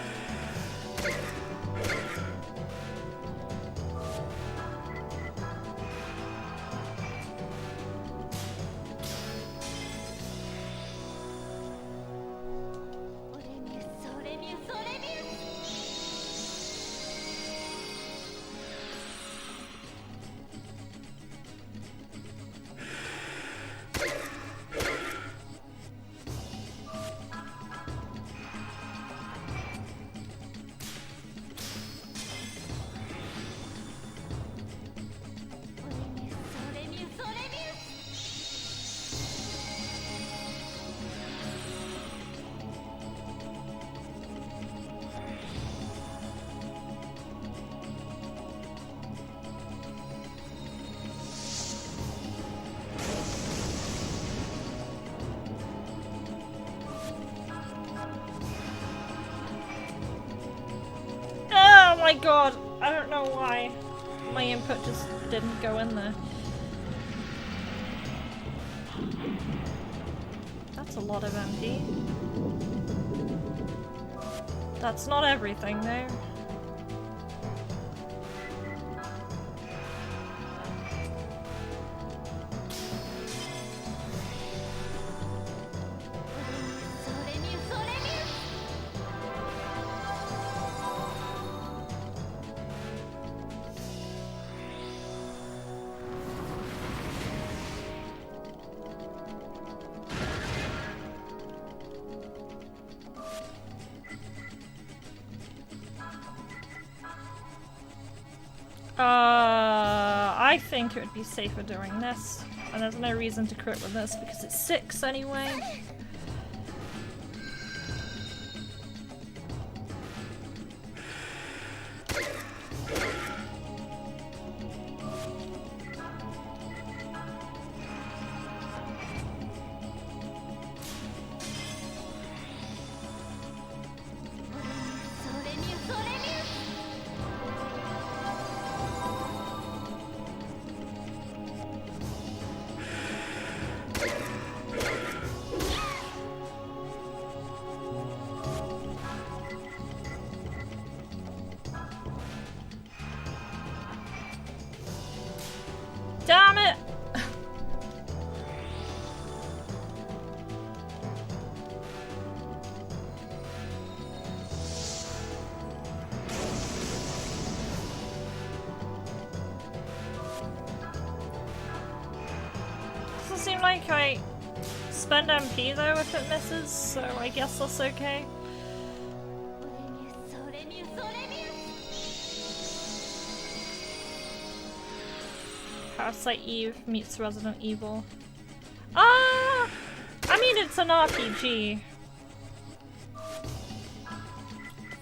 Oh my god, I don't know why my input just didn't go in there. That's a lot of MP. That's not everything though. I think it would be safer doing this. And there's no reason to crit with this because it's 6 anyway. Damn it! Doesn't seem like I spend MP though if it misses, so I guess that's okay. Parasite Eve meets Resident Evil. Ah! I mean, it's an RPG.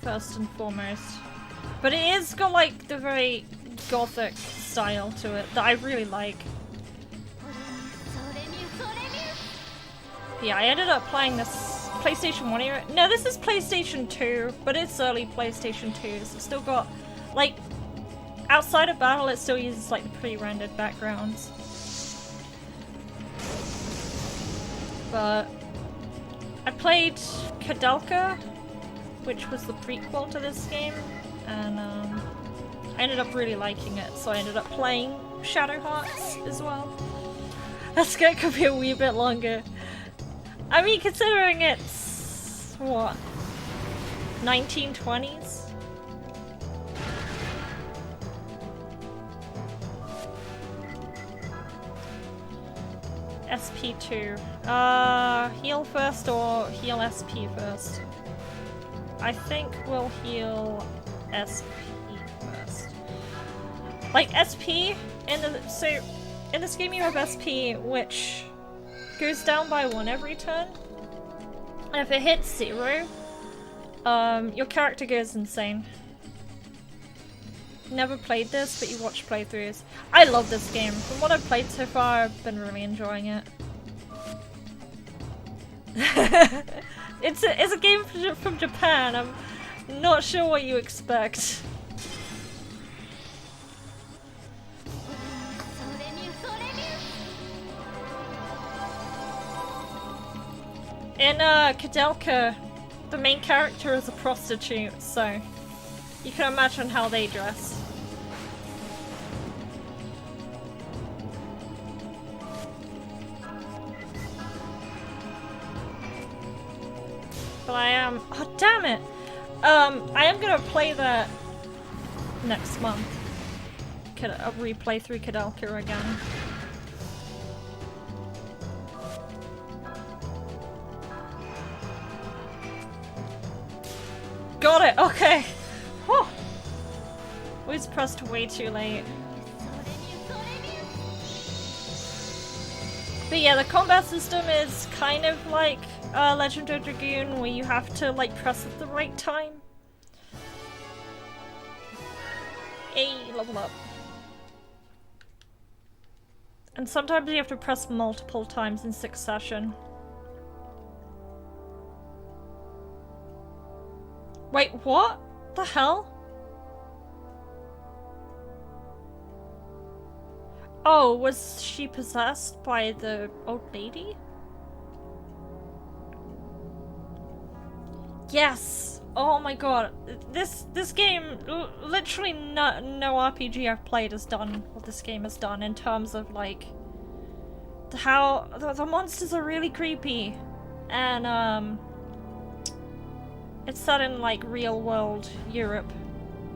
First and foremost. But it is got like the very gothic style to it that I really like. Yeah, I ended up playing this PlayStation 1 era. No, this is PlayStation 2, but it's early PlayStation 2, so it's still got like outside of battle, it still uses like the pre-rendered backgrounds. But I played Kadelka, which was the prequel to this game, and I ended up really liking it, so I ended up playing Shadow Hearts as well. That's gonna be a wee bit longer. I mean, considering it's what, 1920s? SP2. Heal first or heal SP first? I think we'll heal SP first. Like SP in this game you have SP which goes down by 1 every turn. And if it hits 0, your character goes insane. Never played this, but you watch playthroughs. I love this game. From what I've played so far, I've been really enjoying it. It's a game from Japan. I'm not sure what you expect. In Kadelka, the main character is a prostitute, so you can imagine how they dress. But I am. Oh, damn it! I am gonna play that next month. I'll replay through Kadelka again. Got it! Okay! Whew. Was pressed way too late. But yeah, the combat system is kind of like Legend of Dragoon, where you have to like press at the right time. Hey, level up. And sometimes you have to press multiple times in succession. Wait, what? The hell? Oh, was she possessed by the old lady? Yes! Oh my god. This game, literally no RPG I've played has done what this game has done in terms of like how the monsters are really creepy. And it's set in like real world Europe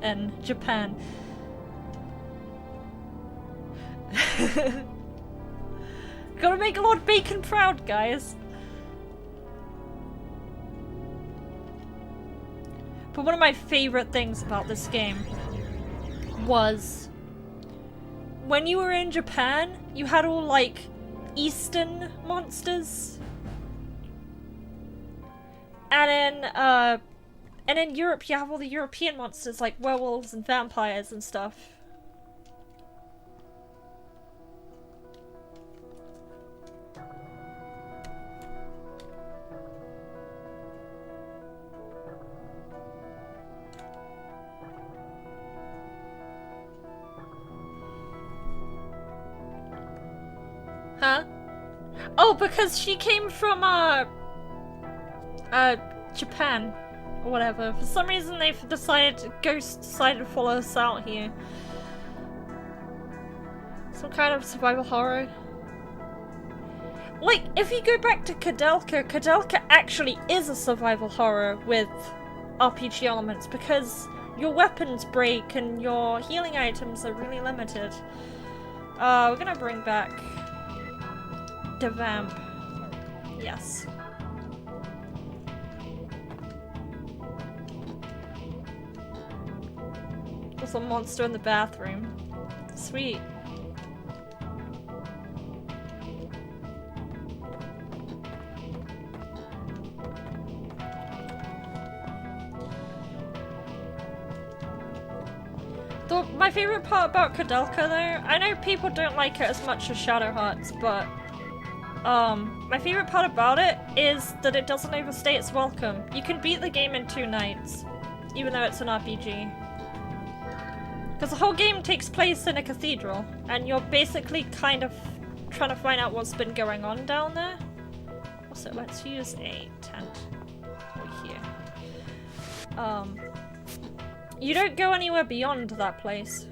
and Japan. Gotta make Lord Bacon proud, guys. But one of my favorite things about this game was when you were in Japan, you had all like Eastern monsters. And in Europe you have all the European monsters like werewolves and vampires and stuff. Huh? Oh, because she came from Japan or whatever. For some reason they've decided, Ghost decided to follow us out here. Some kind of survival horror. Like, if you go back to Koudelka, Koudelka actually is a survival horror with RPG elements because your weapons break and your healing items are really limited. We're gonna bring back the vamp. Yes. There's a monster in the bathroom. Sweet. My favorite part about Koudelka though, I know people don't like it as much as Shadow Hearts, but my favorite part about it is that it doesn't overstay its welcome. You can beat the game in 2 nights, even though it's an RPG. Because the whole game takes place in a cathedral, and you're basically kind of trying to find out what's been going on down there. Also, let's use a tent over here. You don't go anywhere beyond that place.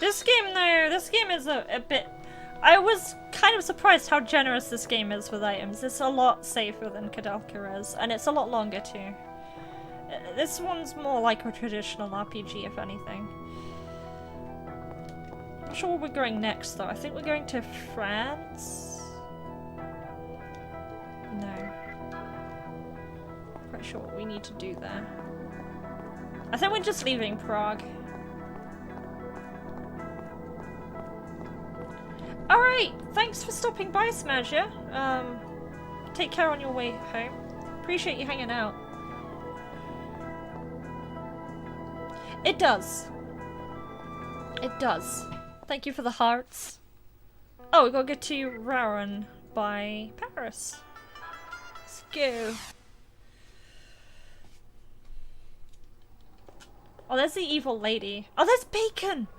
This game though, this game is a bit... I was kind of surprised how generous this game is with items. It's a lot safer than Koudelka is, and it's a lot longer too. This one's more like a traditional RPG, if anything. Not sure where we're going next though. I think we're going to France? No. Quite sure what we need to do there. I think we're just leaving Prague. Alright, thanks for stopping by, Smadger. Take care on your way home. Appreciate you hanging out. It does. It does. Thank you for the hearts. Oh, we gotta get to Rouen by Paris. Let's go. Oh, there's the evil lady. Oh, there's Bacon!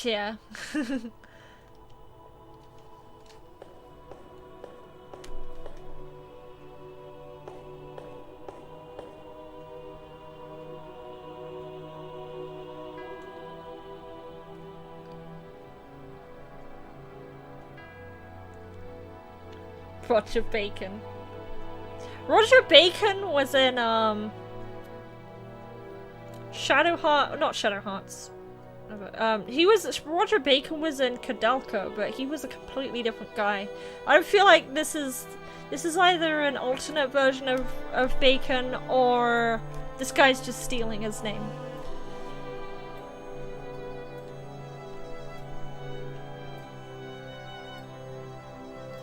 Yeah. Roger Bacon. Roger Bacon was in, not Shadow Hearts. Roger Bacon was in Koudelka, but he was a completely different guy. I feel like this is either an alternate version of Bacon, or this guy's just stealing his name.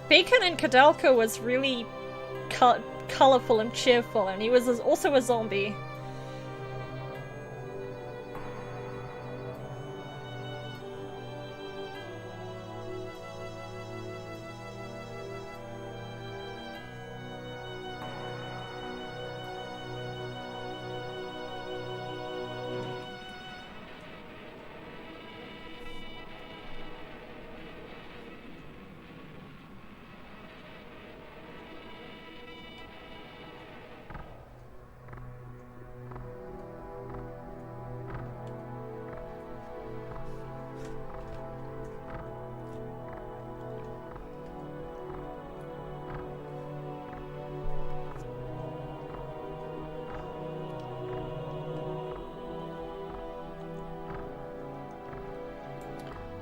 Bacon in Koudelka was really colorful and cheerful, and he was also a zombie.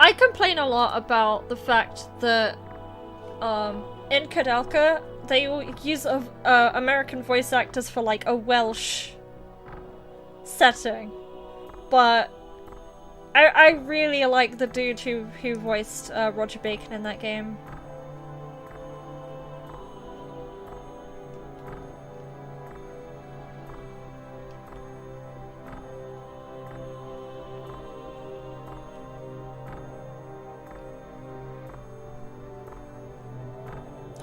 I complain a lot about the fact that in Kodalka, they use American voice actors for like a Welsh setting, but I really like the dude who voiced Roger Bacon in that game.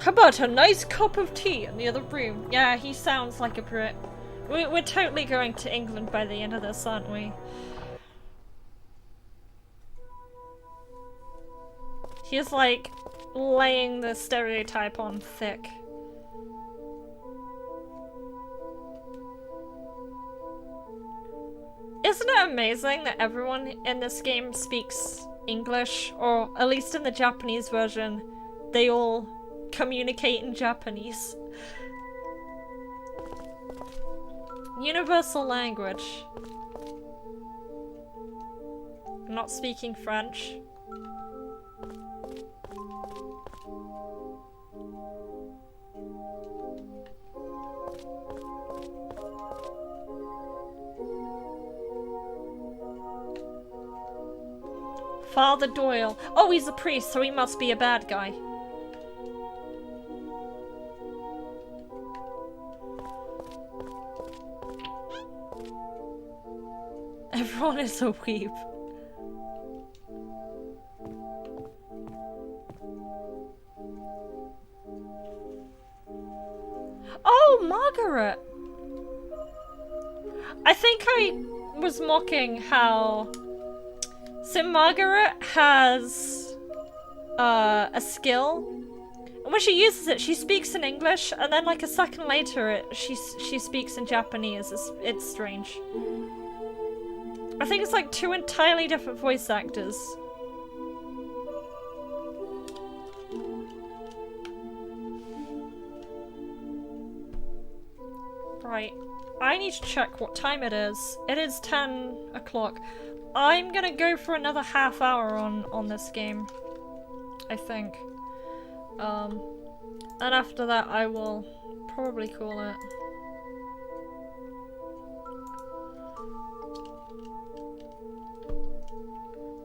How about a nice cup of tea in the other room? Yeah, he sounds like a Brit. We're totally going to England by the end of this, aren't we? He's like laying the stereotype on thick. Isn't it amazing that everyone in this game speaks English, or at least in the Japanese version, they all communicate in Japanese? Universal language. I'm not speaking French. Father Doyle. Oh, he's a priest, so he must be a bad guy. Everyone is a weeb. Oh, Margaret! I think I was mocking how... So Margaret has a skill, and when she uses it, she speaks in English, and then like a second later, she speaks in Japanese. It's strange. I think it's like two entirely different voice actors. Right, I need to check what time it is. It is 10 o'clock. I'm gonna go for another half hour on this game, I think. And after that I will probably call it.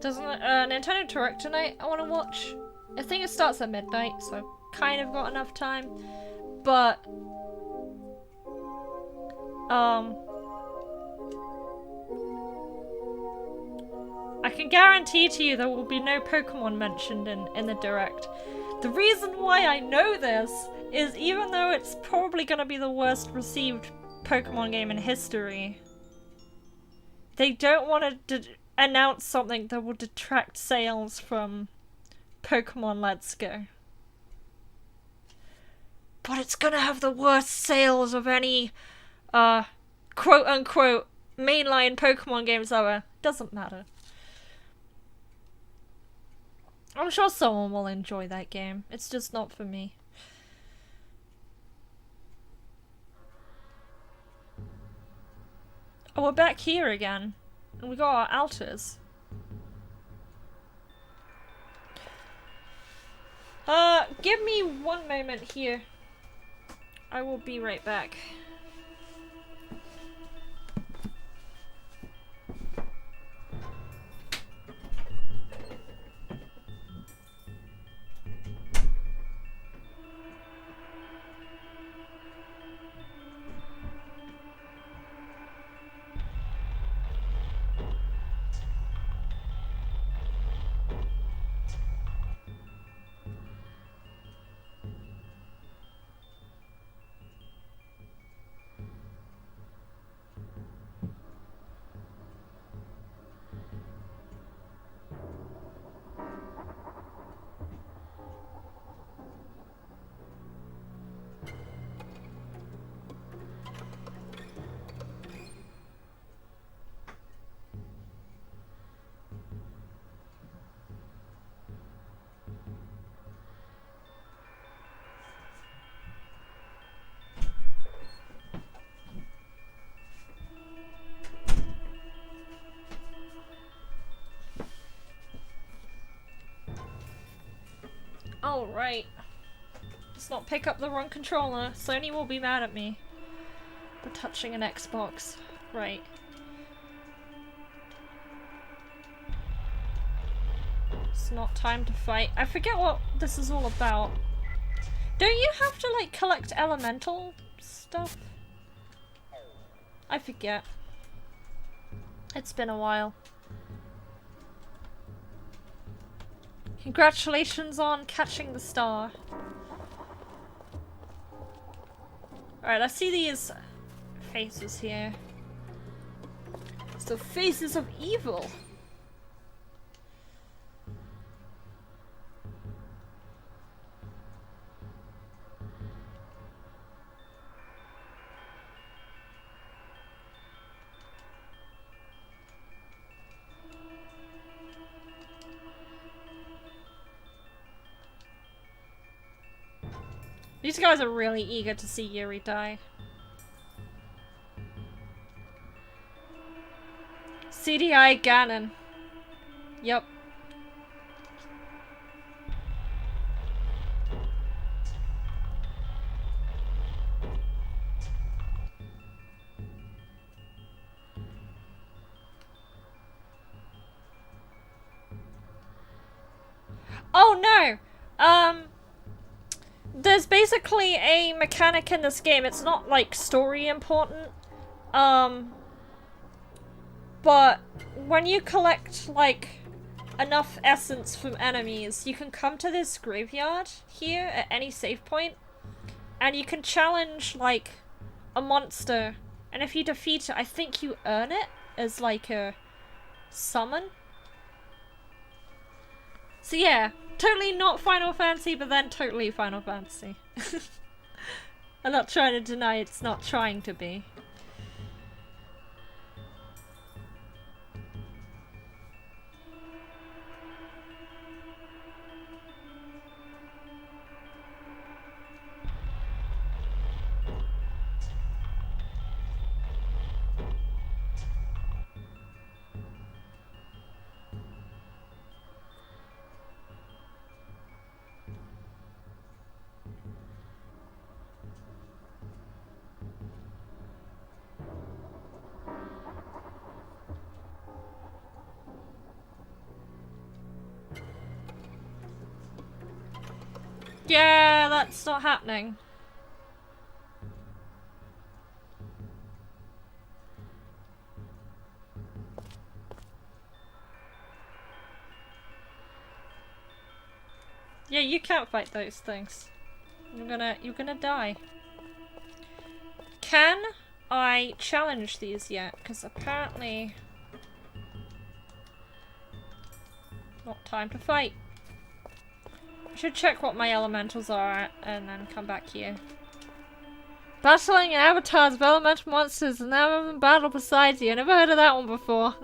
Doesn't Nintendo Direct tonight I want to watch? I think it starts at midnight, so I've kind of got enough time. But I can guarantee to you there will be no Pokemon mentioned in the Direct. The reason why I know this is even though it's probably going to be the worst received Pokemon game in history, they don't want to announce something that will detract sales from Pokemon Let's Go. But it's gonna have the worst sales of any, quote-unquote, mainline Pokemon games ever. Doesn't matter. I'm sure someone will enjoy that game. It's just not for me. Oh, we're back here again. And we got our altars. Give me one moment here. I will be right back. Alright. Let's not pick up the wrong controller. Sony will be mad at me for touching an Xbox. Right. It's not time to fight. I forget what this is all about. Don't you have to, like, collect elemental stuff? I forget. It's been a while. Congratulations on catching the star. Alright, I see these faces here. It's the faces of evil. These guys are really eager to see Yuri die. CDI Ganon. Yep. Oh no! There's basically a mechanic in this game. It's not like story important. But when you collect like enough essence from enemies, you can come to this graveyard here at any save point, and you can challenge like a monster, and if you defeat it, I think you earn it as like a summon. So yeah, totally not Final Fantasy, but then totally Final Fantasy. I'm not trying to deny it's not trying to be. Yeah, that's not happening. Yeah, you can't fight those things. You're gonna die. Can I challenge these yet? Because apparently not time to fight. I should check what my elementals are at and then come back here. Battling avatars of elemental monsters and now in battle beside you. I never heard of that one before.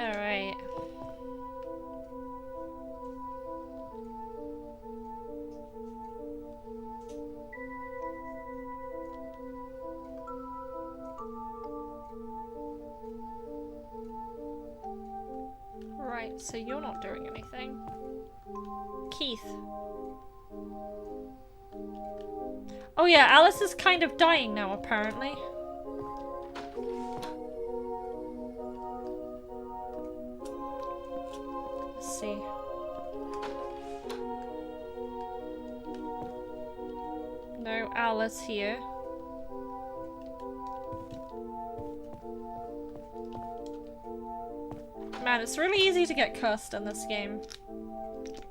Alright. Right, so you're not doing anything. Keith. Oh yeah, Alice is kind of dying now, apparently. Let's see. No Alice here. Man, it's really easy to get cursed in this game.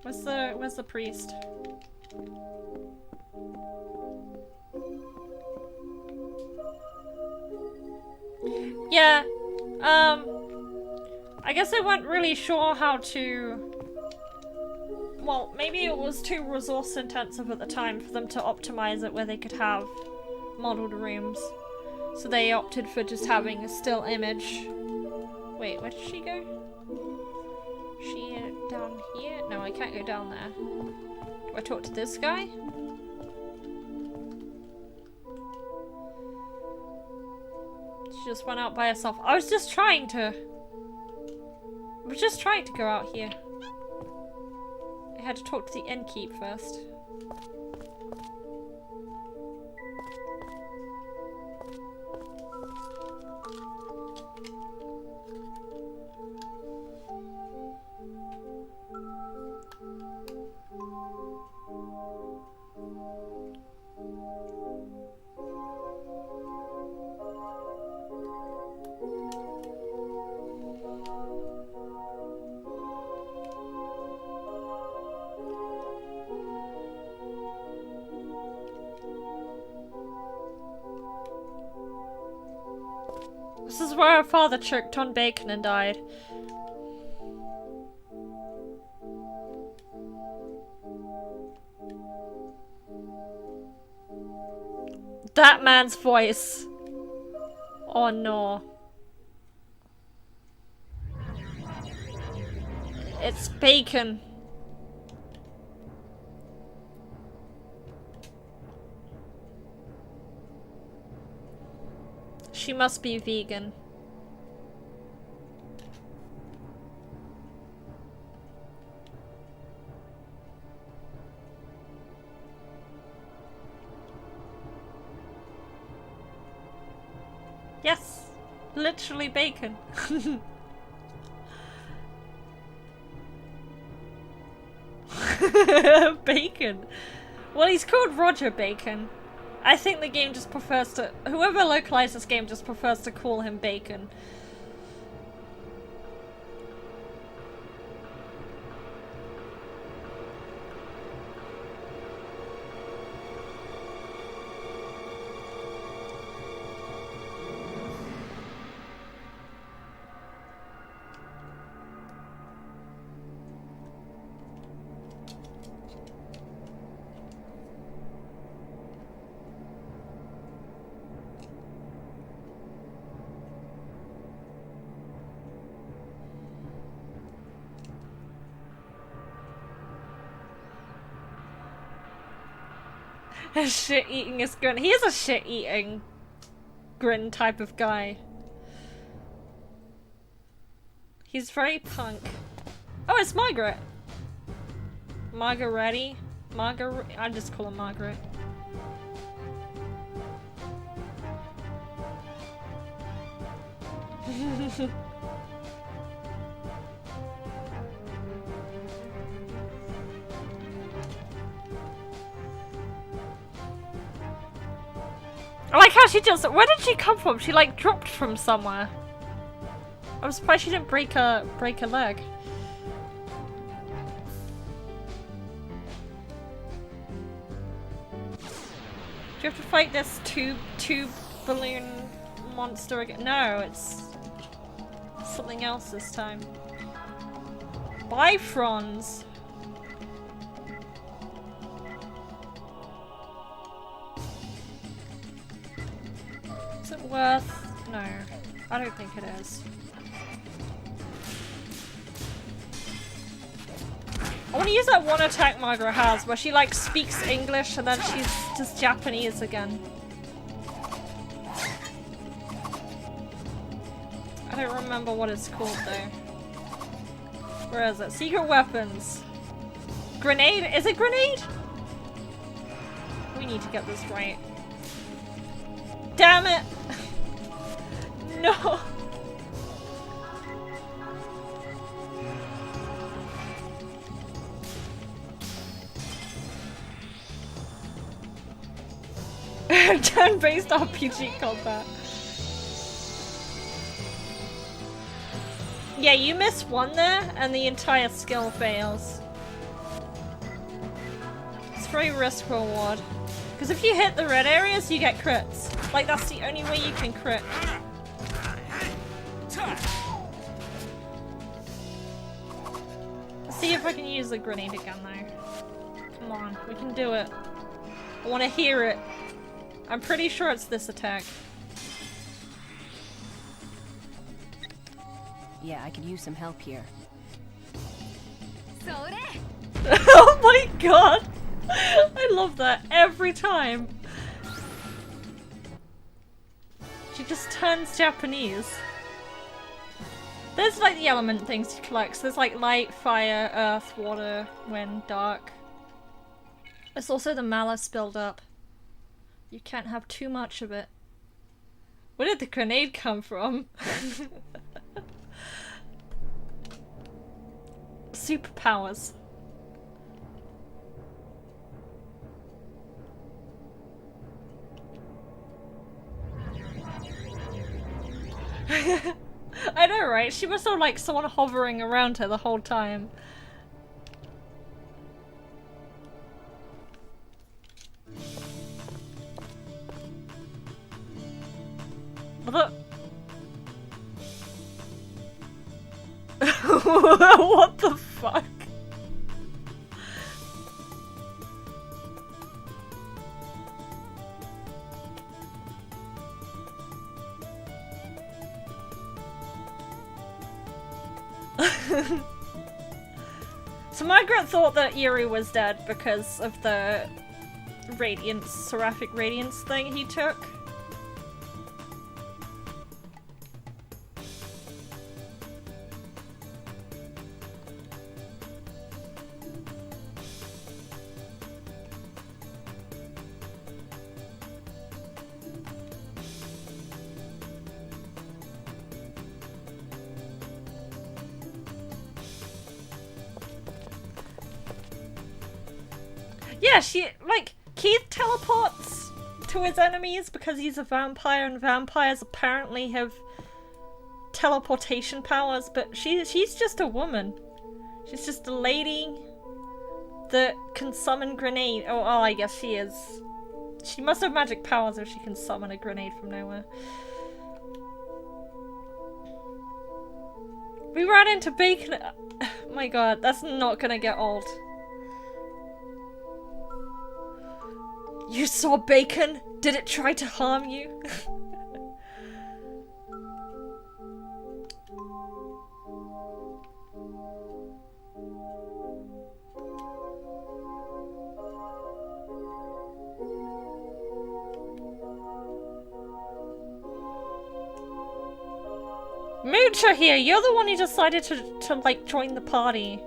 Where's the priest? Yeah, I guess I wasn't really sure how to... Well, maybe it was too resource intensive at the time for them to optimize it where they could have modeled rooms. So they opted for just having a still image. Wait, where did she go? She down here? No, I can't go down there. Do I talk to this guy? She just went out by herself. I was just trying to go out here. I had to talk to the innkeep first. This is where her father choked on bacon and died. That man's voice. Oh no. It's bacon. She must be vegan. Yes, literally bacon. Bacon. Well, he's called Roger Bacon. I think the game just prefers to... Whoever localized this game just prefers to call him Bacon. A shit-eating is grin. He is a shit-eating grin type of guy. He's very punk. Oh, it's Margaret. Margaretti. Margaret. I just call her Margaret. I like how she just... Where did she come from? She like dropped from somewhere. I'm surprised she didn't break a leg. Do you have to fight this tube balloon monster again? No, it's something else this time. Bifrons. Is it worth? No, I don't think it is. I want to use that one attack Margaret has where she like speaks English and then she's just Japanese again. I don't remember what it's called though. Where is it? Secret weapons. Grenade? Is it grenade? We need to get this right. Damn it! No! Turn-based RPG combat. Yeah, you miss one there, and the entire skill fails. It's very risk reward. Because if you hit the red areas, you get crits. Like, that's the only way you can crit. Let's see if I can use the grenade again, though. Come on, we can do it. I want to hear it. I'm pretty sure it's this attack. Yeah, I could use some help here. Oh my god! I love that every time. She just turns Japanese. There's like the element things to collect. So there's like light, fire, earth, water, wind, dark. There's also the malice build up. You can't have too much of it. Where did the grenade come from? Superpowers. I know, right? She must have like someone hovering around her the whole time. What the fuck? So Margaret thought that Yuri was dead because of the radiance, seraphic radiance thing he took. Yeah, Keith teleports to his enemies because he's a vampire, and vampires apparently have teleportation powers, but she's just a woman. She's just a lady that can summon grenade. Oh, I guess she is. She must have magic powers if she can summon a grenade from nowhere. We ran into Bacon. My god, that's not gonna get old. You saw Bacon? Did it try to harm you? Moocher here, you're the one who decided to like join the party.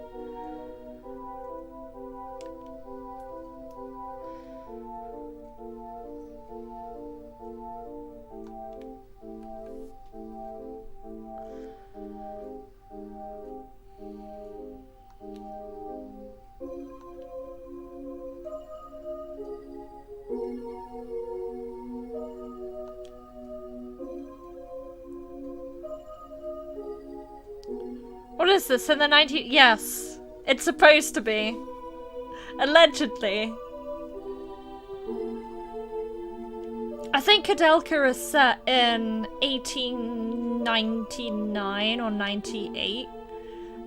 What is this, in the 90s? Yes. It's supposed to be. Allegedly. I think Kadelka is set in 1899 or 98.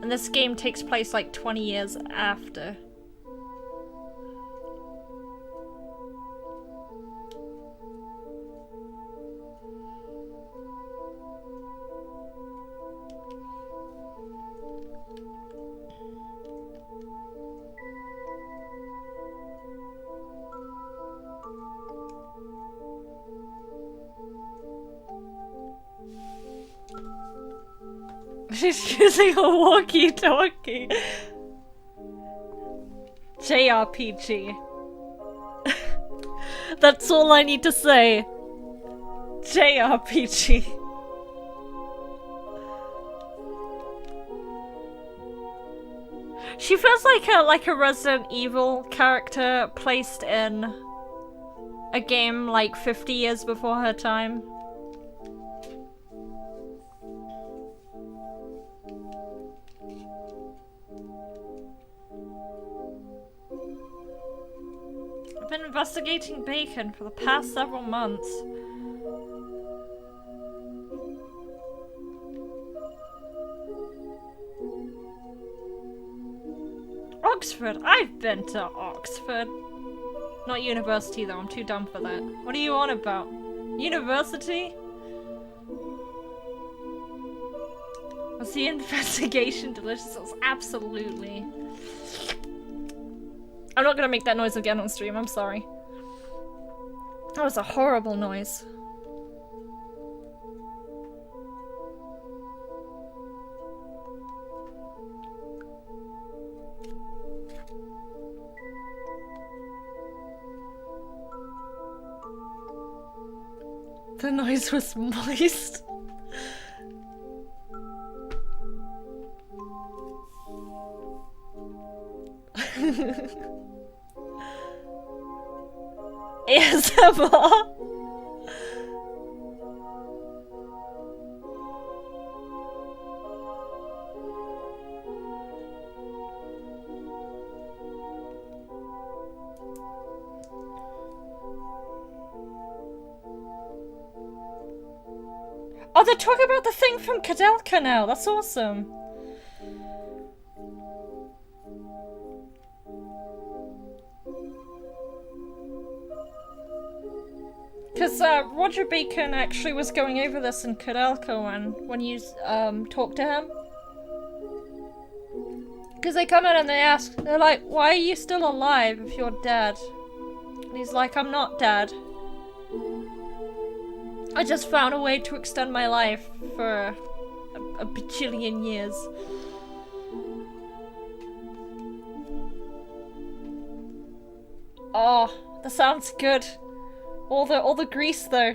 And this game takes place like 20 years after. She's using a walkie-talkie. JRPG. That's all I need to say. JRPG. She feels like a Resident Evil character placed in a game like 50 years before her time. I've been investigating Bacon for the past several months. Oxford? I've been to Oxford. Not university though, I'm too dumb for that. What are you on about? University? Was the investigation delicious? It was absolutely. I'm not gonna make that noise again on stream, I'm sorry. That was a horrible noise. The noise was moist. ASMR. Oh, they're talking about the thing from Kadelka now. That's awesome. Because Roger Bacon actually was going over this in Kadelka when you talked to him. Because they come in and they ask, they're like, why are you still alive if you're dead? And he's like, I'm not dead. I just found a way to extend my life for a bajillion years. Oh, that sounds good. All the grease though.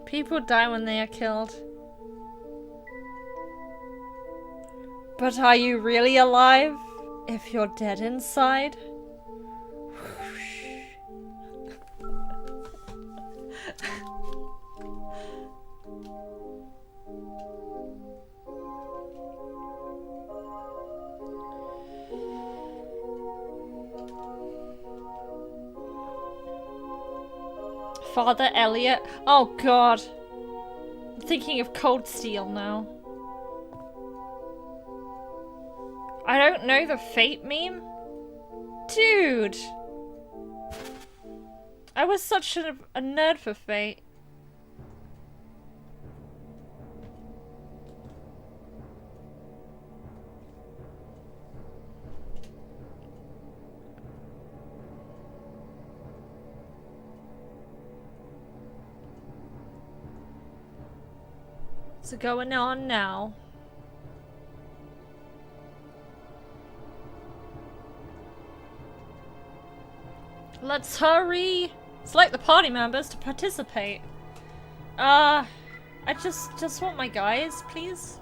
People die when they are killed. But are you really alive if you're dead inside? Father Elliot? Oh god. I'm thinking of Cold Steel now. I don't know the Fate meme? Dude! I was such a nerd for Fate. So going on now. Let's hurry! Select the party members to participate. I just want my guys, please.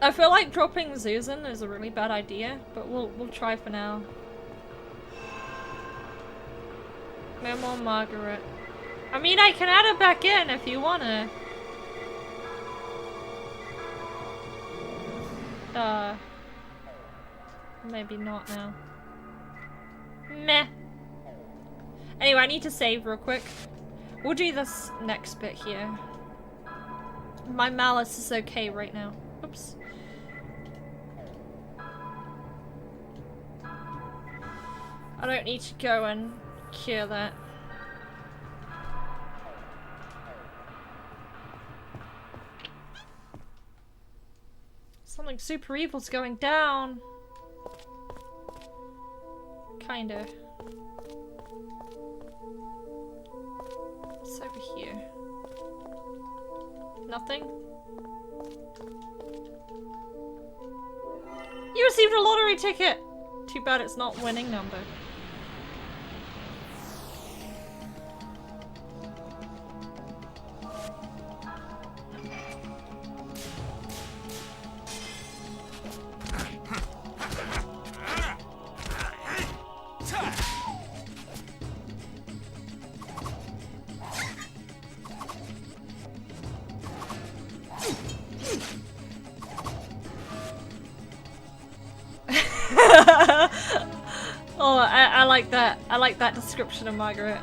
I feel like dropping Susan is a really bad idea, but we'll try for now. No more Margaret. I mean, I can add her back in if you wanna. Maybe not now. Meh. Anyway, I need to save real quick. We'll do this next bit here. My malice is okay right now. Oops. I don't need to go and cure that. Something super evil's going down. Kinda. What's over here? Nothing? You received a lottery ticket! Too bad it's not winning number. Oh, I like that. I like that description of Margaret.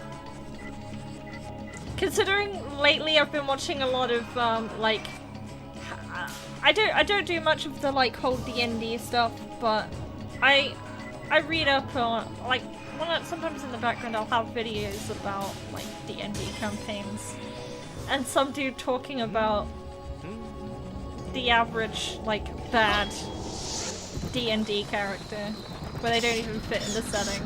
Considering lately I've been watching a lot of like I don't do much of the like whole D&D stuff, but I read up on like sometimes in the background I'll have videos about like D&D campaigns, and some dude talking about the average like bad D&D character where they don't even fit in the setting.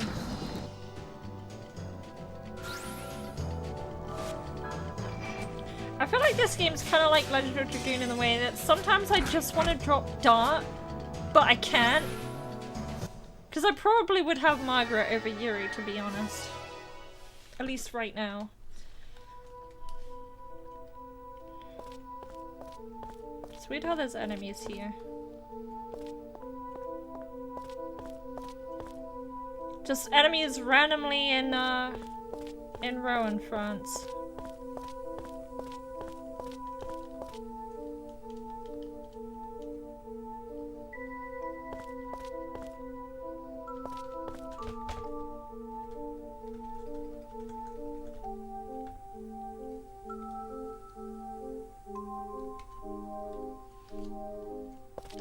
I feel like this game's kind of like Legend of Dragoon in the way that sometimes I just want to drop Dart, but I can't. Because I probably would have Margaret over Yuri, to be honest. At least right now. It's weird how there's enemies here. Just enemies randomly in Rouen, France.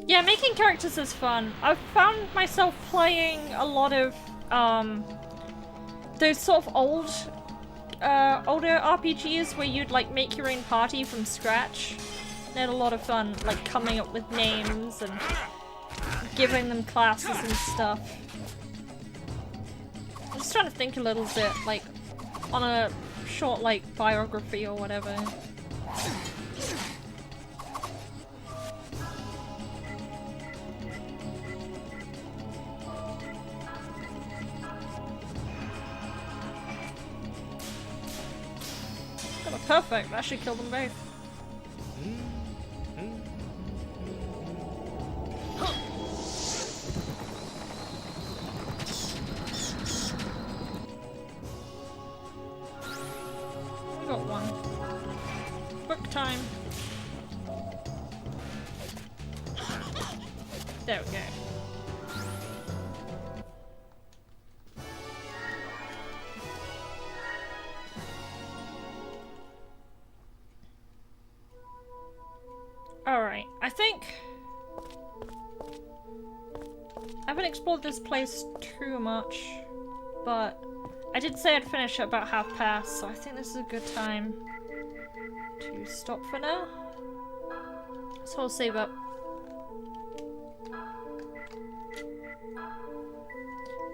Yeah, making characters is fun. I've found myself playing a lot of those sort of older RPGs where you'd like make your own party from scratch. They had a lot of fun, like coming up with names and giving them classes and stuff. I'm just trying to think a little bit, like on a short like biography or whatever. Perfect, that should kill them both. We got one. Quick time. There we go. Alright, I think I haven't explored this place too much, but I did say I'd finish at about past, so I think this is a good time to stop for now. So I'll save up.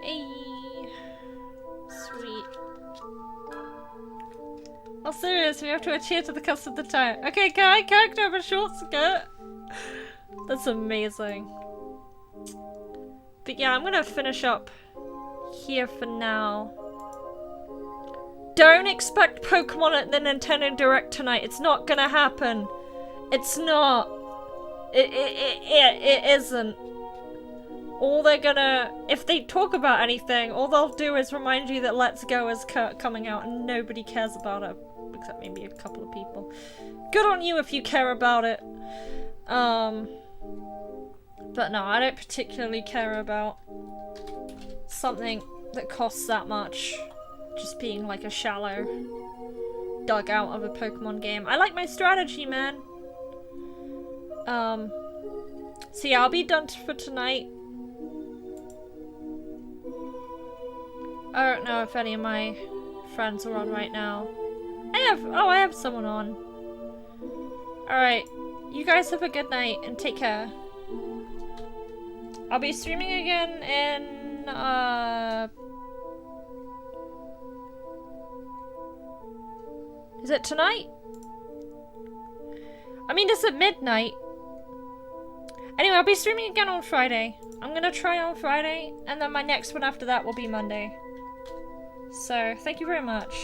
Hey, sweet. Oh, serious, we have to adhere to the customs of the town. Okay, can I character have a short skirt? That's amazing. But yeah, I'm gonna finish up here for now. Don't expect Pokemon at the Nintendo Direct tonight. It's not gonna happen. It's not. It isn't. All they're gonna, if they talk about anything, all they'll do is remind you that Let's Go is coming out and nobody cares about it. Except maybe a couple of people. Good on you if you care about it. But no, I don't particularly care about something that costs that much. Just being like a shallow dugout of a Pokemon game. I like my strategy, man. So yeah, I'll be done for tonight. I don't know if any of my friends are on right now. I have someone on. Alright, you guys have a good night and take care. I'll be streaming again in, is it tonight? I mean, it's at midnight. Anyway, I'll be streaming again on Friday. I'm gonna try on Friday, and then my next one after that will be Monday. So, thank you very much.